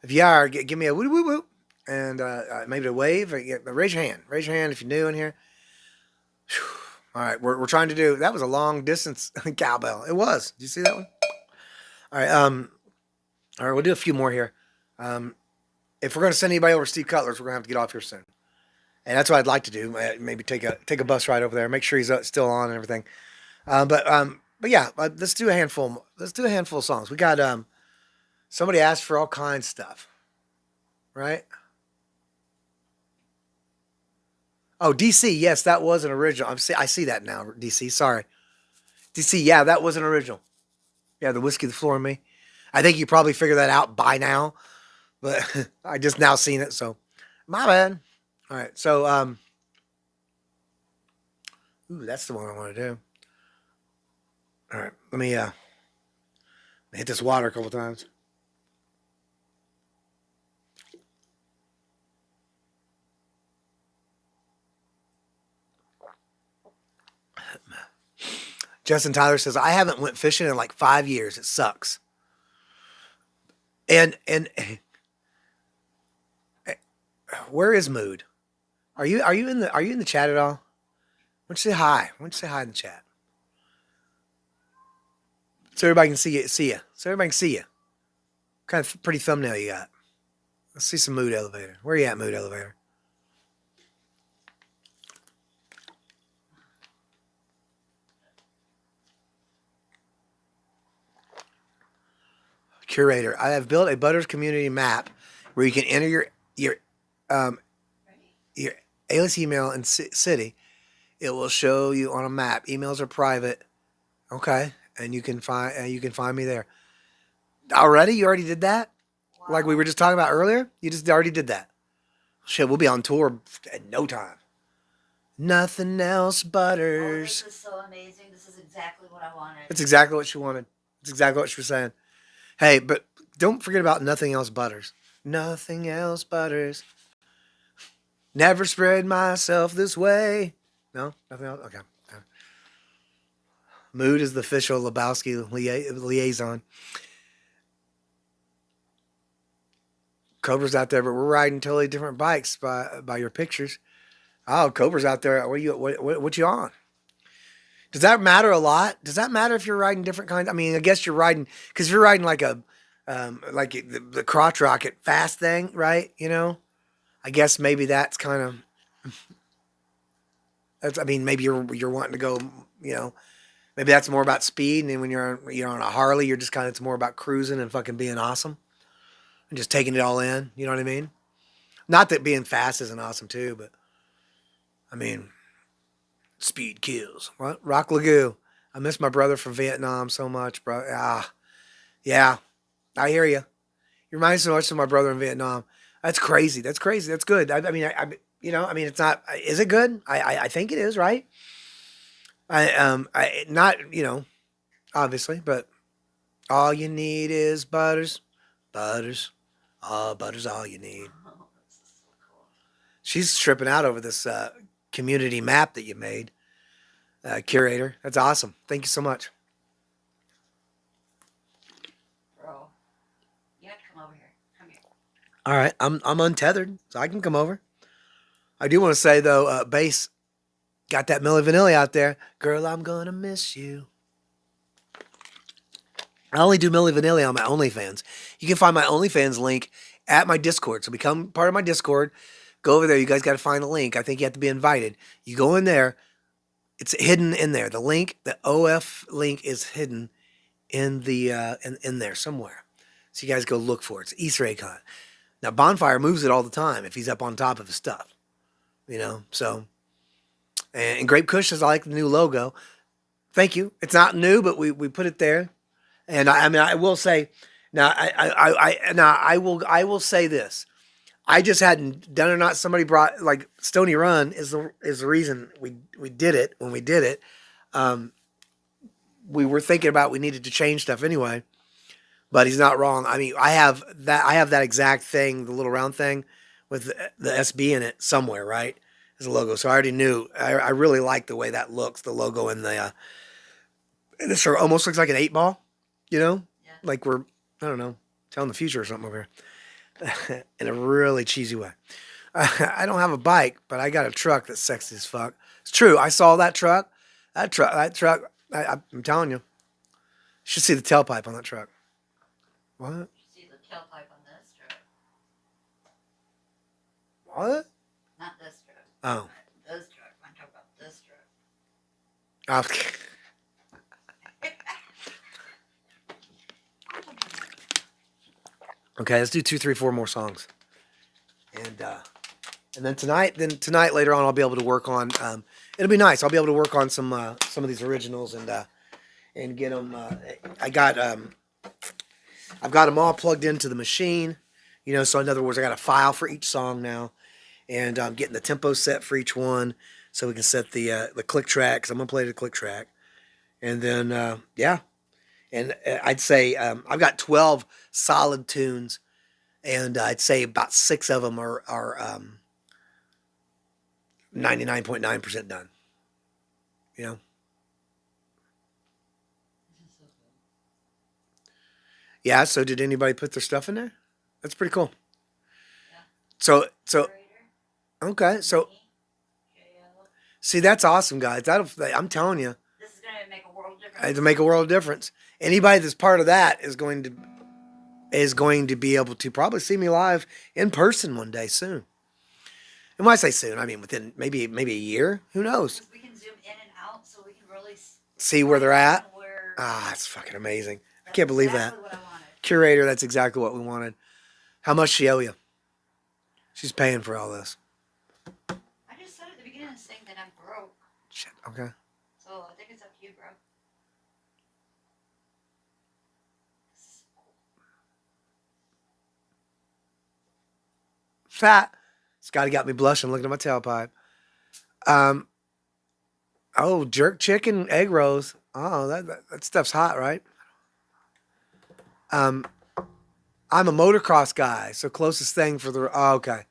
If you are, give me a woo woo woo. And maybe a wave. Or raise your hand. Raise your hand if you're new in here. Whew. All right. We're trying to do. That was a long distance cowbell. It was. Did you see that one? All right. All right. We'll do a few more here. If we're going to send anybody over Steve Cutler's, we're going to have to get off here soon. And that's what I'd like to do. Maybe take a bus ride over there. Make sure he's still on and everything. But yeah, let's do a handful. Let's do a handful of songs. We got somebody asked for all kinds of stuff, right? Oh, DC, yes, that was an original. I see that now. DC, sorry, DC, yeah, that was an original. Yeah, the Whiskey, the Floor, and Me. I think you probably figured that out by now, but I just now seen it, so my bad. All right, so ooh, that's the one I want to do. All right, let me hit this water a couple times. Justin Tyler says, I haven't went fishing in like 5 years. It sucks. And where is Mood? Are you in the chat at all? Why don't you say hi? Why don't you say hi in the chat? So everybody can see you. So everybody can see you. What kind of pretty thumbnail you got? Let's see some Mood Elevator. Where are you at, Mood Elevator? Curator. I have built a Butters community map where you can enter your alias email and city. It will show you on a map. Emails are private. Okay, and you can find me there. Already? You already did that? Wow. Like we were just talking about earlier? You just already did that. Shit, we'll be on tour in no time. Nothing else, Butters. Oh, this is so amazing. This is exactly what I wanted. It's exactly what she wanted. It's exactly what she was saying. Hey, but don't forget about Nothing Else Butters. Nothing else butters. Never spread myself this way. No? Nothing else? Okay. Mood is the official Lebowski liaison. Cobra's out there, but we're riding totally different bikes by your pictures. Oh, Cobra's out there. What you on? Does that matter a lot? Does that matter if you're riding different kinds? I mean, I guess you're riding, because if you're riding like like the crotch rocket fast thing, right? You know, I guess maybe that's kind of I mean, maybe you're wanting to go, you know, maybe that's more about speed, and then when you're on a Harley, you're just kind of it's more about cruising and fucking being awesome and just taking it all in. You know what I mean? Not that being fast isn't awesome too, but I mean, speed kills. What? Rock Lagoo. I miss my brother from Vietnam so much, bro. Yeah, I hear you. You remind me so much of my brother in Vietnam. That's crazy. That's crazy. That's good. I mean, you know, I mean, it's not. Is it good? I think it is, right? I not, you know, obviously, but all you need is butters, butters, all butters, all you need. She's tripping out over this community map that you made, curator. That's awesome. Thank you so much. Bro, you have to come over here. Come here. All right, I'm untethered, so I can come over. I do want to say though, bass got that Milli Vanilli out there. Girl, I'm gonna miss you. I only do Milli Vanilli on my OnlyFans. You can find my OnlyFans link at my Discord. So become part of my Discord. Go over there. You guys got to find the link. I think you have to be invited. You go in there. It's hidden in there. The link, the OF link is hidden in the in there somewhere. So you guys go look for it. It's Easter egg hunt. Now Bonfire moves it all the time if he's up on top of his stuff. You know, so and Grape Kush says I like the new logo. Thank you. It's not new, but we put it there. And I mean, I will say, now I will say this. I just hadn't done it or not. Somebody brought like Stony Run is the reason we did it when we did it. We were thinking about we needed to change stuff anyway, but he's not wrong. I mean, I have that exact thing, the little round thing with the SB in it somewhere, right? As a logo. So I already knew. I really like the way that looks. The logo in the and this almost looks like an 8-ball. You know, Yeah. like we're, I don't know, telling the future or something over here in a really cheesy way. I don't have a bike, but I got a truck that's sexy as fuck. It's true. I saw that truck. That truck. I'm telling you, you should see the tailpipe on that truck. What? You see the tailpipe on this truck. What? Not this truck. Oh. This truck. I'm talking about this truck. Okay. Okay, let's do 2, 3, 4 more songs, and then tonight later on I'll be able to work on. It'll be nice. I'll be able to work on some of these originals and get them. I've got them all plugged into the machine, you know. So in other words, I got a file for each song now, and I'm getting the tempo set for each one, so we can set the click track. Cause I'm gonna play the click track, and then yeah. And I'd say I've got 12 solid tunes, and I'd say about 6 of them are 99.9% done. You know? Yeah, so did anybody put their stuff in there? That's pretty cool. Yeah. So okay, so see, that's awesome, guys. I'm telling you, This is gonna make a world of difference. to make a world of difference. Anybody that's part of that is going to be able to probably see me live in person one day soon. And when I say soon, I mean within maybe a year. Who knows? We can zoom in and out, so we can really See where they're at. where It's fucking amazing. I can't believe that. exactly what I wanted. Curator, that's exactly what we wanted. How much she owe you? She's paying for all this. I just said at the beginning of this thing that I'm broke, Shit. Okay. so I think it's up to you, bro. Fat. Scotty got me blushing looking at my tailpipe. Oh, jerk chicken egg rolls. Oh, that stuff's hot, right? I'm a motocross guy, so closest thing for the. Oh, okay.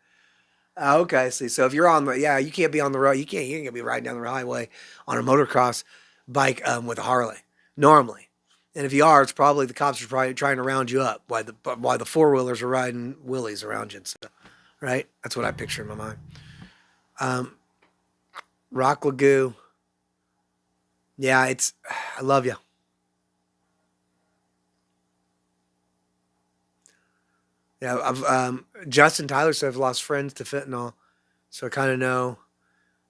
Okay. See, so if you're on the, you can't be on the road. You can't be riding down the highway on a motocross bike with a Harley normally. And if you are, it's probably the cops are probably trying to round you up while the 4-wheelers are riding wheelies around you and stuff. Right? That's what I picture in my mind. Rock Lagoo. Yeah, I love you. Yeah, Justin Tyler said I've lost friends to fentanyl, so I kind of know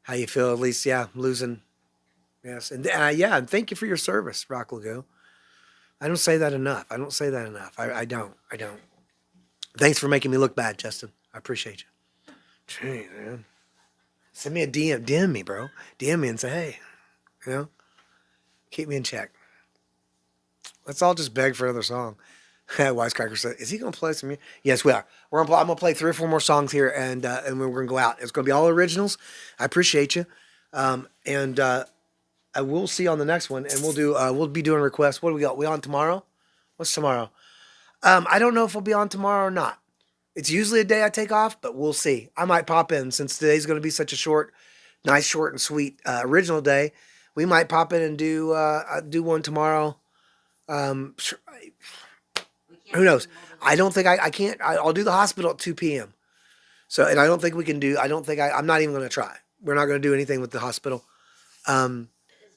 how you feel. At least, yeah, losing. Yes, and yeah, and thank you for your service, Rock Lago. I don't say that enough. I don't say that enough. I don't. I don't. Thanks for making me look bad, Justin. I appreciate you. Gee, man. Send me a DM me, bro. DM me and say, hey, you know, keep me in check. Let's all just beg for another song. Wisecracker said, "Is he going to play some music?" Yes, we are. I'm going to play 3 or 4 more songs here, and we're going to go out. It's going to be all originals. I appreciate you, and I will see you on the next one. And we'll be doing requests. What do we got? We on tomorrow? What's tomorrow? I don't know if we'll be on tomorrow or not. It's usually a day I take off, but we'll see. I might pop in since today's going to be such a nice, short, and sweet original day. We might pop in and do one tomorrow. Who knows? I don't think I can't. I'll do the hospital at 2 p.m. So, and I don't think we can do. I'm not even going to try. We're not going to do anything with the hospital. Is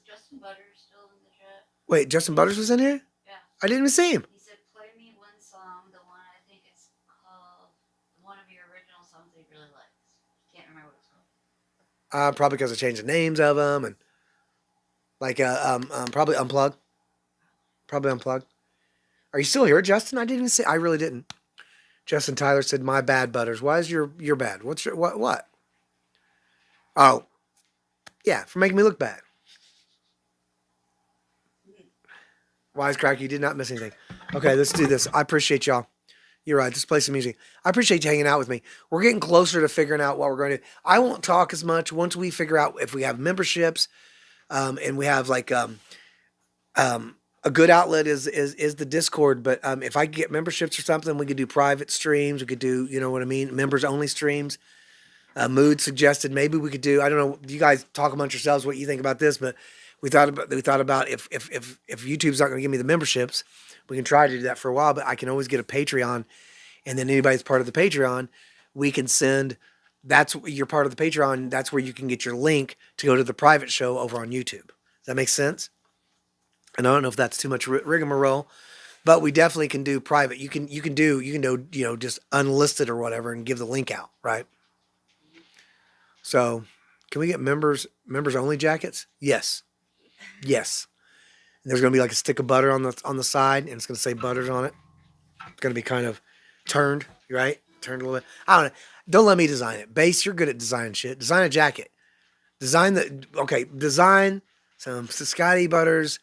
Justin Butters still in the chat? Wait, Justin Butters was in here? Yeah. I didn't even see him. He said, play me one song, the one I think it's called, one of your original songs that he really likes. Can't remember what it's called. Probably because I changed the names of them and probably unplug. Probably unplug. Are you still here, Justin? I didn't even see. I really didn't. Justin Tyler said, "My bad, Butters. Why is your bad? What's your what? Oh, yeah, for making me look bad." Wisecrack, you did not miss anything. Okay, let's do this. I appreciate y'all. You're right. Let's play some music. I appreciate you hanging out with me. We're getting closer to figuring out what we're going to do. I won't talk as much once we figure out if we have memberships, and we have a good outlet is the Discord. But if I could get memberships or something, we could do private streams. We could do, you know what I mean, members only streams. Mood suggested maybe we could do. I don't know. You guys talk amongst yourselves what you think about this, but we thought about if YouTube's not going to give me the memberships, we can try to do that for a while. But I can always get a Patreon, and then anybody's part of the Patreon, we can send. That's you're part of the Patreon. That's where you can get your link to go to the private show over on YouTube. Does that make sense? And I don't know if that's too much rigmarole, but we definitely can do private. You can do just unlisted or whatever and give the link out, right? So, can we get members only jackets? Yes. Yes. And there's going to be like a stick of butter on the side, and it's going to say Butters on it. It's going to be kind of turned, right? Turned a little bit. I don't know. Don't let me design it. Bass, you're good at designing shit. Design a jacket. Design some Scotty Butters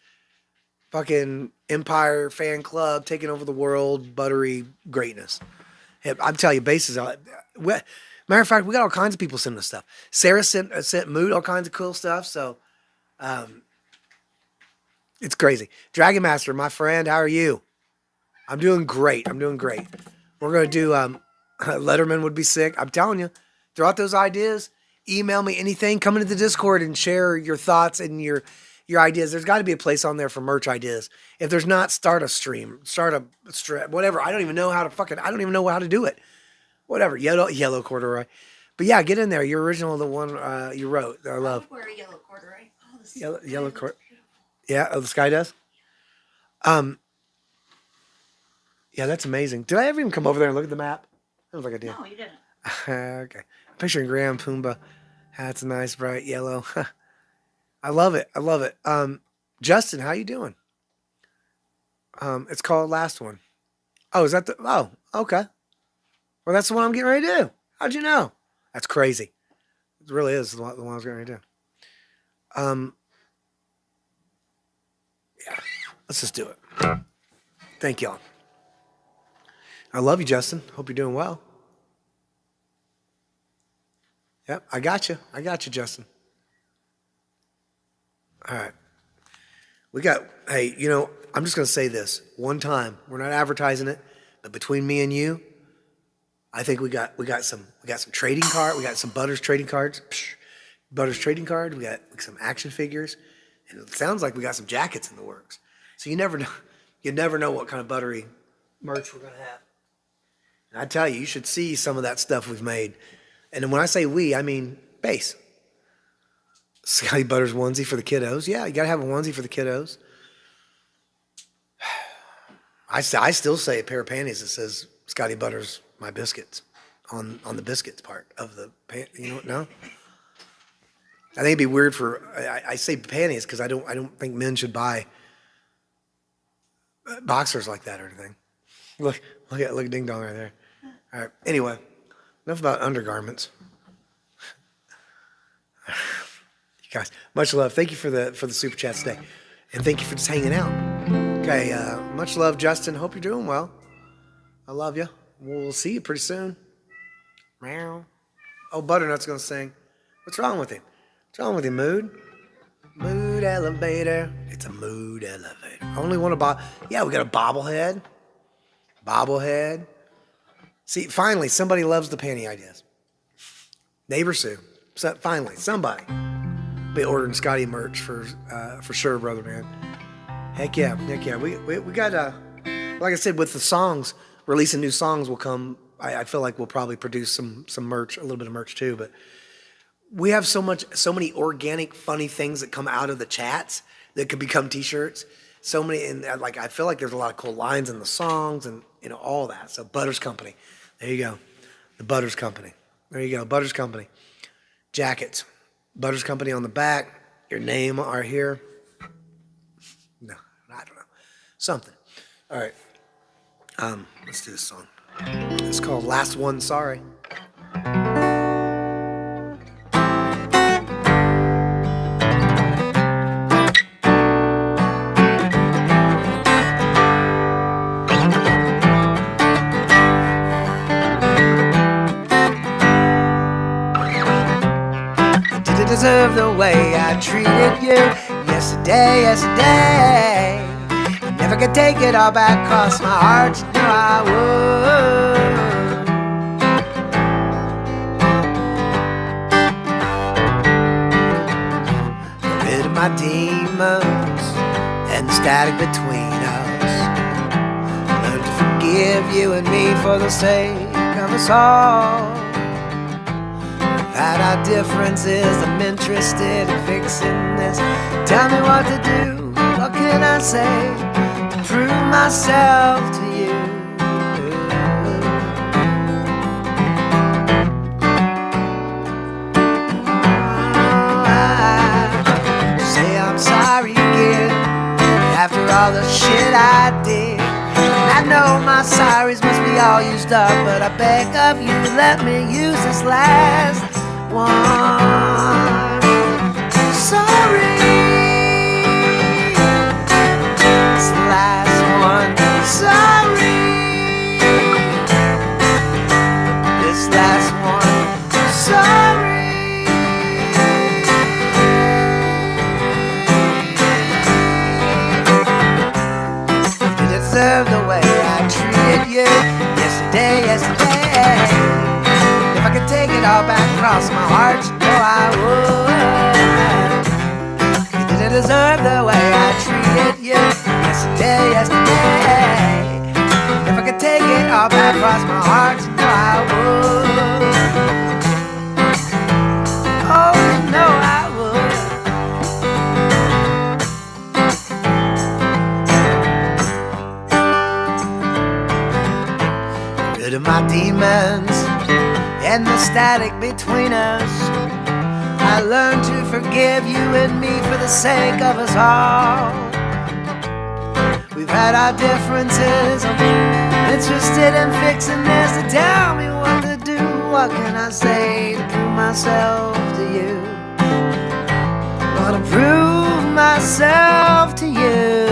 fucking Empire fan club taking over the world, buttery greatness. I'm telling you, bass is out. Matter of fact, we got all kinds of people sending us stuff. Sarah sent Mood all kinds of cool stuff. So, it's crazy. Dragon Master, my friend, how are you? I'm doing great. We're gonna do Letterman would be sick. I'm telling you, throw out those ideas. Email me anything. Come into the Discord and share your thoughts and your ideas. There's got to be a place on there for merch ideas. If there's not, start a stream, whatever. I don't even know how to do it. Whatever. Yellow corduroy. But yeah, get in there. Your original, the one you wrote that I love. I wear a yellow corduroy. Yellow corduroy. Yeah, the sky does. Yeah, that's amazing. Did I ever even come over there and look at the map? I don't think I did. No, you didn't. Okay. I'm picturing Graham Pumbaa. That's nice, bright yellow. I love it. Justin, how you doing? It's called Last One. Oh, is that okay. Well, that's the one I'm getting ready to do. How'd you know? That's crazy. It really is the one I was getting ready to do. Yeah, let's just do it. Thank y'all. I love you, Justin. Hope you're doing well. Yep, I got you, Justin. All right. Hey, I'm just going to say this one time. We're not advertising it, but between me and you, I think we got some trading card. We got some Butters trading cards. Butters trading card. We got some action figures. And it sounds like we got some jackets in the works. So you never know what kind of buttery merch we're going to have. And I tell you, you should see some of that stuff we've made. And then when I say we, I mean bass. Scotty Butters onesie for the kiddos. Yeah, you got to have a onesie for the kiddos. I still say a pair of panties that says Scotty Butters, my biscuits, on the biscuits part of the pant. You know what? No? I think it'd be weird for I say panties because I don't think men should buy boxers like that or anything. Look at Ding Dong right there. All right. Anyway, enough about undergarments. You guys, much love. Thank you for the super chats today, and thank you for just hanging out. Okay. Much love, Justin. Hope you're doing well. I love you. We'll see you pretty soon. Meow. Oh, Butternut's gonna sing. What's wrong with him? What's wrong with him? Mood elevator. It's a mood elevator. I only want a yeah, we got a bobblehead. See, finally, somebody loves the panty ideas. Neighbor Sue. So, finally, somebody. Be ordering Scotty merch for sure, brother man. Heck yeah. We got like I said, with the songs, releasing new songs will come. I feel like we'll probably produce some merch, a little bit of merch too, but we have so many organic, funny things that come out of the chats that could become t-shirts. So many, and like, I feel like there's a lot of cool lines in the songs and, all that. So Butters Company, there you go. The Butters Company. There you go. Butters Company. Jackets. Butters Company on the back. Your name are here. No, I don't know. Something. All right. Let's do this song. It's called Last One Sorry. Deserve the way I treated you yesterday. I never could take it all back, cross my heart, you know I would. Get rid of my demons and the static between us. Learn to forgive you and me for the sake of us all. Had our differences, I'm interested in fixing this. Tell me what to do, what can I say to prove myself to you? I say I'm sorry again, after all the shit I did. I know my sorries must be all used up, but I beg of you, let me use this last one. Sorry, this last one. Sorry, this last one. Sorry. You deserve the way I treated you yesterday. If I could take it all back, cross my heart, you know I would. You didn't deserve the way I treated you yesterday. If I could take it all back, cross my heart, you know I would. Oh, you know I would. Rid of my demons and the static between us. I learned to forgive you and me for the sake of us all. We've had our differences, I'm interested in fixing this. So tell me what to do, what can I say to prove myself to you? Want to prove myself to you.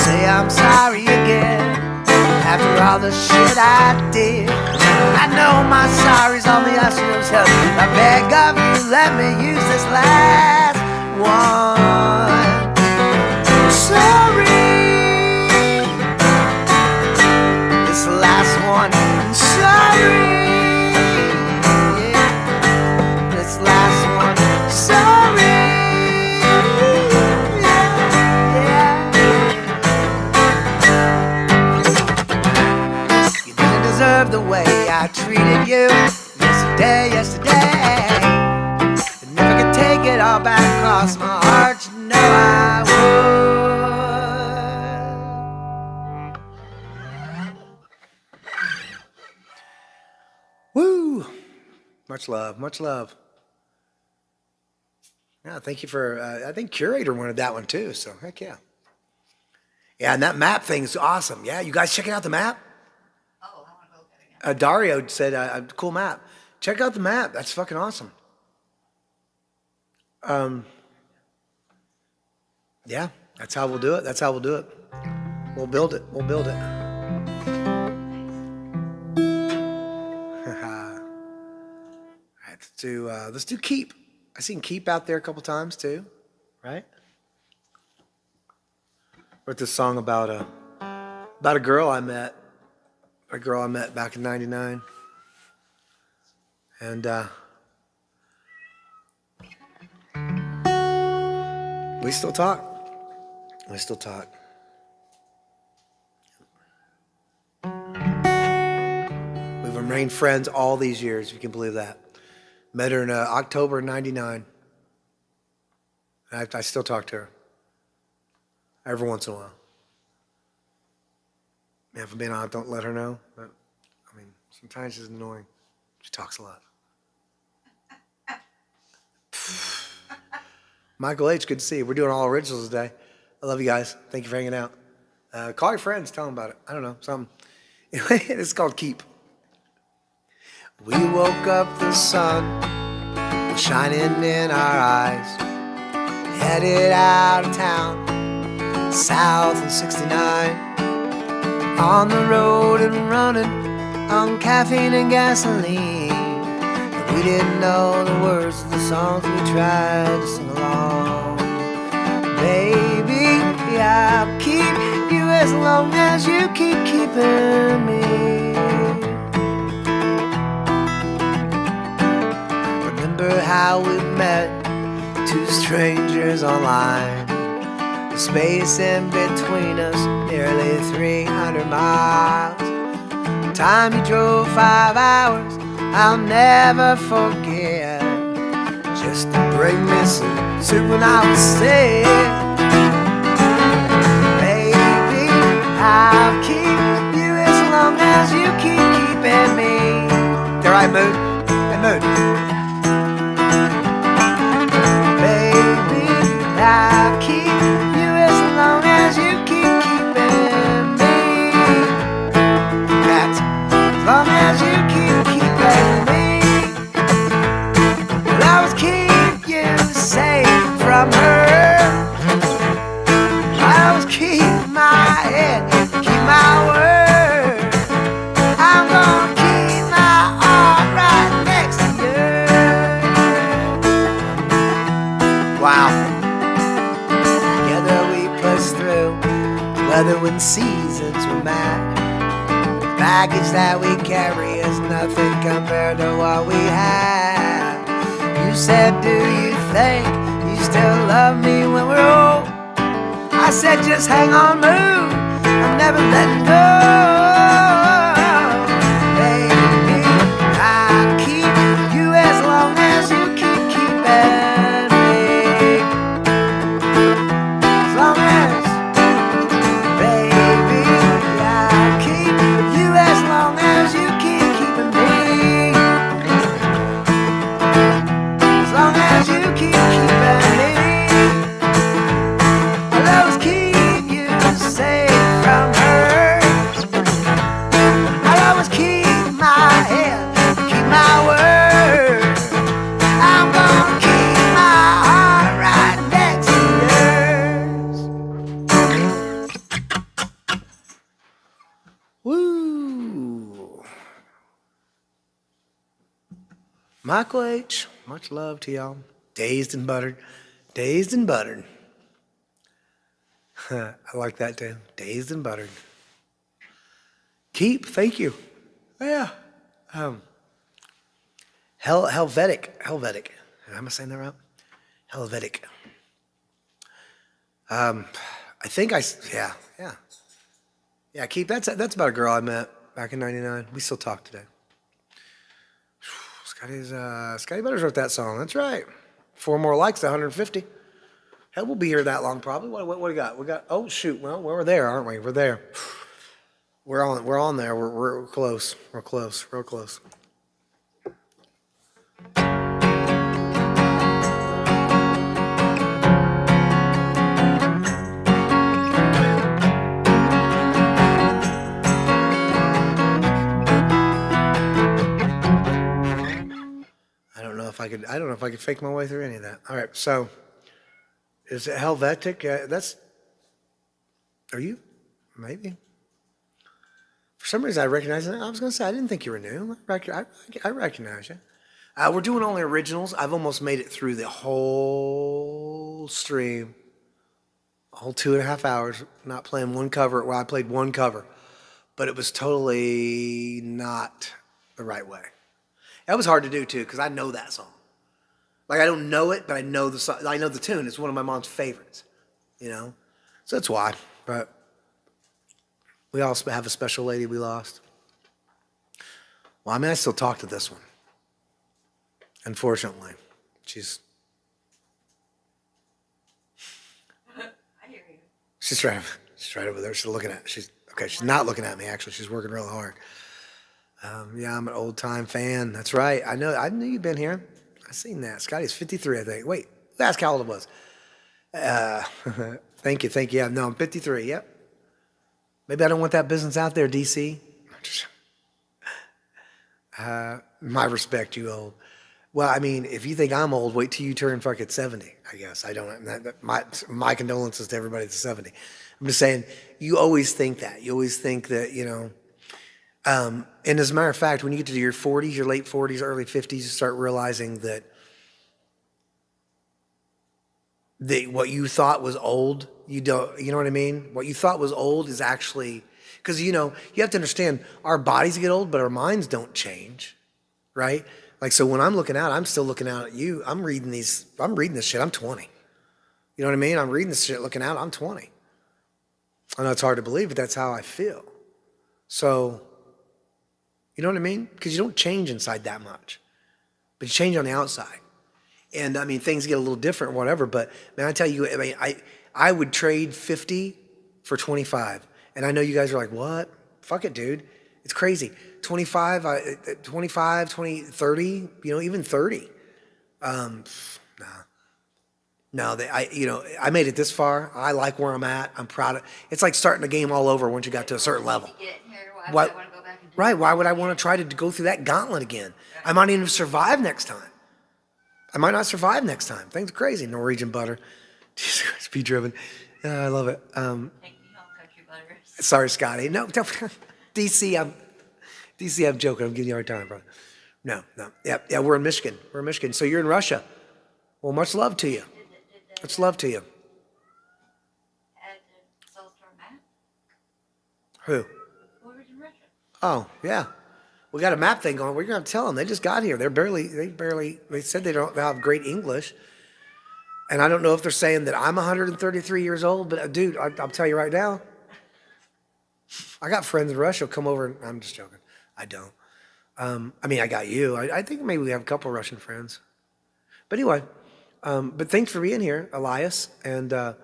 Say I'm sorry again, after all the shit I did. I know my sorry's on the usher's help. I beg of you, let me use this last one. Sorry, this last one. Sorry, yeah. This last one. Sorry, yeah. You didn't deserve the way I treated you yesterday. And if I could take it all back, cross my heart, you know I would. Woo! Much love. Much love. Yeah, thank you for, I think Curator wanted that one too, so heck yeah. Yeah, and that map thing is awesome. Yeah, you guys checking out the map? Oh, I want to go get it again. Dario said, cool map. Check out the map. That's fucking awesome. Yeah, that's how we'll do it. That's how we'll do it. We'll build it. We'll build it. Let's do Keep. I seen Keep out there a couple times too, right? Wrote this song about a girl I met. A girl I met back in '99. And we still talk. We still talk. We've remained friends all these years, if you can believe that. Met her in October '99. I still talk to her. Every once in a while. Yeah, if I'm being honest, don't let her know. But, I mean, sometimes she's annoying. She talks a lot. Michael H., good to see you. We're doing all originals today. I love you guys. Thank you for hanging out. Call your friends. Tell them about it. I don't know. Something. It's called Keep. We woke up, the sun was shining in our eyes. Headed out of town, south of 69. On the road and running on caffeine and gasoline. And we didn't know the words of the songs we tried to sing along. Baby, I'll keep you as long as you keep keeping me. Remember how we met, two strangers online. The space in between us, nearly 300 miles. The time you drove 5 hours, I'll never forget. Just to bring me some soup when I was sick. Baby, I'll keep you as long as you keep keeping me. They're right, Mood. Hey, Mood. I'll keep you as long as you keep keeping me. That's as long as you keep keeping me. Well, I always keep you safe from her. I always keep my head, keep my word. I'm gonna keep my heart right next to you. Wow. Through weather when seasons were mad. The baggage that we carry is nothing compared to what we have. You said, do you think you still love me when we're old? I said, just hang on, move, I'm never letting go. Baby, I'll keep you as long as you keep keeping me. As long as Michael H., much love to y'all. Dazed and buttered. Dazed and buttered. I like that too. Dazed and buttered. Keep, thank you. Yeah. Helvetic. Am I saying that right? Helvetic. I think yeah. Yeah, Keep, that's about a girl I met back in '99. We still talk today. Scotty Butters wrote that song. That's right. 4 more likes to 150. Hell, we'll be here that long probably. What do we got? We got. Oh shoot. Well, we're there, aren't we? We're there. We're on there. We're close. We're close. Real close. I don't know if I could fake my way through any of that. All right, so is it Helvetic? Are you? Maybe. For some reason, I recognize it. I was going to say, I didn't think you were new. I recognize you. We're doing only originals. I've almost made it through the whole stream, a whole 2.5 hours, not playing one cover. Well, I played one cover, but it was totally not the right way. That was hard to do, too, because I know that song. Like, I don't know it, but I know the song. I know the tune. It's one of my mom's favorites, you know? So that's why. But we also have a special lady we lost. Well, I mean, I still talk to this one. Unfortunately, she's. I hear you. She's right over there. She's looking at. She's not looking at me. Actually, she's working real hard. Yeah, I'm an old time fan. That's right. I knew you'd been here. I seen that. Scotty's 53, I think. Wait, ask how old it was. Thank you. Yeah, no, I'm 53. Yep. Maybe I don't want that business out there, DC. My respect, you old. Well, I mean, if you think I'm old, wait till you turn fucking 70, I guess. I don't, my condolences to everybody that's 70. I'm just saying, you always think that. You always think that, you know. And as a matter of fact, when you get to your 40s, your late 40s, early 50s, you start realizing that what you thought was old, you know what I mean? What you thought was old is actually, because, you know, you have to understand, our bodies get old, but our minds don't change, right? Like, so when I'm looking out, I'm still looking out at you. I'm reading this shit. I'm 20. You know what I mean? I'm reading this shit, looking out. I'm 20. I know it's hard to believe, but that's how I feel. So, you know what I mean? Because you don't change inside that much, but you change on the outside. And I mean, things get a little different, whatever. But man, I tell you, I mean, I would trade 50 for 25. And I know you guys are like, what? Fuck it, dude. It's crazy. 25, 20, 30, you know, even 30. No, I made it this far. I like where I'm at. I'm proud of it. It's like starting a game all over once you got to a certain level. Why would I want to go back and do Right. Why would I want to try to go through that gauntlet again? I might even survive next time. I might not survive next time. Things are crazy. Norwegian butter. Jesus Christ, speed driven. I love it. Take me home, country butters. Sorry, Scotty. No, don't. DC, I'm joking. I'm giving you a hard time, brother. No. Yeah, we're in Michigan. So you're in Russia. Well, much love to you. Much love to you. At the South Star map? Who? Whoever's in Russia. Oh, yeah. We got a map thing going. We're going to tell them. They just got here. They said they don't have great English. And I don't know if they're saying that I'm 133 years old, but dude, I'll tell you right now. I got friends in Russia who come over. And, I'm just joking. I don't. I mean, I got you. I think maybe we have a couple Russian friends. But anyway, but thanks for being here, Elias. And are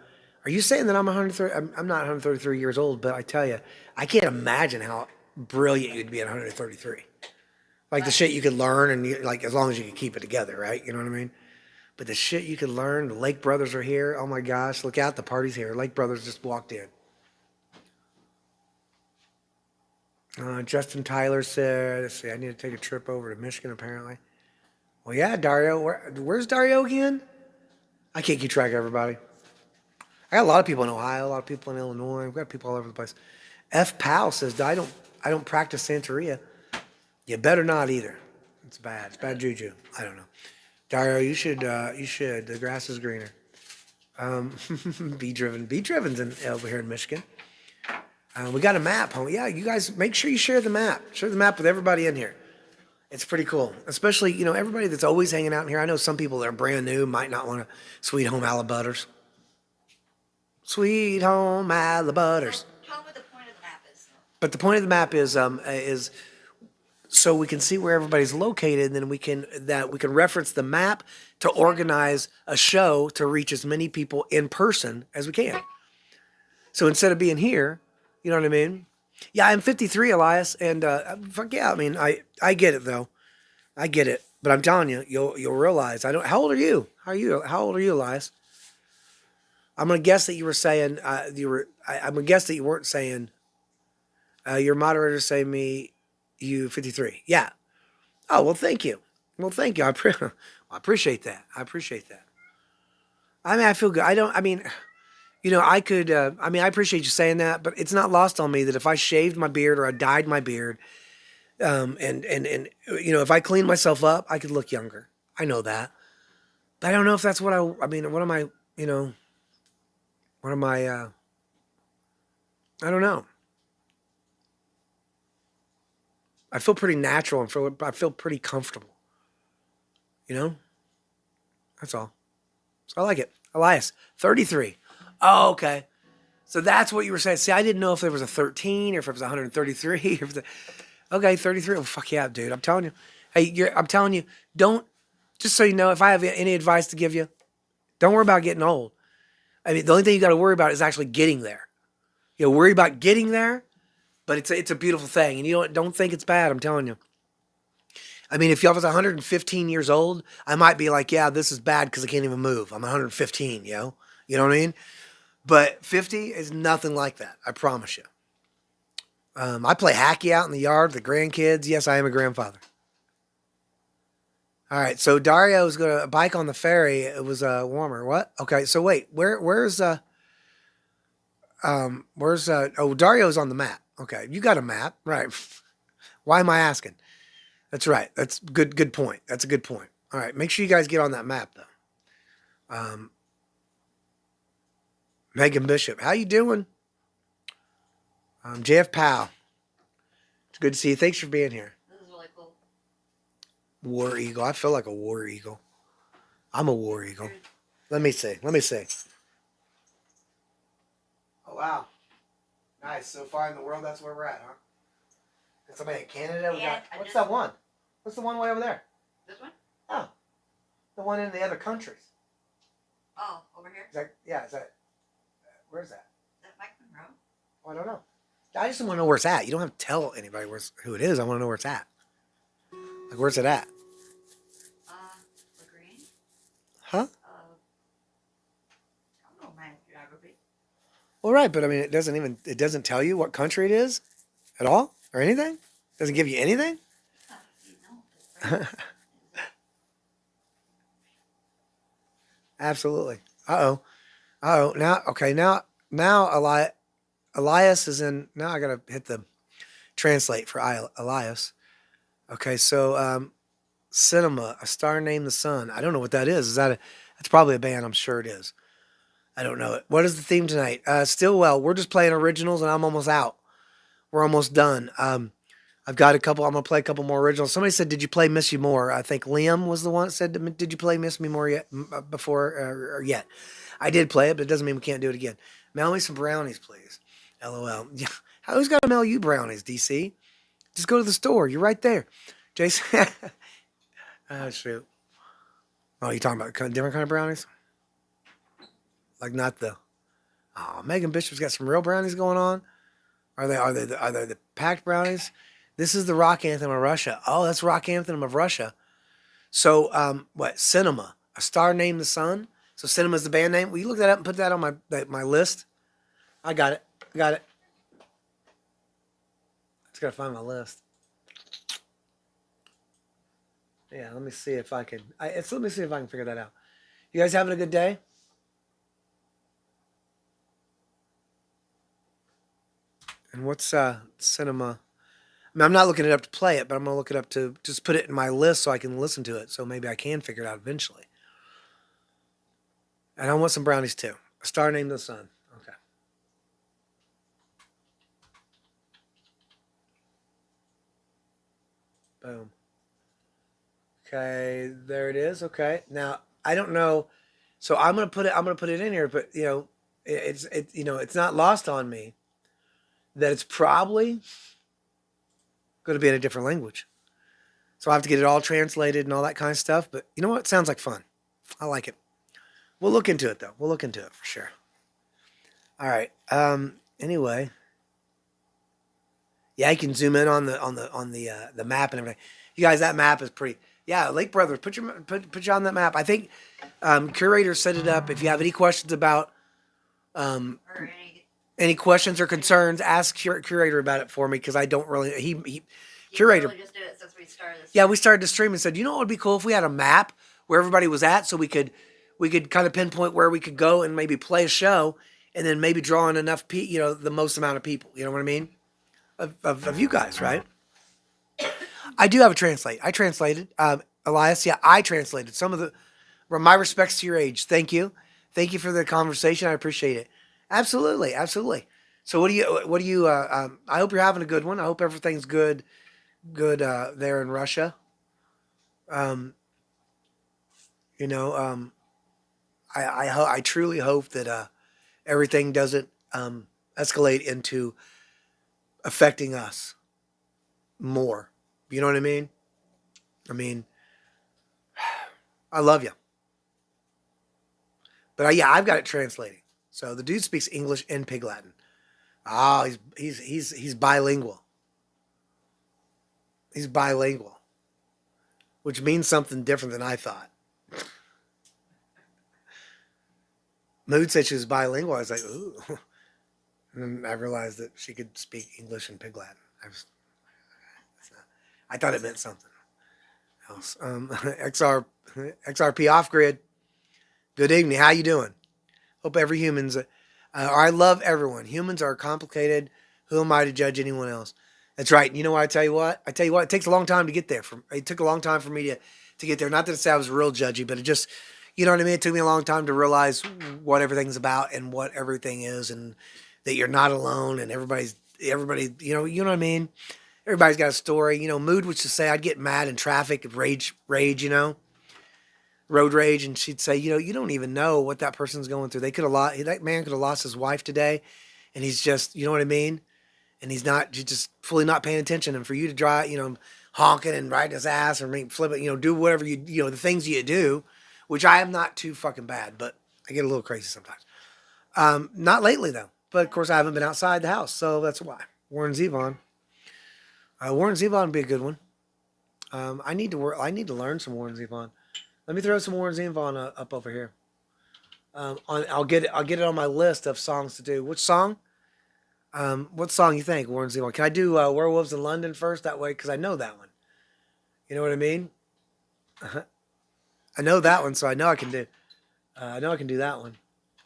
you saying that I'm 130? I'm not 133 years old, but I tell you, I can't imagine how brilliant you'd be at 133. Like the shit you could learn, and like as long as you could keep it together, right? You know what I mean? But the shit you could learn. The Lake Brothers are here. Oh my gosh, look out! The party's here. Lake Brothers just walked in. Justin Tyler said, let's see, I need to take a trip over to Michigan, apparently. Well, yeah, Dario. Where's Dario again? I can't keep track of everybody. I got a lot of people in Ohio, a lot of people in Illinois. We've got people all over the place. F. Powell says, I don't practice Santeria. You better not either. It's bad. It's bad juju. I don't know. Dario, you should. The grass is greener. Be driven. Be driven's over here in Michigan. We got a map, huh? Yeah, you guys make sure you share the map. Share the map with everybody in here. It's pretty cool. Especially, you know, everybody that's always hanging out in here. I know some people that are brand new might not want to Sweet Home Butters. Sweet Home Butters. Tell me what the point of the map is. But the point of the map is so we can see where everybody's located, and then we can reference the map to organize a show to reach as many people in person as we can. So instead of being here, you know what I mean? Yeah, I'm 53, Elias, and fuck yeah, I mean, I get it though, I get it. But I'm telling you, you'll realize I don't. How old are you? How old are you, Elias? I'm gonna guess that you were saying I'm gonna guess that you weren't saying. Your moderator say you 53. Yeah. Oh well, thank you. Well, thank you. I appreciate that. I appreciate that. I mean, I feel good. I mean, I could, I mean, I appreciate you saying that, but it's not lost on me that if I shaved my beard or I dyed my beard, and if I cleaned myself up, I could look younger. I know that. But I don't know if that's what I mean, what am I, what am I, I don't know. I feel pretty natural and I feel pretty comfortable. That's all. So I like it. Elias, 33. Oh, okay. So that's what you were saying. See, I didn't know if there was a 13 or if it was 133. Okay, 33. Oh, fuck yeah, dude. I'm telling you. Hey, I'm telling you, just so you know, if I have any advice to give you, don't worry about getting old. I mean, the only thing you got to worry about is actually getting there. Worry about getting there, but it's a beautiful thing. And you don't think it's bad, I'm telling you. I mean, if I was 115 years old, I might be like, yeah, this is bad because I can't even move. I'm 115, You know what I mean? But 50 is nothing like that. I promise you. I play hacky out in the yard with the grandkids. Yes, I am a grandfather. All right, so Dario's going to bike on the ferry. It was warmer. What? Okay, so wait, where's Dario's on the map. Okay, you got a map, right? Why am I asking? That's right. That's good point. That's a good point. All right, make sure you guys get on that map though. Megan Bishop, how you doing? JF Powell, it's good to see you. Thanks for being here. This is really cool. War Eagle. I feel like a War Eagle. I'm a War Eagle. Let me see. Oh, wow. Nice. So far in the world, that's where we're at, huh? And somebody in Canada? What's that one? What's the one way over there? This one? Oh. The one in the other countries. Oh, over here? Is that, where's that? Is that Mike Monroe? Oh, I don't know. I just want to know where it's at. You don't have to tell anybody who it is. I want to know where it's at. Like, where's it at? Lagrange? Huh? I don't know my geography. Well, right, but I mean, it doesn't tell you what country it is at all or anything? Doesn't give you anything? No. Absolutely. Uh-oh. Now Elias is in. Now I got to hit the translate for Elias. Okay, so Cinema, A Star Named the Sun. I don't know what that is. That's probably a band. I'm sure it is. I don't know it. What is the theme tonight? Stillwell. We're just playing originals, and I'm almost out. We're almost done. I've got a couple. I'm gonna play a couple more originals. Somebody said, "Did you play Miss You More?" I think Liam was the one that said, "Did you play Miss Me More yet?" Before or yet? I did play it, but it doesn't mean we can't do it again. Mail me some brownies, please. LOL. Yeah. Who's got to mail you brownies, DC? Just go to the store. You're right there. Jason. Oh, shoot. Oh, you talking about different kind of brownies? Like not the. Oh, Megan Bishop's got some real brownies going on. Are they the packed brownies? This is the rock anthem of Russia. Oh, that's rock anthem of Russia. So, what? Cinema. A Star Named the Sun. So Cinema's the band name. Will you look that up and put that on my list? I got it. Just gotta find my list. Yeah, let me see if I can. Let me see if I can figure that out. You guys having a good day? And what's Cinema? I mean, I'm not looking it up to play it, but I'm gonna look it up to just put it in my list so I can listen to it. So maybe I can figure it out eventually. And I want some brownies too. A Star Named the Sun. Okay. Boom. Okay, there it is. Okay. Now I don't know. So I'm gonna put it in here, but it's not lost on me that it's probably going to be in a different language. So I have to get it all translated and all that kind of stuff. But you know what? It sounds like fun. I like it. We'll look into it though. We'll look into it for sure. All right. Anyway. Yeah, you can zoom in on the map and everything. You guys, that map is pretty. Yeah, Lake Brothers, put you on that map. I think Curator set it up. If you have any questions about any questions or concerns, ask Curator about it for me because I don't really. He Curator really just did it since we started. Yeah, we started to stream and said, you know what would be cool if we had a map where everybody was at, so we could kind of pinpoint where we could go and maybe play a show, and then maybe draw in enough the most amount of people. You know what I mean? Of you guys, right? I do have a translate. I translated. Elias, yeah, I translated some of the. My respects to your age. Thank you for the conversation. I appreciate it. Absolutely. So what do you? I hope you're having a good one. I hope everything's good there in Russia. I truly hope that everything doesn't escalate into affecting us more. You know what I mean? I love you. But I've got it translating. So the dude speaks English and Pig Latin. Oh, he's bilingual. He's bilingual, which means something different than I thought. Mood said she was bilingual. I was like, ooh. And then I realized that she could speak English and Pig Latin. I thought it meant something else. XRP off grid. Good evening. How you doing? Hope every human's. I love everyone. Humans are complicated. Who am I to judge anyone else? That's right. You know what? I tell you what. It takes a long time to get there. It took a long time for me to get there. Not that I was real judgy, but it just, you know what I mean? It took me a long time to realize what everything's about and what everything is, and that you're not alone, and everybody, you know what I mean? Everybody's got a story. Mood would just say, I'd get mad in traffic, rage, road rage, and she'd say, you don't even know what that person's going through. That man could have lost his wife today, and he's just, you know what I mean? And he's just fully not paying attention. And for you to drive, honking and riding his ass or flip it, do whatever the things you do, which I am not too fucking bad, but I get a little crazy sometimes. Not lately though, but of course I haven't been outside the house, so that's why. Warren Zevon. Warren Zevon would be a good one. I need to learn some Warren Zevon. Let me throw some Warren Zevon up over here. I'll get it on my list of songs to do. Which song? What song you think, Warren Zevon? Can I do Werewolves in London first? That way, because I know that one. You know what I mean? I know that one, so I know I can do. I know I can do that one.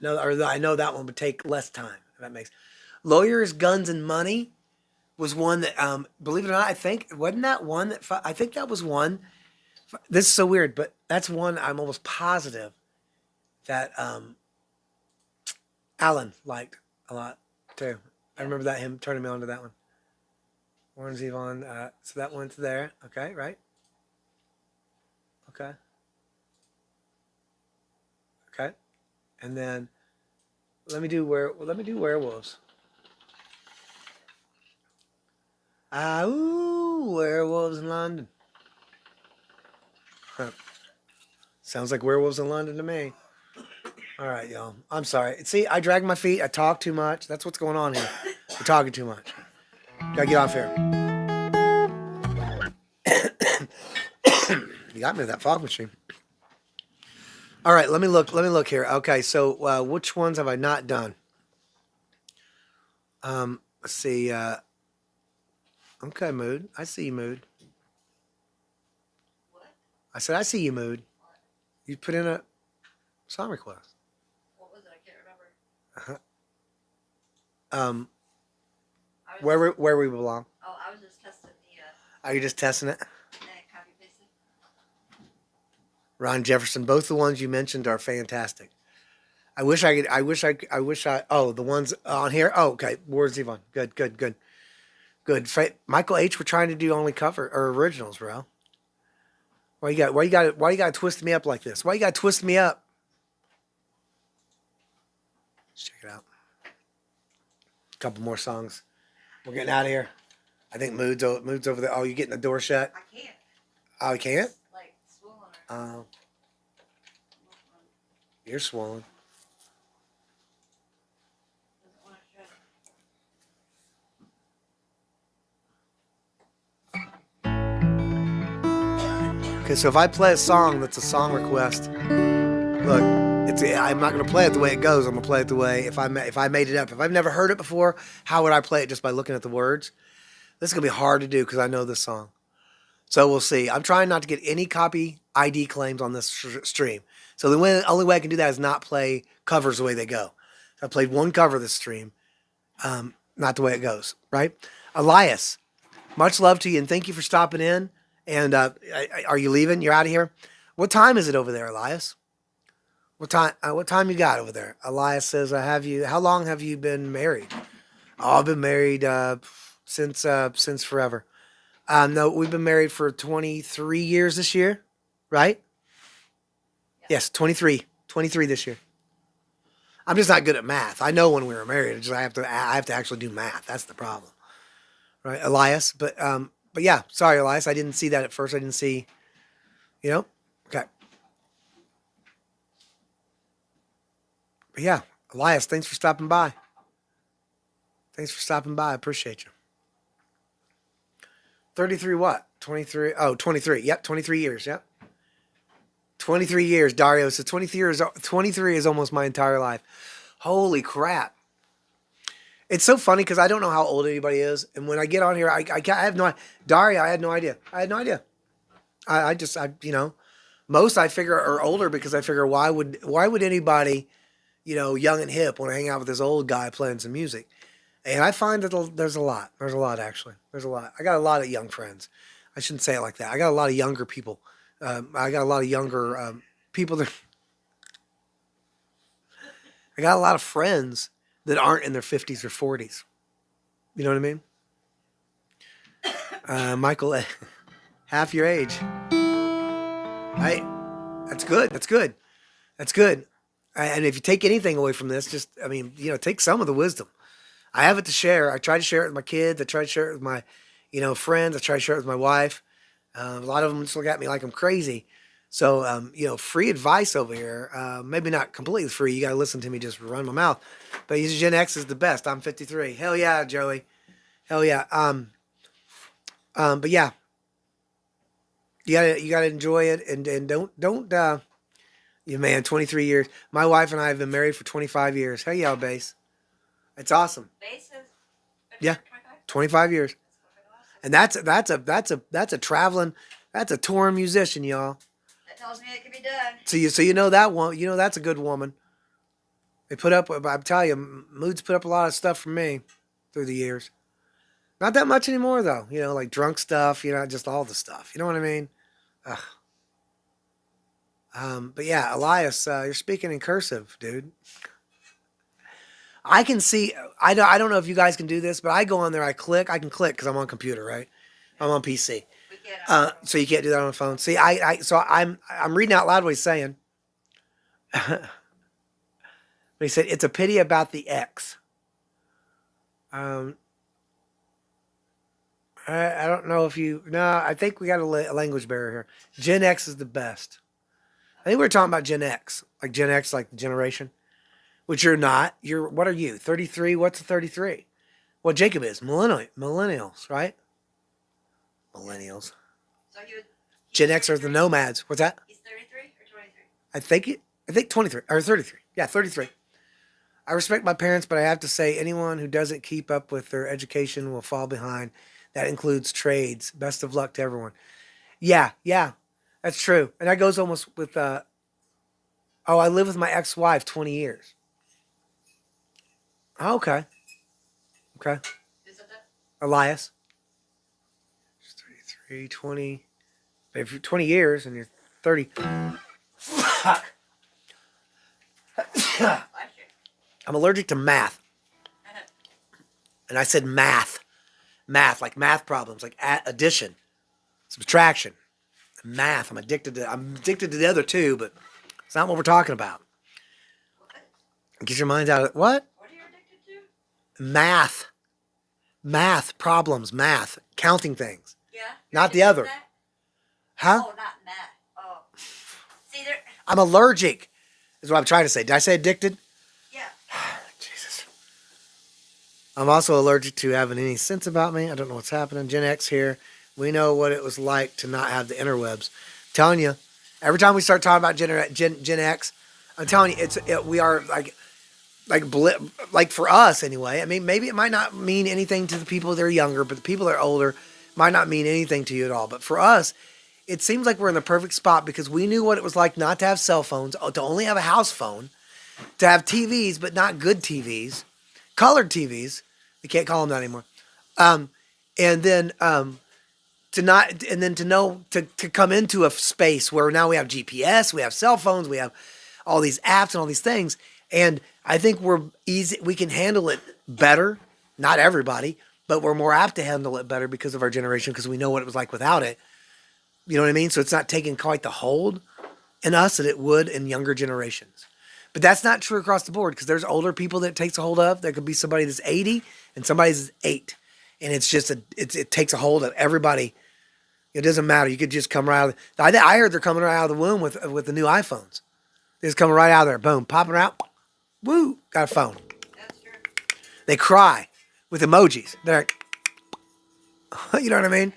I know that one would take less time. If that makes. Lawyers, Guns, and Money was one that, believe it or not, I think wasn't that one that I think that was one. This is so weird, but that's one I'm almost positive that Alan liked a lot too. I remember him turning me on to that one. Warren Zevon. So that one's there. Okay, right? Okay. And then let me do Werewolves. Werewolves in London. Huh. Sounds like Werewolves in London to me. All right, y'all. I'm sorry. See, I drag my feet. I talk too much. That's what's going on here. I'm talking too much. Gotta get off here. You got me with that fog machine. All right, let me look here. Okay, so which ones have I not done? Let's see. Okay, Mood. I see you, Mood. What? I said, I see you, Mood. You put in a song request. What was it? I can't remember. Where we belong. Oh, I was just testing the. Are you just testing it? Copy pasted. Ron Jefferson. Both the ones you mentioned are fantastic. I wish I could. Oh, the ones on here. Oh, okay. Words Yvonne. Good. Michael H. We're trying to do only cover or originals, bro. Why you got to twist me up like this? Why you got to twist me up? Let's check it out. A couple more songs. We're getting out of here. I think Mood's over there. Oh, you getting the door shut? I can't. Oh, you can't? Like swollen. Oh. You're swollen. Doesn't want to shut. Okay, so if I play a song that's a song request, look, I'm not going to play it the way it goes. I'm going to play it the way if I made it up. If I've never heard it before, how would I play it just by looking at the words? This is going to be hard to do because I know this song. So we'll see. I'm trying not to get any copy ID claims on this stream. So the only way I can do that is not play covers the way they go. I played one cover this stream. Not the way it goes, right? Elias, much love to you, and thank you for stopping in. And are you leaving? You're out of here? What time is it over there, Elias? What time you got over there? Elias says, how long have you been married? Oh, I've been married since forever. No, we've been married for 23 years this year, right? Yes, 23 this year. I'm just not good at math. I know when we were married, I have to actually do math. That's the problem, right, Elias? But yeah, sorry, Elias, I didn't see that at first. I didn't see, okay. But yeah, Elias, thanks for stopping by. I appreciate you. 33 what? 23. Oh, 23. Yep, 23 years. Yep. 23 years, Dario. So 23 is almost my entire life. Holy crap. It's so funny because I don't know how old anybody is. And when I get on here, I have no idea. Dario, I had no idea. Most I figure are older because I figure why would anybody, young and hip want to hang out with this old guy playing some music? And I find that there's a lot. There's a lot, actually. There's a lot. I got a lot of young friends. I shouldn't say it like that. I got a lot of younger people. I got a lot of younger people that... I got a lot of friends that aren't in their 50s or 40s. You know what I mean? Michael, half your age. Right? That's good. And if you take anything away from this, take some of the wisdom. I have it to share. I try to share it with my kids. I try to share it with my, friends. I try to share it with my wife. A lot of them just look at me like I'm crazy. So, free advice over here. Maybe not completely free. You got to listen to me just run my mouth. But Gen X is the best. I'm 53. Hell yeah, Joey. Hell yeah. But yeah, you gotta enjoy it and don't. Man, 23 years. My wife and I have been married for 25 years. Hell yeah, Bass. It's awesome. Bass has been 25 years. And that's a traveling, that's a touring musician, y'all. That tells me it can be done. So you know that one, that's a good woman. They put up, I'm telling you, Moods put up a lot of stuff for me through the years. Not that much anymore though, like drunk stuff, just all the stuff. You know what I mean? Ugh. But yeah, Elias, you're speaking in cursive, dude. I can see, I don't know if you guys can do this, but I go on there, I can click because I'm on computer, right? I'm on PC. So you can't do that on the phone. See, I'm reading out loud what he's saying. But he said, it's a pity about the X. I don't know if I think we got a language barrier here. Gen X is the best. I think we were talking about Gen X, like the generation. Which you're not. What are you? 33? What's a 33? Well, Jacob is. Millennials, right? Millennials. So Gen X are the nomads. What's that? He's 33 or 23? I think 23 or 33. Yeah, 33. I respect my parents, but I have to say anyone who doesn't keep up with their education will fall behind. That includes trades. Best of luck to everyone. Yeah, that's true. And that goes almost with, I lived with my ex-wife 20 years. Oh, okay. Who said that? Elias. 33, 20. If you're 20 years and you're 30. Fuck. I'm allergic to math. And I said math. Math, like math problems, like addition, subtraction, math. I'm addicted to the other two, but it's not what we're talking about. Get your mind out of it. What? What are you addicted to? Math problems, math, counting things. Yeah. Not the other. That? Huh? Oh, not math. Oh. See, there. I'm allergic, is what I'm trying to say. Did I say addicted? Yeah. Jesus. I'm also allergic to having any sense about me. I don't know what's happening. Gen X here. We know what it was like to not have the interwebs. I'm telling you, every time we start talking about Gen X, I'm telling you, we are like for us anyway. I mean, maybe it might not mean anything to the people that are younger, but the people that are older, might not mean anything to you at all. But for us, it seems like we're in the perfect spot because we knew what it was like not to have cell phones, to only have a house phone, to have TVs, but not good TVs, colored TVs. We can't call them that anymore. And then to know to come into a space where now we have GPS, we have cell phones, we have all these apps and all these things. And I think we can handle it better. Not everybody, but we're more apt to handle it better because of our generation, because we know what it was like without it. You know what I mean? So it's not taking quite the hold in us that it would in younger generations. But that's not true across the board, because there's older people that it takes a hold of. There could be somebody that's 80 and somebody that's 8. And it's just, it takes a hold of everybody. It doesn't matter. You could just come right out of I heard they're coming right out of the womb with the new iPhones. They're just coming right out of there. Boom. Popping out. Woo. Got a phone. That's true. They cry with emojis. They're like, you know what I mean?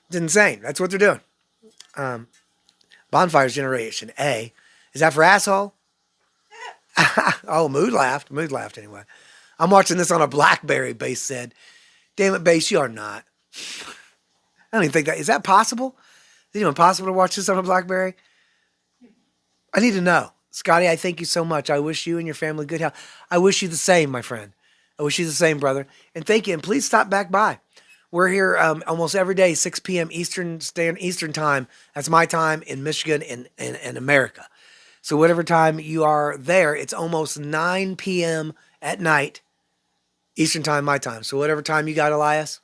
It's insane. That's what they're doing. Bonfire's Generation A. Is that for asshole? Oh, Mood laughed. Mood laughed anyway. I'm watching this on a BlackBerry, Bass said. Damn it, Bass, you are not. I don't even think that. Is that possible? Is it even possible to watch this on a BlackBerry? I need to know. Scotty, I thank you so much. I wish you and your family good health. I wish you the same, my friend. I wish you the same, brother. And thank you. And please stop back by. We're here almost every day, 6 p.m. Eastern time. That's my time in Michigan and America. So whatever time you are there, it's almost 9 p.m. at night, Eastern time, my time. So whatever time you got, Elias,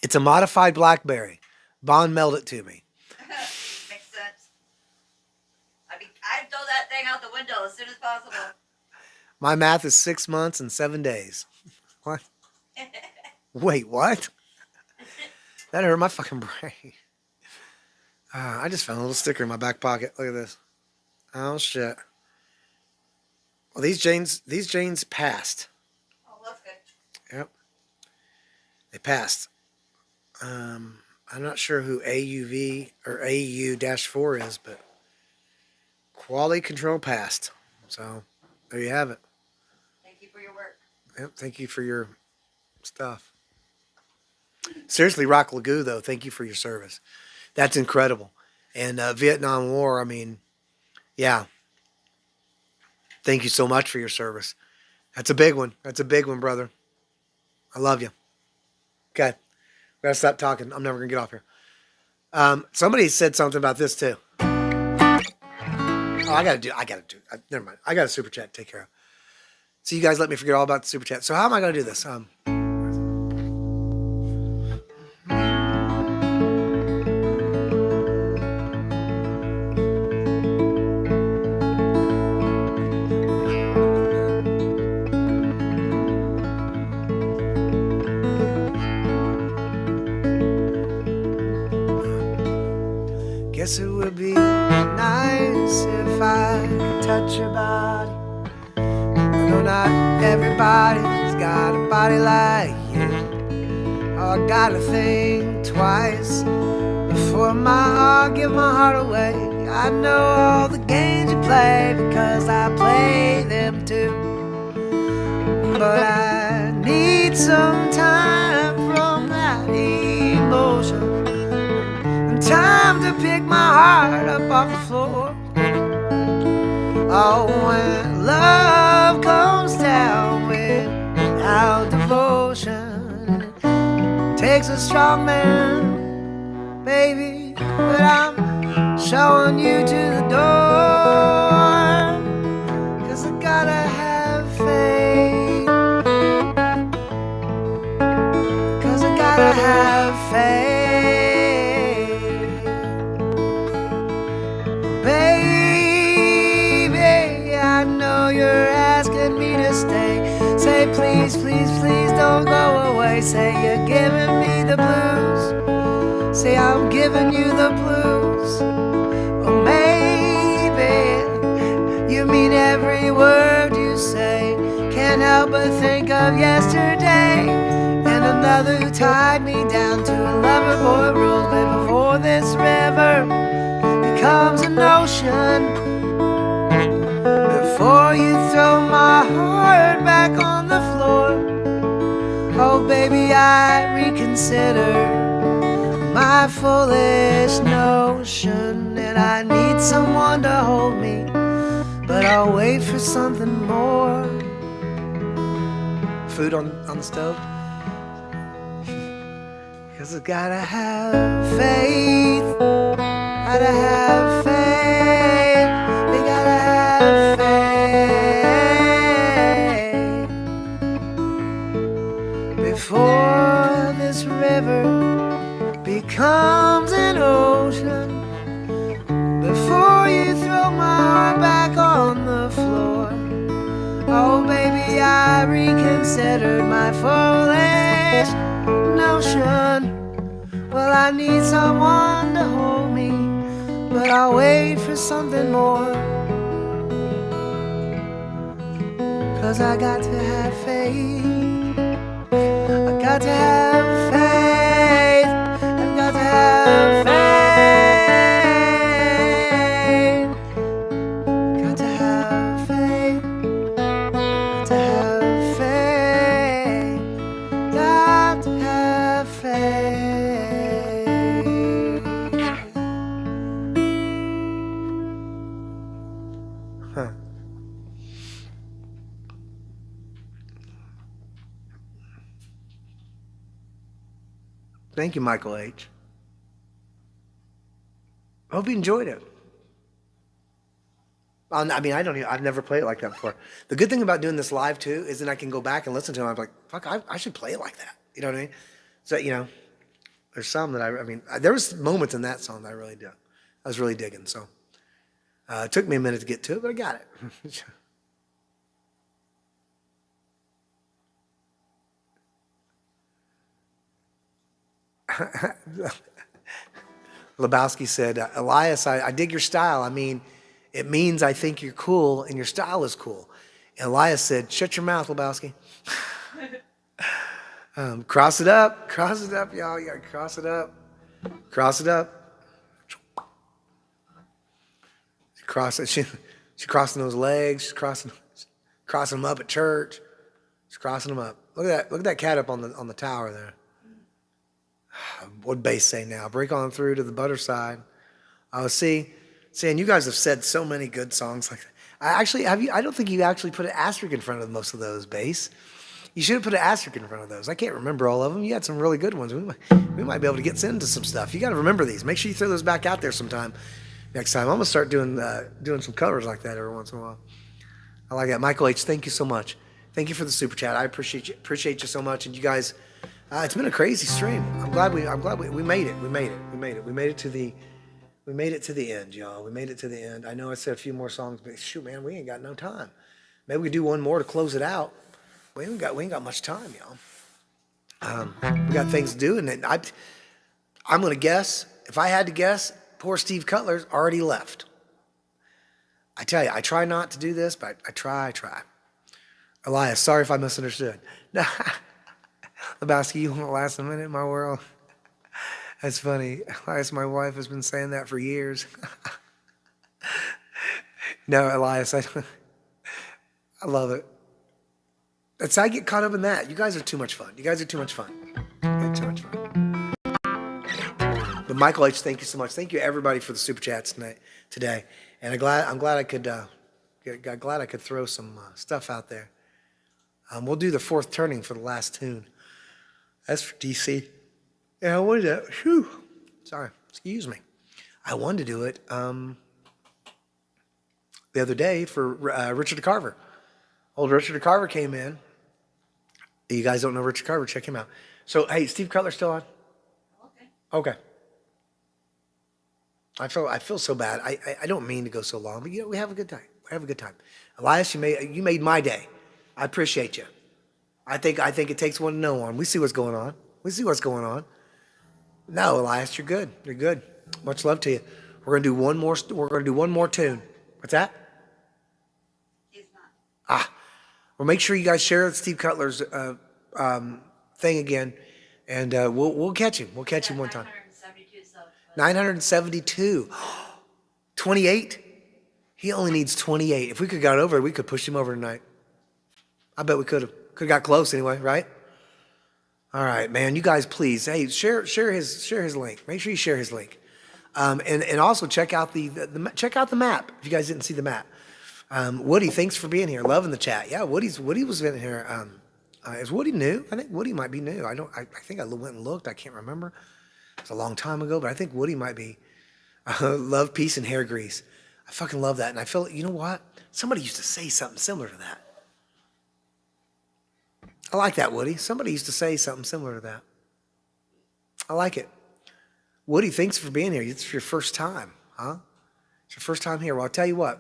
it's a modified BlackBerry. Bond mailed it to me. Makes sense. I'd throw that thing out the window as soon as possible. My math is 6 months and 7 days. What? Wait, what? That hurt my fucking brain. I just found a little sticker in my back pocket. Look at this. Oh shit. Well, these jeans passed. Oh, that's good. Yep. They passed. I'm not sure who AUV or AU-4 is, but quality control passed. So there you have it. Thank you for your work. Yep. Thank you for your stuff. Seriously, Rock Lagoo, though, thank you for your service. That's incredible. And Vietnam War, I mean, yeah. Thank you so much for your service. That's a big one. That's a big one, brother. I love you. Okay. We gotta stop talking. I'm never gonna get off here. Somebody said something about this too. Oh, never mind. I got a super chat to take care of. So you guys let me forget all about the super chat. So how am I gonna do this? Guess it would be nice if I could touch your body. No, not everybody's got a body like you. Oh, I gotta think twice before I give my heart away. I know all the games you play because I play them too. But I need some time from that emotion. Time to pick my heart up off the floor. Oh, when love comes down without devotion, it takes a strong man, baby. But I'm showing you to the door, 'cause I gotta have faith, 'cause I gotta have faith. Baby, I know you're asking me to stay. Say please, please, please don't go away. Say you're giving me the blues. Say I'm giving you the blues. Well, maybe you mean every word you say. Can't help but think of yesterday and another who tied me down to 11 boy rules. But before this river becomes an ocean, before you throw my heart back on the floor, oh baby, I reconsider my foolish notion that I need someone to hold me, but I'll wait for something more. Food on the stove? Cause I gotta have faith, gotta have faith, we gotta have faith before this river becomes an ocean, before you throw my heart back on the floor. Oh baby, I reconsidered my foolish notion. Well, I need someone to hold me, but I'll wait for something more. Cause I got to have faith, I got to have faith, I got to have faith, got to have faith, got to have faith, got to have faith. Huh. Thank you, Michael H. I hope you enjoyed it. I mean, I've never played it like that before. The good thing about doing this live too is then I can go back and listen to it. I'm like, fuck, I should play it like that. You know what I mean? So, you know, there's some that I mean, there was moments in that song that I really did. I was really digging. So it took me a minute to get to it, but I got it. Lebowski said, Elias, I dig your style. I mean, it means I think you're cool and your style is cool. And Elias said, shut your mouth, Lebowski. Cross it up, y'all. You gotta cross it up. Cross it up. She's crossing those legs. She's crossing them up at church. She's crossing them up. Look at that cat up on the tower there. What'd bass say now? Break on through to the butter side. See, and you guys have said so many good songs like that. I don't think you actually put an asterisk in front of most of those, bass. You should have put an asterisk in front of those. I can't remember all of them. You had some really good ones. We might be able to get into some stuff. You got to remember these. Make sure you throw those back out there sometime. Next time, I'm gonna start doing some covers like that every once in a while. I like that. Michael H, thank you so much. Thank you for the super chat. I appreciate you so much. And you guys, it's been a crazy stream. I'm glad we made it. We made it to the end, y'all. We made it to the end. I know I said a few more songs, but shoot, man, we ain't got no time. Maybe we could do one more to close it out. We ain't got much time, y'all. We got things to do, and I'm gonna guess. If I had to guess, poor Steve Cutler's already left. I tell you, I try not to do this, but I try. Elias, sorry if I misunderstood. Lebowski, you won't last a minute in my world. That's funny. Elias, my wife has been saying that for years. No, Elias, I love it. I get caught up in that. You guys are too much fun. You're too much fun. But Michael H, thank you so much. Thank you everybody for the super chats today. And I'm glad I could throw some stuff out there. We'll do the fourth turning for the last tune. That's for DC. Yeah, I wanted to. Sorry, excuse me. I wanted to do it the other day for Richard Carver. Old Richard Carver came in. You guys don't know Richard Carver? Check him out. So, hey, Steve Cutler still on? Okay. I feel so bad. I don't mean to go so long, but we have a good time. Elias, you made my day. I appreciate you. I think it takes one to know one. We see what's going on. No, Elias, you're good. Much love to you. We're gonna do one more tune. What's that? He's not. Well, make sure you guys share Steve Cutler's thing again, and we'll catch him. We'll catch him one time. 972. 28? He only needs 28. If we could have got over it, we could push him over tonight. I bet we could have. Got close anyway, right? All right, man. You guys, please, hey, share his link. Make sure you share his link, and also check out check out the map if you guys didn't see the map. Woody, thanks for being here. Loving the chat. Yeah, Woody was in here. Is Woody new? I think Woody might be new. I think I went and looked. I can't remember. It's a long time ago, but I think Woody might be. Love, peace, and hair grease. I fucking love that, and I feel. You know what? Somebody used to say something similar to that. I like that, Woody. Somebody used to say something similar to that. I like it. Woody, thanks for being here. It's your first time, huh? It's your first time here. Well, I'll tell you what.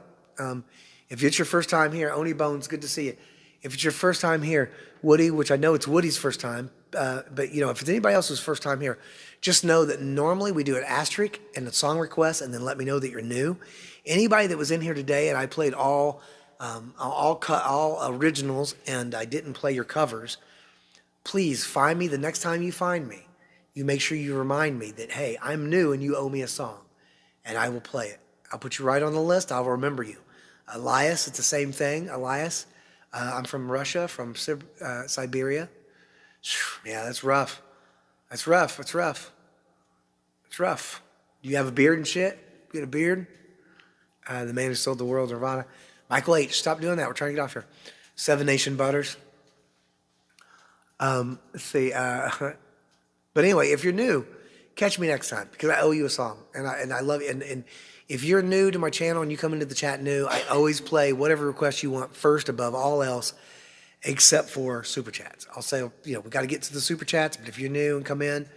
If it's your first time here, Oni Bones, good to see you. If it's your first time here, Woody, which I know it's Woody's first time, but you know, if it's anybody else's first time here, just know that normally we do an asterisk and a song request, and then let me know that you're new. Anybody that was in here today, and I played all originals, and I didn't play your covers. Please find me the next time you find me. You make sure you remind me that, hey, I'm new and you owe me a song, and I will play it. I'll put you right on the list. I'll remember you. Elias, it's the same thing. Elias, I'm from Russia, from Siberia. Yeah, that's rough. That's rough. It's rough. It's rough. Do you have a beard and shit? You got a beard? The man who sold the world, Nirvana. Michael H., stop doing that. We're trying to get off here. Seven Nation Butters. Let's see. But anyway, if you're new, catch me next time because I owe you a song, and I love you. And if you're new to my channel and you come into the chat new, I always play whatever request you want first above all else, except for super chats. I'll say, you know, we got to get to the super chats, but if you're new and come in,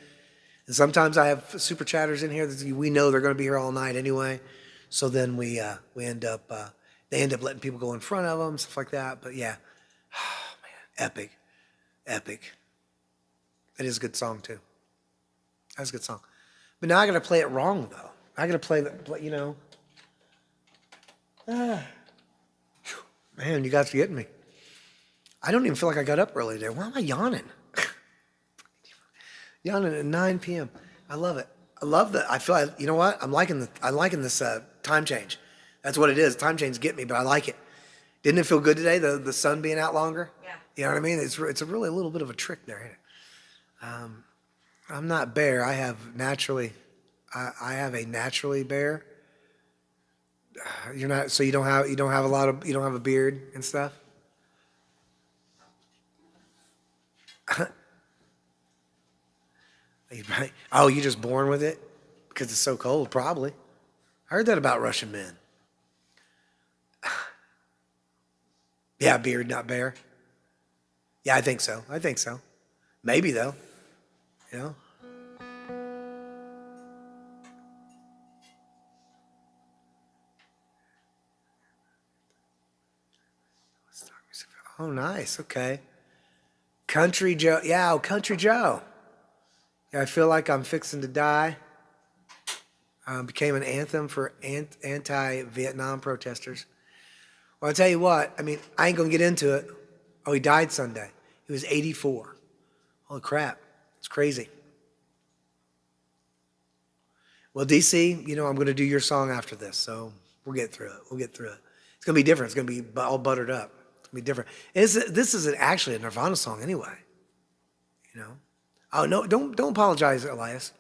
and sometimes I have super chatters in here that we know they're going to be here all night anyway, so then we end up they end up letting people go in front of them, stuff like that. But yeah, oh, man, epic. It is a good song too. That's a good song. But now I got to play it wrong though. I got to play the, you know. Man, you guys are getting me. I don't even feel like I got up early today. Why am I yawning? Yawning at 9 p.m. I love it. I love that. I feel like, you know what? I'm liking this time change. That's what it is. Time change get me, but I like it. Didn't it feel good today? The sun being out longer. Yeah. You know what I mean? It's really a little bit of a trick there, isn't it? I'm not bare. I have a naturally bare. You're not. So you don't have a beard and stuff. Oh, you're just born with it because it's so cold. Probably. I heard that about Russian men. Yeah, beard, not bear. Yeah, I think so. Maybe though. You know. Oh, nice. Okay. Country Joe. Yeah, Country Joe. Yeah, I feel like I'm fixing to die. Became an anthem for anti-Vietnam protesters. Well, I'll tell you what. I mean, I ain't going to get into it. Oh, he died Sunday. He was 84. Holy crap. It's crazy. Well, DC, you know, I'm going to do your song after this, so we'll get through it. It's going to be different. It's going to be all buttered up. It's going to be different. This isn't actually a Nirvana song anyway. You know? Oh, no, don't apologize, Elias.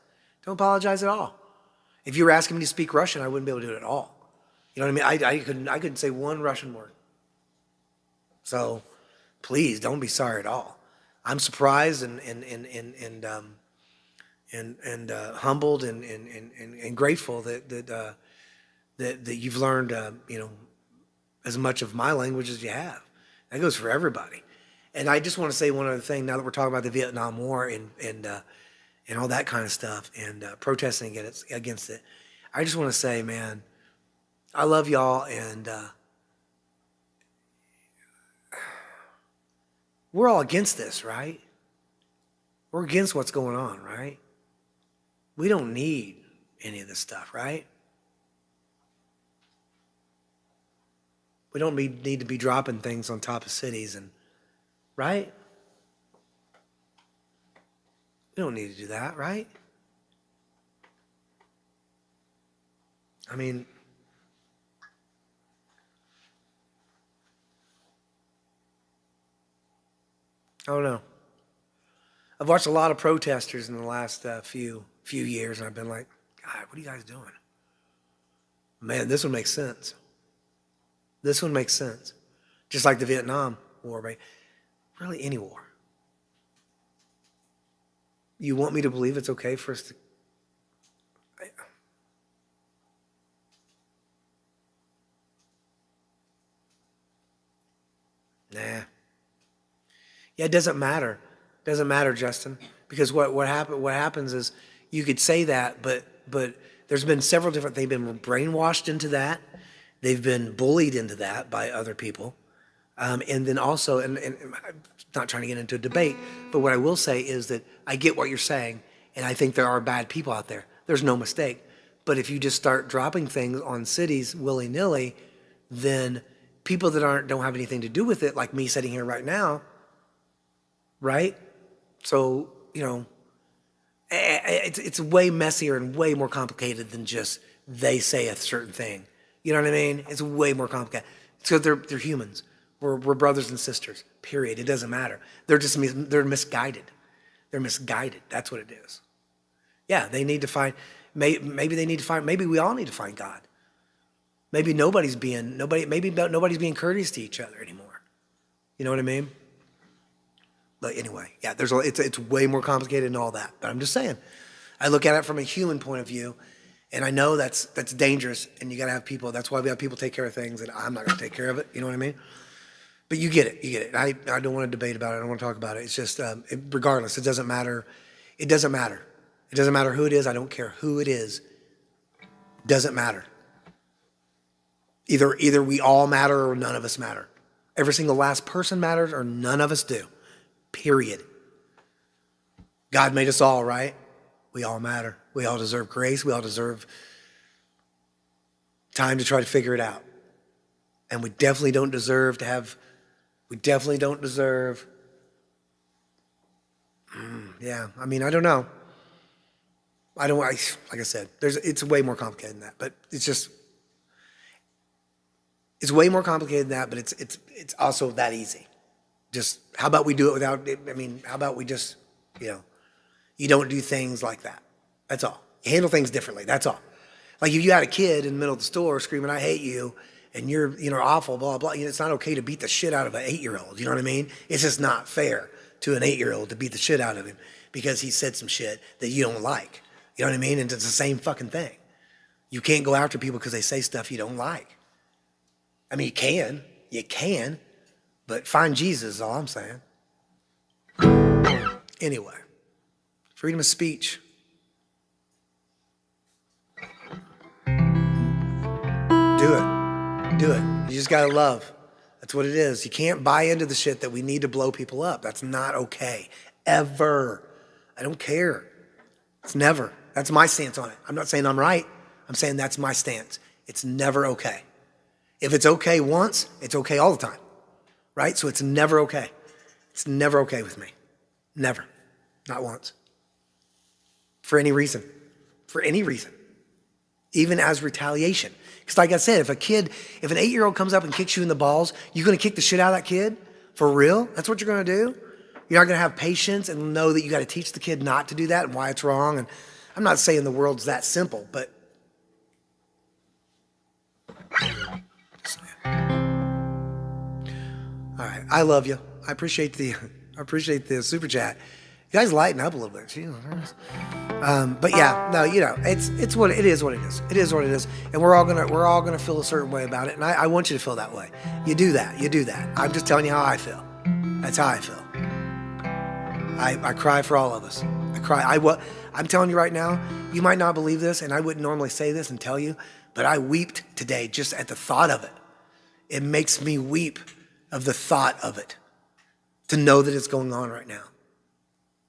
Don't apologize at all. If you were asking me to speak Russian, I wouldn't be able to do it at all. You know what I mean? I couldn't say one Russian word. So please don't be sorry at all. I'm surprised and humbled and grateful that you've learned you know, as much of my language as you have. That goes for everybody. And I just want to say one other thing. Now that we're talking about the Vietnam War and all that kind of stuff and protesting against it, I just want to say, man, I love y'all, and we're all against this, right? We're against what's going on, right? We don't need any of this stuff, right? We don't need to be dropping things on top of cities, and right? We don't need to do that, right? I mean, I don't know. I've watched a lot of protesters in the last few years, and I've been like, God, what are you guys doing? Man, this one makes sense. This one makes sense. Just like the Vietnam War, right? Really, any war. You want me to believe it's okay for us to... Nah. Yeah, it doesn't matter. It doesn't matter, Justin. Because what happens is you could say that, but there's been several different... They've been brainwashed into that. They've been bullied into that by other people. And then also, and I'm not trying to get into a debate, but what I will say is that I get what you're saying, and I think there are bad people out there. There's no mistake. But if you just start dropping things on cities willy-nilly, then people that don't have anything to do with it, like me sitting here right now, right? So, it's way messier and way more complicated than just they say a certain thing. You know what I mean? It's way more complicated. So they're humans. We're brothers and sisters, period. It doesn't matter. They're misguided. They're misguided. That's what it is. Yeah, they need to find, maybe we all need to find God. Maybe nobody's being courteous to each other anymore. You know what I mean? But anyway, yeah, it's way more complicated than all that. But I'm just saying, I look at it from a human point of view, and I know that's dangerous, and you got to have people. That's why we have people take care of things, and I'm not going to take care of it. You know what I mean? But you get it. I don't want to debate about it. I don't want to talk about it. It's just, regardless, it doesn't matter. It doesn't matter. It doesn't matter who it is. I don't care who it is. Doesn't matter. Either we all matter or none of us matter. Every single last person matters or none of us do. Period. God made us all, right? We all matter. We all deserve grace. We all deserve time to try to figure it out. And we definitely don't deserve to have, yeah, I mean, I don't know. Like I said, it's way more complicated than that, but it's way more complicated than that, but it's also that easy. Just, how about we do it without, how about we just, you don't do things like that. That's all. You handle things differently. That's all. Like if you had a kid in the middle of the store screaming, I hate you, and you're, awful, blah, blah, it's not okay to beat the shit out of an 8-year-old. You know what I mean? It's just not fair to an 8-year-old to beat the shit out of him because he said some shit that you don't like. You know what I mean? And it's the same fucking thing. You can't go after people because they say stuff you don't like. I mean, you can, but find Jesus is all I'm saying. Anyway, freedom of speech. Do it. You just gotta love. That's what it is. You can't buy into the shit that we need to blow people up. That's not okay. Ever. I don't care. It's never. That's my stance on it. I'm not saying I'm right. I'm saying that's my stance. It's never okay. If it's okay once, it's okay all the time. Right? So it's never okay. It's never okay with me. Never. Not once. For any reason. For any reason. Even as retaliation. Because like I said, if an 8-year-old comes up and kicks you in the balls, you're going to kick the shit out of that kid? For real? That's what you're going to do? You're not going to have patience and know that you got to teach the kid not to do that and why it's wrong. And I'm not saying the world's that simple, but all right, I love you. I appreciate the super chat. You guys lighten up a little bit. But yeah, no, it's what it is. What it is. It is what it is. And we're all gonna feel a certain way about it. And I want you to feel that way. You do that. I'm just telling you how I feel. That's how I feel. I cry for all of us. I cry. I'm telling you right now. You might not believe this, and I wouldn't normally say this and tell you, but I wept today just at the thought of it. It makes me weep of the thought of it, to know that it's going on right now.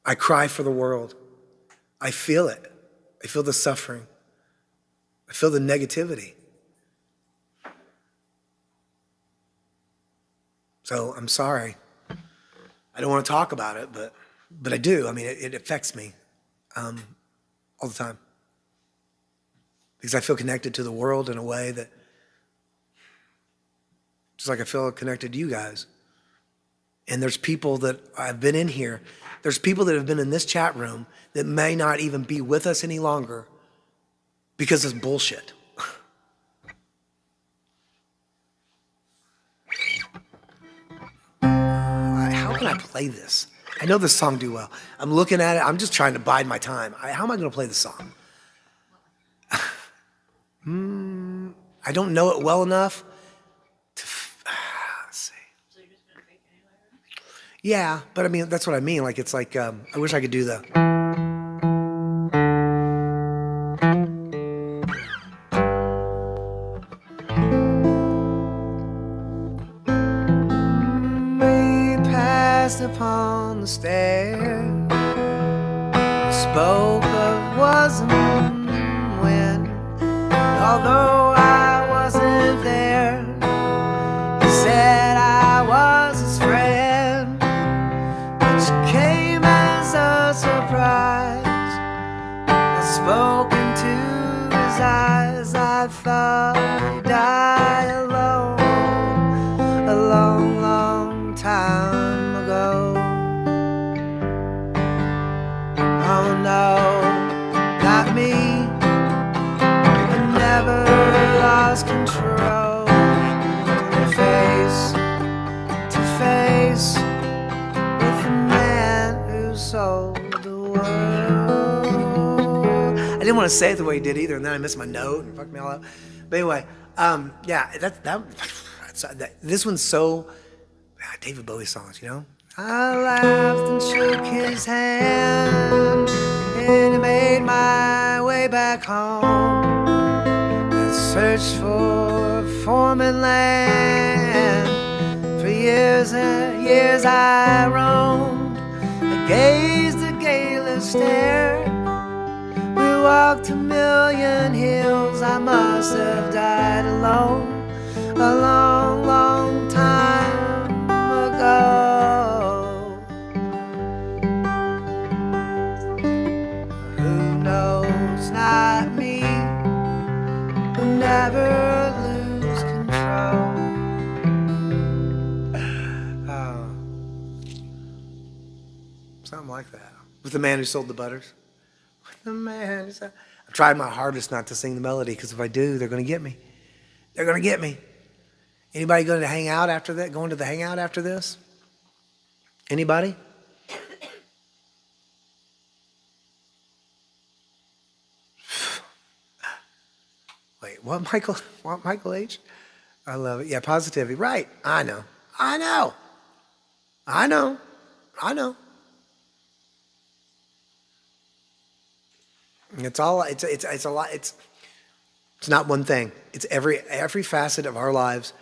I cry for the world. I feel it. I feel the suffering. I feel the negativity. So I'm sorry. I don't want to talk about it, but I do. I mean, it affects me all the time. Because I feel connected to the world in a way that, just like I feel connected to you guys. And there's people that I've been in here There's people that have been in this chat room that may not even be with us any longer because it's bullshit. How can I play this? I know this song too well. I'm looking at it. I'm just trying to bide my time. How am I going to play the song? I don't know it well enough to. Let's see. So you're just gonna fake it anyway? Yeah, but I mean that's what I mean. Like it's like I wish I could do the. We passed upon the stairs. Spoke of wasn't when. Although I wasn't there, he said I was his friend, which came as a surprise. I spoke into his eyes, I thought he'd die alone, a long, long time ago. Oh no, not me. Never lost control. Face to face with the man who sold the world. I didn't want to say it the way he did either, and then I missed my note and fucked me all up. But anyway, yeah, this one's so David Bowie songs, you know. I laughed and shook his hand, and I made my way back home. Searched for foreign land. For years and years I roamed. I gazed, a gayless stare. We walked a million hills. I must have died alone a long, long time ago. Who knows, not me. Never lose control. Something like that. With the man who sold the butters. With the man who sold... I've tried my hardest not to sing the melody because if I do, they're going to get me. They're going to get me. Anybody going to hang out after that? Going to the hangout after this? Anybody? Wait, what Michael H? I love it. Yeah, positivity. Right. I know. It's all it's a lot. It's not one thing. It's every facet of our lives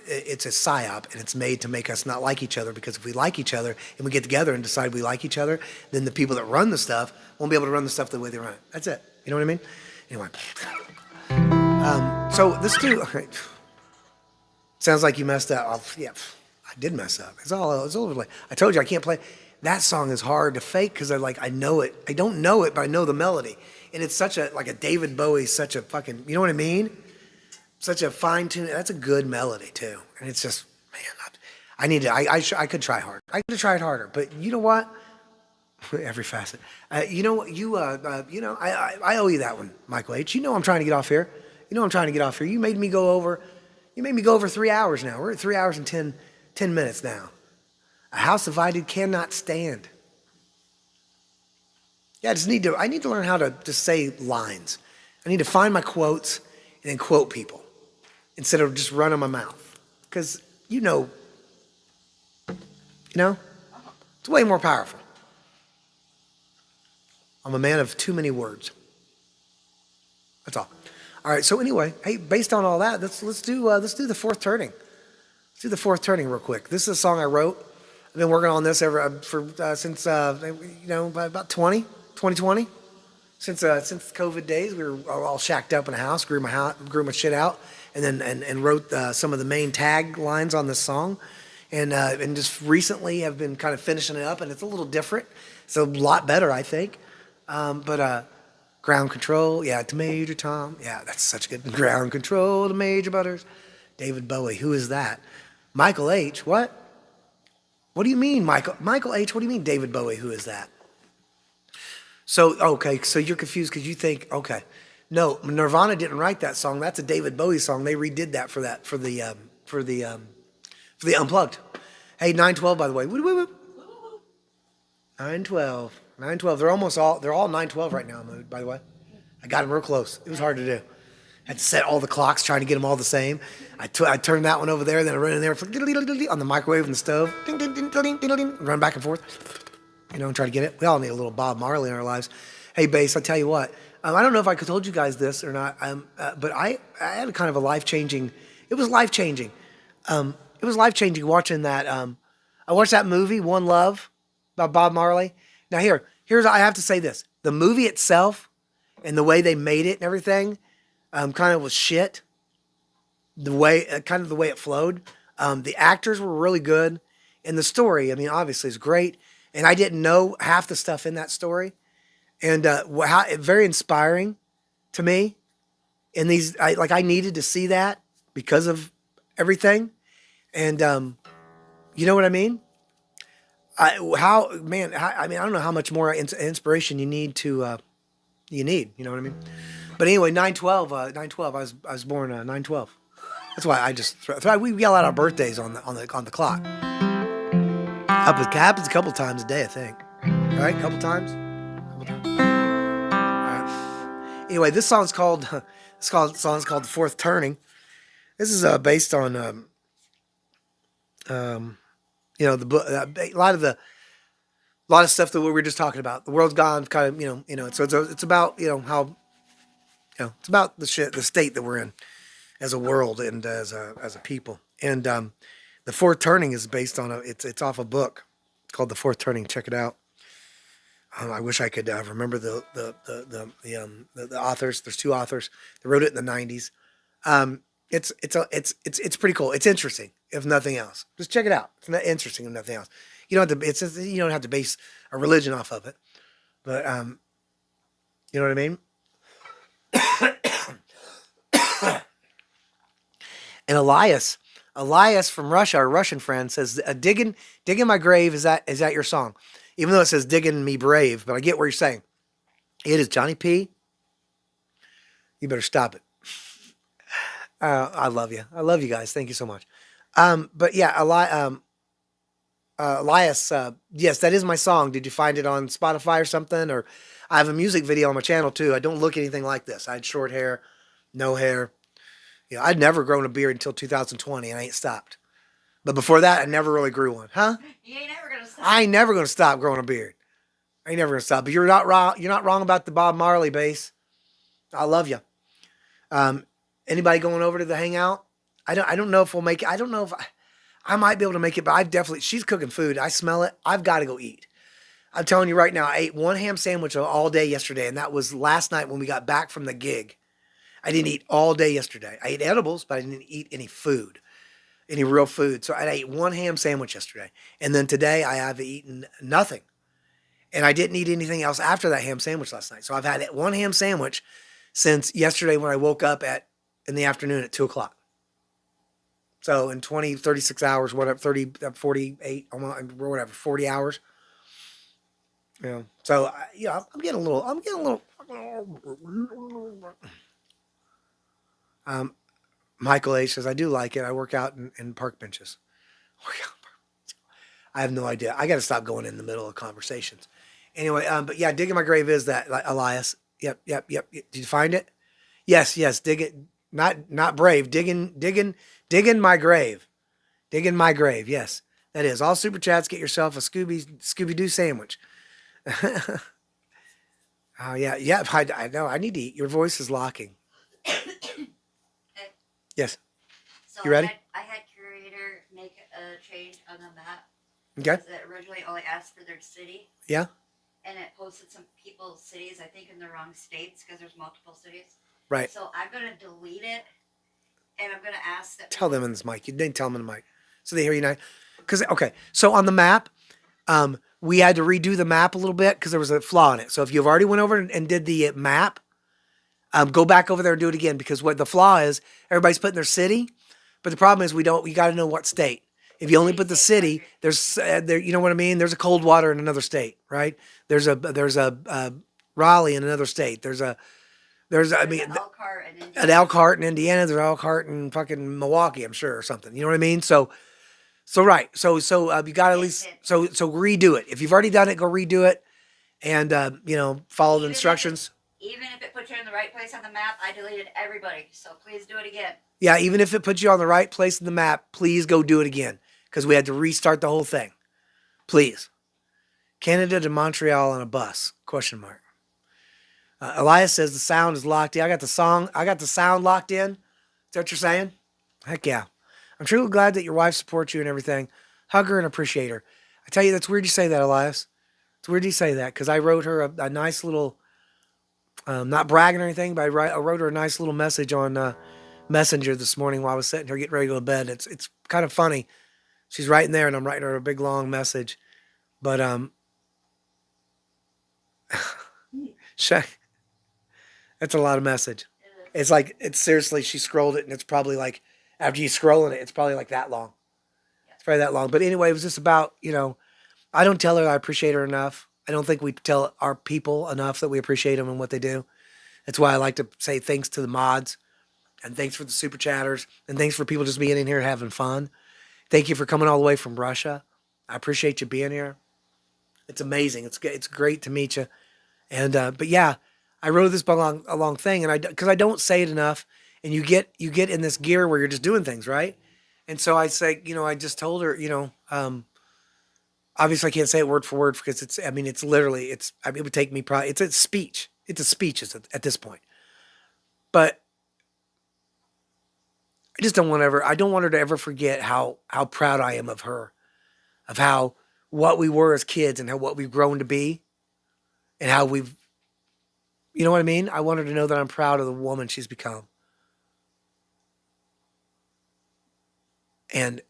it's a psyop, and it's made to make us not like each other, because if we like each other and we get together and decide we like each other, then the people that run the stuff won't be able to run the stuff the way they run it. That's it. You know what I mean? Anyway. So this dude, sounds like you messed up. Yeah, I did mess up. It's all over the place. I told you I can't play. That song is hard to fake because I know it. I don't know it, but I know the melody. And it's such a David Bowie, such a fucking, you know what I mean? Such a fine tune. That's a good melody too. And it's just, man, I could try harder. I could have tried harder, but you know what? Every facet. You know what? I owe you that one, Michael H. You know I'm trying to get off here. You made me go over 3 hours now. We're at 3 hours and 10 minutes now. A house divided cannot stand. Yeah, I need to learn how to just say lines. I need to find my quotes and then quote people instead of just running my mouth. Because, it's way more powerful. I'm a man of too many words. That's all. All right. So anyway, hey, based on all that, let's do the fourth turning. Let's do the fourth turning real quick. This is a song I wrote. I've been working on this since about 2020. Since COVID days, we were all shacked up in a house, grew my shit out, and wrote some of the main tag lines on this song, and just recently have been kind of finishing it up, and it's a little different. It's a lot better, I think. But ground control, yeah, to Major Tom, yeah, that's such good. Ground control to Major Butters. David Bowie, who is that? Michael H. What? What do you mean, Michael? Michael H. What do you mean, David Bowie? Who is that? So okay, so you're confused because you think okay, no, Nirvana didn't write that song. That's a David Bowie song. They redid that for the Unplugged. Hey, 912 by the way. Woo, woo, woo. 912. 912. They're all 912 right now, Mood, by the way. I got them real close. It was hard to do. Had to set all the clocks, trying to get them all the same. I turned that one over there, then I run in there on the microwave and the stove. Run back and forth. And try to get it. We all need a little Bob Marley in our lives. Hey, Bass, I'll tell you what. I don't know if I told you guys this or not, but I had a kind of a life-changing. It was life-changing. It was life-changing watching that. I watched that movie, One Love, about Bob Marley. Now here's I have to say this: the movie itself and the way they made it and everything, kind of was shit. The way it flowed. The actors were really good, and the story, I mean, obviously, is great. And I didn't know half the stuff in that story, and very inspiring to me. And I needed to see that because of everything, and you know what I mean. I don't know how much more inspiration you need to you know what I mean. But anyway, 912. I was born 912. That's why we yell out our birthdays on the clock. Happens a couple times a day, I think. Right? A couple times. All right. Anyway, this song's called "The Fourth Turning." This is based on the book, a lot of stuff that we were just talking about. The world's gone, kind of, So it's about how it's about the state that we're in as a world and as a people. And the Fourth Turning is based on it's off a book. It's called The Fourth Turning. Check it out. I wish I could remember the authors. There's two authors. They wrote it in the 90s. It's pretty cool. It's interesting, if nothing else. Just check it out. It's not interesting, if nothing else. You don't have to base a religion off of it, but you know what I mean. And Elias from Russia, our Russian friend, says, "Digging my grave, is that your song?" Even though it says "Digging Me Brave," but I get what you're saying. It is, Johnny P. You better stop it. I love you. I love you guys. Thank you so much. But yeah, Elias, yes, that is my song. Did you find it on Spotify or something? Or I have a music video on my channel too. I don't look anything like this. I had short hair, no hair. I'd never grown a beard until 2020, and I ain't stopped. But before that, I never really grew one. Huh? You ain't never gonna stop. I ain't never gonna stop growing a beard. I ain't never gonna stop. But you're not wrong. You're not wrong about the Bob Marley bass. I love you. Anybody going over to the hangout? I don't know if we'll make it. I don't know if I might be able to make it, but she's cooking food. I smell it. I've got to go eat. I'm telling you right now, I ate one ham sandwich all day yesterday, and that was last night when we got back from the gig. I didn't eat all day yesterday. I ate edibles, but I didn't eat any food, any real food. So I ate one ham sandwich yesterday. And then today I have eaten nothing. And I didn't eat anything else after that ham sandwich last night. So I've had one ham sandwich since yesterday when I woke up in the afternoon at 2 o'clock. So in 36 hours, whatever, 48, whatever, 40 hours. So I'm getting a little. Michael H says, "I do like it. I work out in park benches." I have no idea. I got to stop going in the middle of conversations. Anyway, but yeah, "Digging My Grave" is that, Elias. Yep. Did you find it? Yes. Dig it. Not brave. Digging my grave. Digging my grave. Yes, that is. All super chats. Get yourself a Scooby-Doo sandwich. Oh yeah. I know. I need to eat. Your voice is locking. Yes. So You ready? I had Curator make a change on the map. Okay. That originally only asked for their city. Yeah. And it posted some people's cities, I think, in the wrong states because there's multiple cities. Right. So I'm going to delete it, and I'm going to ask that. Tell them in this mic. You didn't tell them in the mic, so they hear you now. So on the map, we had to redo the map a little bit because there was a flaw in it. So if you've already went over and did the map, go back over there and do it again, because what the flaw is, everybody's putting their city, but the problem is we got to know what state. If you only put the city, there's there. You know what I mean? There's a Coldwater in another state, right? There's a Raleigh in another state. I mean, an Elkhart in Indiana. There's an Elkhart in fucking Milwaukee, I'm sure, or something. You know what I mean? So right. So you got to at least so redo it. If you've already done it, go redo it, and follow the instructions. Even if it puts you in the right place on the map, I deleted everybody. So please do it again. Yeah, even if it puts you on the right place in the map, please go do it again because we had to restart the whole thing. Please. Canada to Montreal on a bus? Question mark. Elias says the sound is locked in. I got the sound locked in. Is that what you're saying? Heck yeah. I'm truly glad that your wife supports you and everything. Hug her and appreciate her. I tell you, that's weird you say that, Elias. It's weird you say that because I wrote her a nice little, not bragging or anything, but I wrote her a nice little message on Messenger this morning while I was sitting here getting ready to go to bed. It's kind of funny. She's writing there and I'm writing her a big long message. But that's a lot of message. It's like, it's seriously, she scrolled it and it's probably like, after you scrolling it, it's probably like that long. It's probably that long. But anyway, it was just about, I don't tell her I appreciate her enough. I don't think we tell our people enough that we appreciate them and what they do. That's why I like to say thanks to the mods and thanks for the super chatters and thanks for people just being in here and having fun. Thank you for coming all the way from Russia. I appreciate you being here. It's amazing. It's great to meet you. And, but yeah, I wrote this a long thing and because I don't say it enough and you get in this gear where you're just doing things, right? And so I say, I just told her, obviously I can't say it word for word because it would take me probably, it's a speech. It's a speech at this point. But I don't want her to ever forget how proud I am of her, of what we were as kids and what we've grown to be and how we've, you know what I mean? I want her to know that I'm proud of the woman she's become. And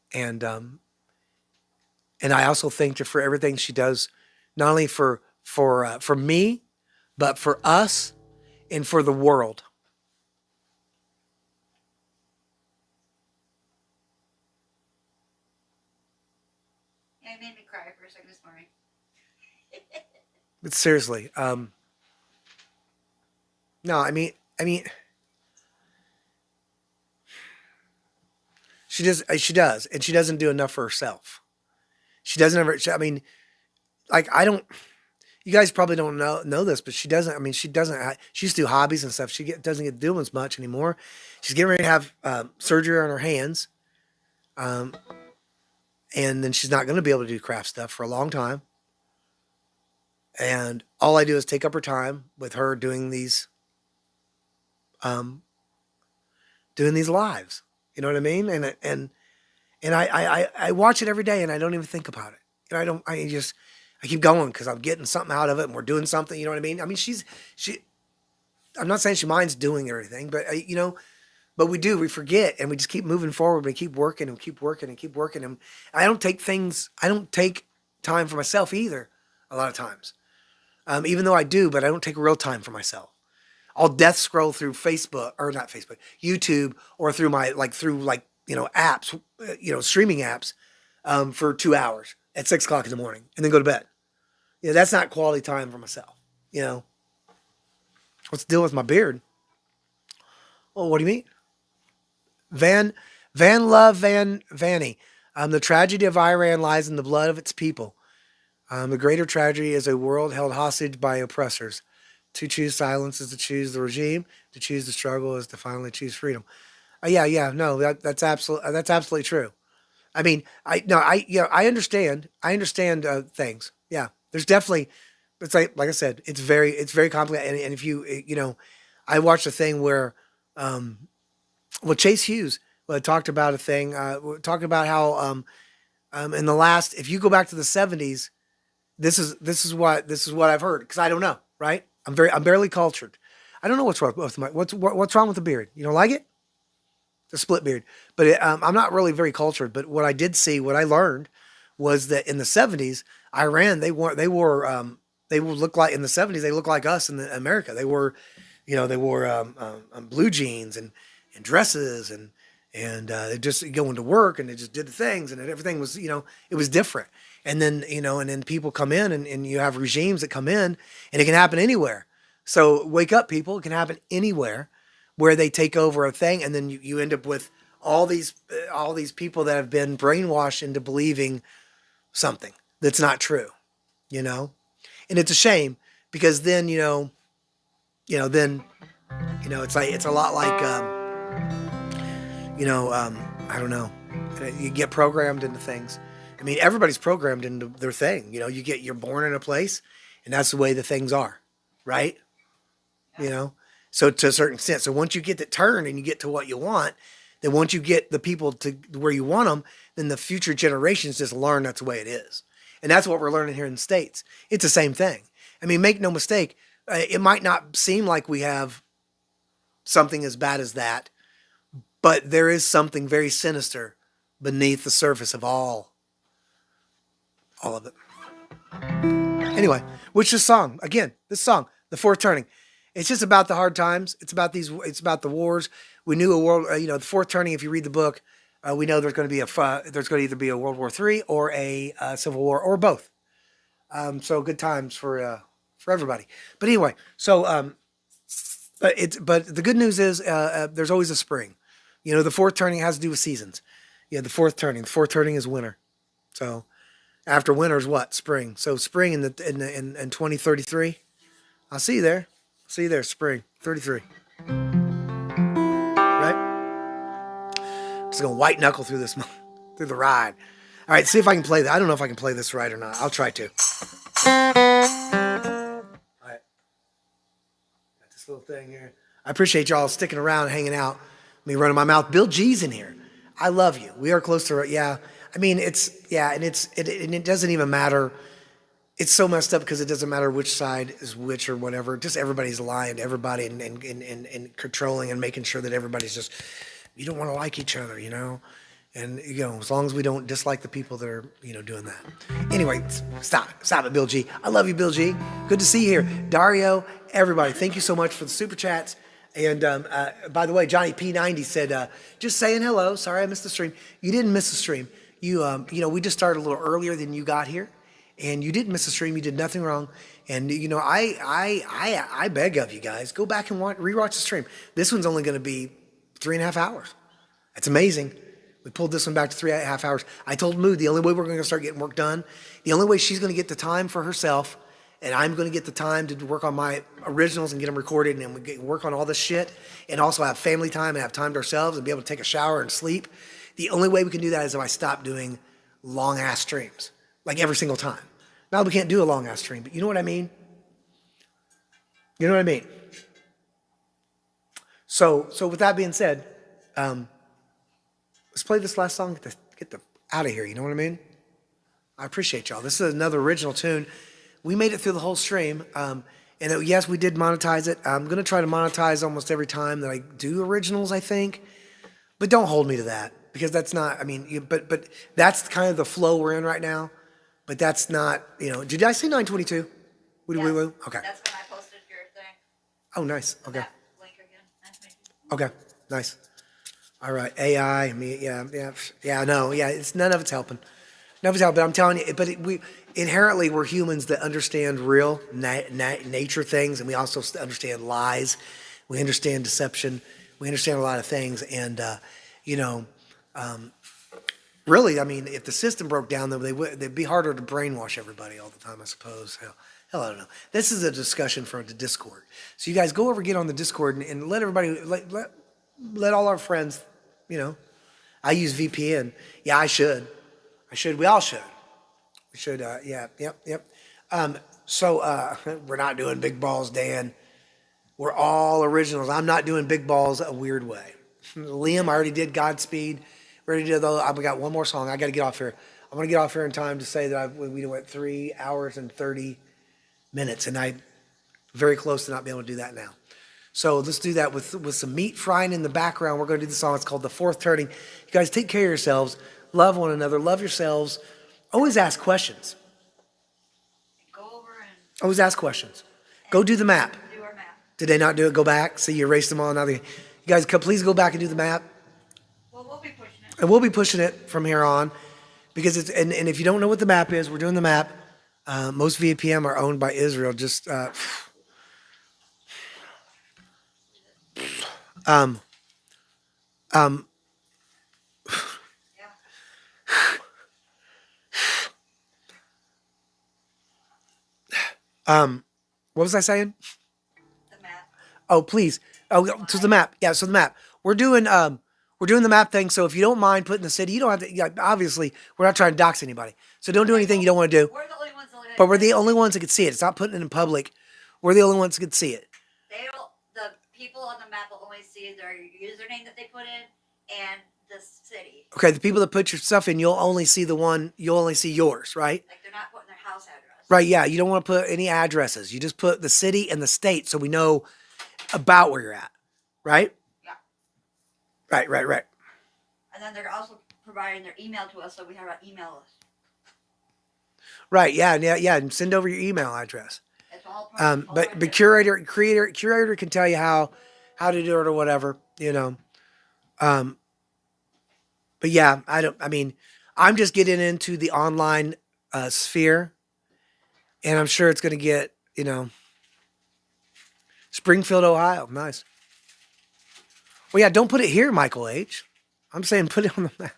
I also thank her for everything she does, not only for me, but for us and for the world. Yeah, it made me cry for a second this morning. But seriously, no, I mean, she does, and she doesn't do enough for herself. She doesn't ever. You guys probably don't know this, but she doesn't. I mean, she doesn't. She used to do hobbies and stuff. Doesn't get to do as much anymore. She's getting ready to have surgery on her hands, and then she's not going to be able to do craft stuff for a long time. And all I do is take up her time with her doing these lives. You know what I mean? And I watch it every day and I don't even think about it. And I keep going because I'm getting something out of it and we're doing something. You know what I mean? I mean, I'm not saying she minds doing everything, but but we forget and we just keep moving forward. We keep working and keep working and keep working. And I don't take time for myself either. A lot of times, even though I do, but I don't take real time for myself. I'll death scroll through Facebook or not Facebook, YouTube, or through apps, streaming apps, for 2 hours at 6 o'clock in the morning and then go to bed. That's not quality time for myself. What's the deal with my beard? Oh, what do you mean? Vanny. The tragedy of Iran lies in the blood of its people. The greater tragedy is a world held hostage by oppressors. To choose silence is to choose the regime. To choose the struggle is to finally choose freedom. That's absolutely true. I mean, I understand. I understand things. Yeah, there's definitely. It's like I said, it's very complicated. And if I watched a thing where, Chase Hughes talked about a thing, talking about how, in the last, if you go back to the 70s, this is what I've heard because I don't know, right? I'm barely cultured. I don't know what's wrong with what's wrong with the beard. You don't like it? It's a split beard, but I'm not really very cultured. But what I learned was that in the 70s, Iran, they would look like in the 70s, they look like us in America. They wore blue jeans and dresses and and they just going to work and they just did the things, and everything was, it was different. And then, and then people come in, and you have regimes that come in, and it can happen anywhere. So wake up, people. It can happen anywhere where they take over a thing, and then you end up with all these people that have been brainwashed into believing something that's not true, and it's a shame, because then, it's a lot like, I don't know, you get programmed into things. I mean, everybody's programmed into their thing. You're born in a place, and that's the way the things are, right? So to a certain extent. So once you get it turned and you get to what you want, then once you get the people to where you want them, then the future generations just learn that's the way it is. And that's what we're learning here in the States. It's the same thing. I mean, make no mistake, it might not seem like we have something as bad as that, but there is something very sinister beneath the surface of all of it. Anyway, which this song, again, The Fourth Turning. It's just about the hard times. It's about the wars. We knew a world, the Fourth Turning, if you read the book, we know there's going to either be a World War III or a Civil War, or both. So good times for everybody. But anyway, so but the good news is there's always a spring. The Fourth Turning has to do with seasons. Yeah, the Fourth Turning. The Fourth Turning is winter. So after winter is what? Spring. So spring in 2033. I'll see you there. See you there. Spring 33. Right? Just gonna white knuckle through the ride. All right, see if I can play that. I don't know if I can play this right or not. I'll try to. All right. Got this little thing here. I appreciate y'all sticking around and hanging out. Me running my mouth. Bill G's in here. I love you. We are close to, yeah. I mean, and it doesn't even matter. It's so messed up because it doesn't matter which side is which or whatever. Just everybody's lying to everybody and controlling and making sure that everybody's just, you don't want to like each other, And, as long as we don't dislike the people that are, doing that. Anyway, stop it, Bill G. I love you, Bill G. Good to see you here. Dario, everybody, thank you so much for the super chats. And by the way, Johnny P90 said, just saying hello. Sorry I missed the stream. You didn't miss the stream. We just started a little earlier than you got here. And you didn't miss the stream. You did nothing wrong. And, I beg of you guys, go back and rewatch the stream. This one's only going to be 3.5 hours. That's amazing. We pulled this one back to 3.5 hours. I told Mood the only way we're going to start getting work done, the only way she's going to get the time for herself, and I'm going to get the time to work on my originals and get them recorded, and we work on all this shit, and also have family time and have time to ourselves and be able to take a shower and sleep. The only way we can do that is if I stop doing long-ass streams, like every single time. Now we can't do a long-ass stream, but you know what I mean? You know what I mean? So with that being said, let's play this last song, get the out of here, you know what I mean? I appreciate y'all. This is another original tune. We made it through the whole stream. Yes, we did monetize it. I'm going to try to monetize almost every time that I do originals, I think. But don't hold me to that, because that's not, but that's kind of the flow we're in right now. But that's not, did I say 922? Yes. Okay. That's when I posted your thing. Oh, nice. Okay. That link again. Okay, nice. All right, AI, it's none of it's helping. None of it's helping. I'm telling you, but we're humans that understand real nature things, and we also understand lies. We understand deception. We understand a lot of things, and really, if the system broke down, then they'd be harder to brainwash everybody all the time, I suppose. Hell, I don't know. This is a discussion for the Discord. So you guys go over, get on the Discord, and let everybody, let all our friends, I use VPN. Yeah, I should. We all should. We should, yep. So we're not doing big balls, Dan. We're all originals. I'm not doing big balls a weird way. Liam, I already did Godspeed. We already did those. I've got one more song. I got to get off here. I'm going to get off here in time to say that we went 3 hours and 30 minutes, and I'm very close to not being able to do that now. So let's do that with some meat frying in the background. We're going to do the song. It's called The Fourth Turning. You guys take care of yourselves. Love one another. Love yourselves. Always ask questions. Go over and Always ask questions. Go do the map. do our map. Did they not do it? Go back. See, you erased them all. Now you guys, please go back and do the map. Well, we'll be pushing it. And we'll be pushing it from here on because it's, and if you don't know what the map is, we're doing the map. Most VPM are owned by Israel. Just, um, what was I saying? The map. Oh, please. Oh, so the map. Yeah, so the map. We're doing the map thing. So if you don't mind putting the city, you don't have to. Yeah, obviously, we're not trying to dox anybody. So don't do anything you don't want to do. We're the only ones that But we're the only ones that can see it. It's not putting it in public. We're the only ones that can see it. The people on the map will only see their username that they put in and the city. Okay, the people that put your stuff in, you'll only see the one. You'll only see yours, right? Like they're not putting their house address. Right. Yeah. You don't want to put any addresses. You just put the city and the state, so we know about where you're at. Right. Yeah. Right. And then they're also providing their email to us, so we have an email list. Right. Yeah. And send over your email address. It's all but the curator can tell you how to do it or whatever, you know. But yeah, I'm just getting into the online sphere, and I'm sure it's going to get, you know, Springfield, Ohio. Nice. Well, yeah, don't put it here, Michael H. I'm saying put it on the map.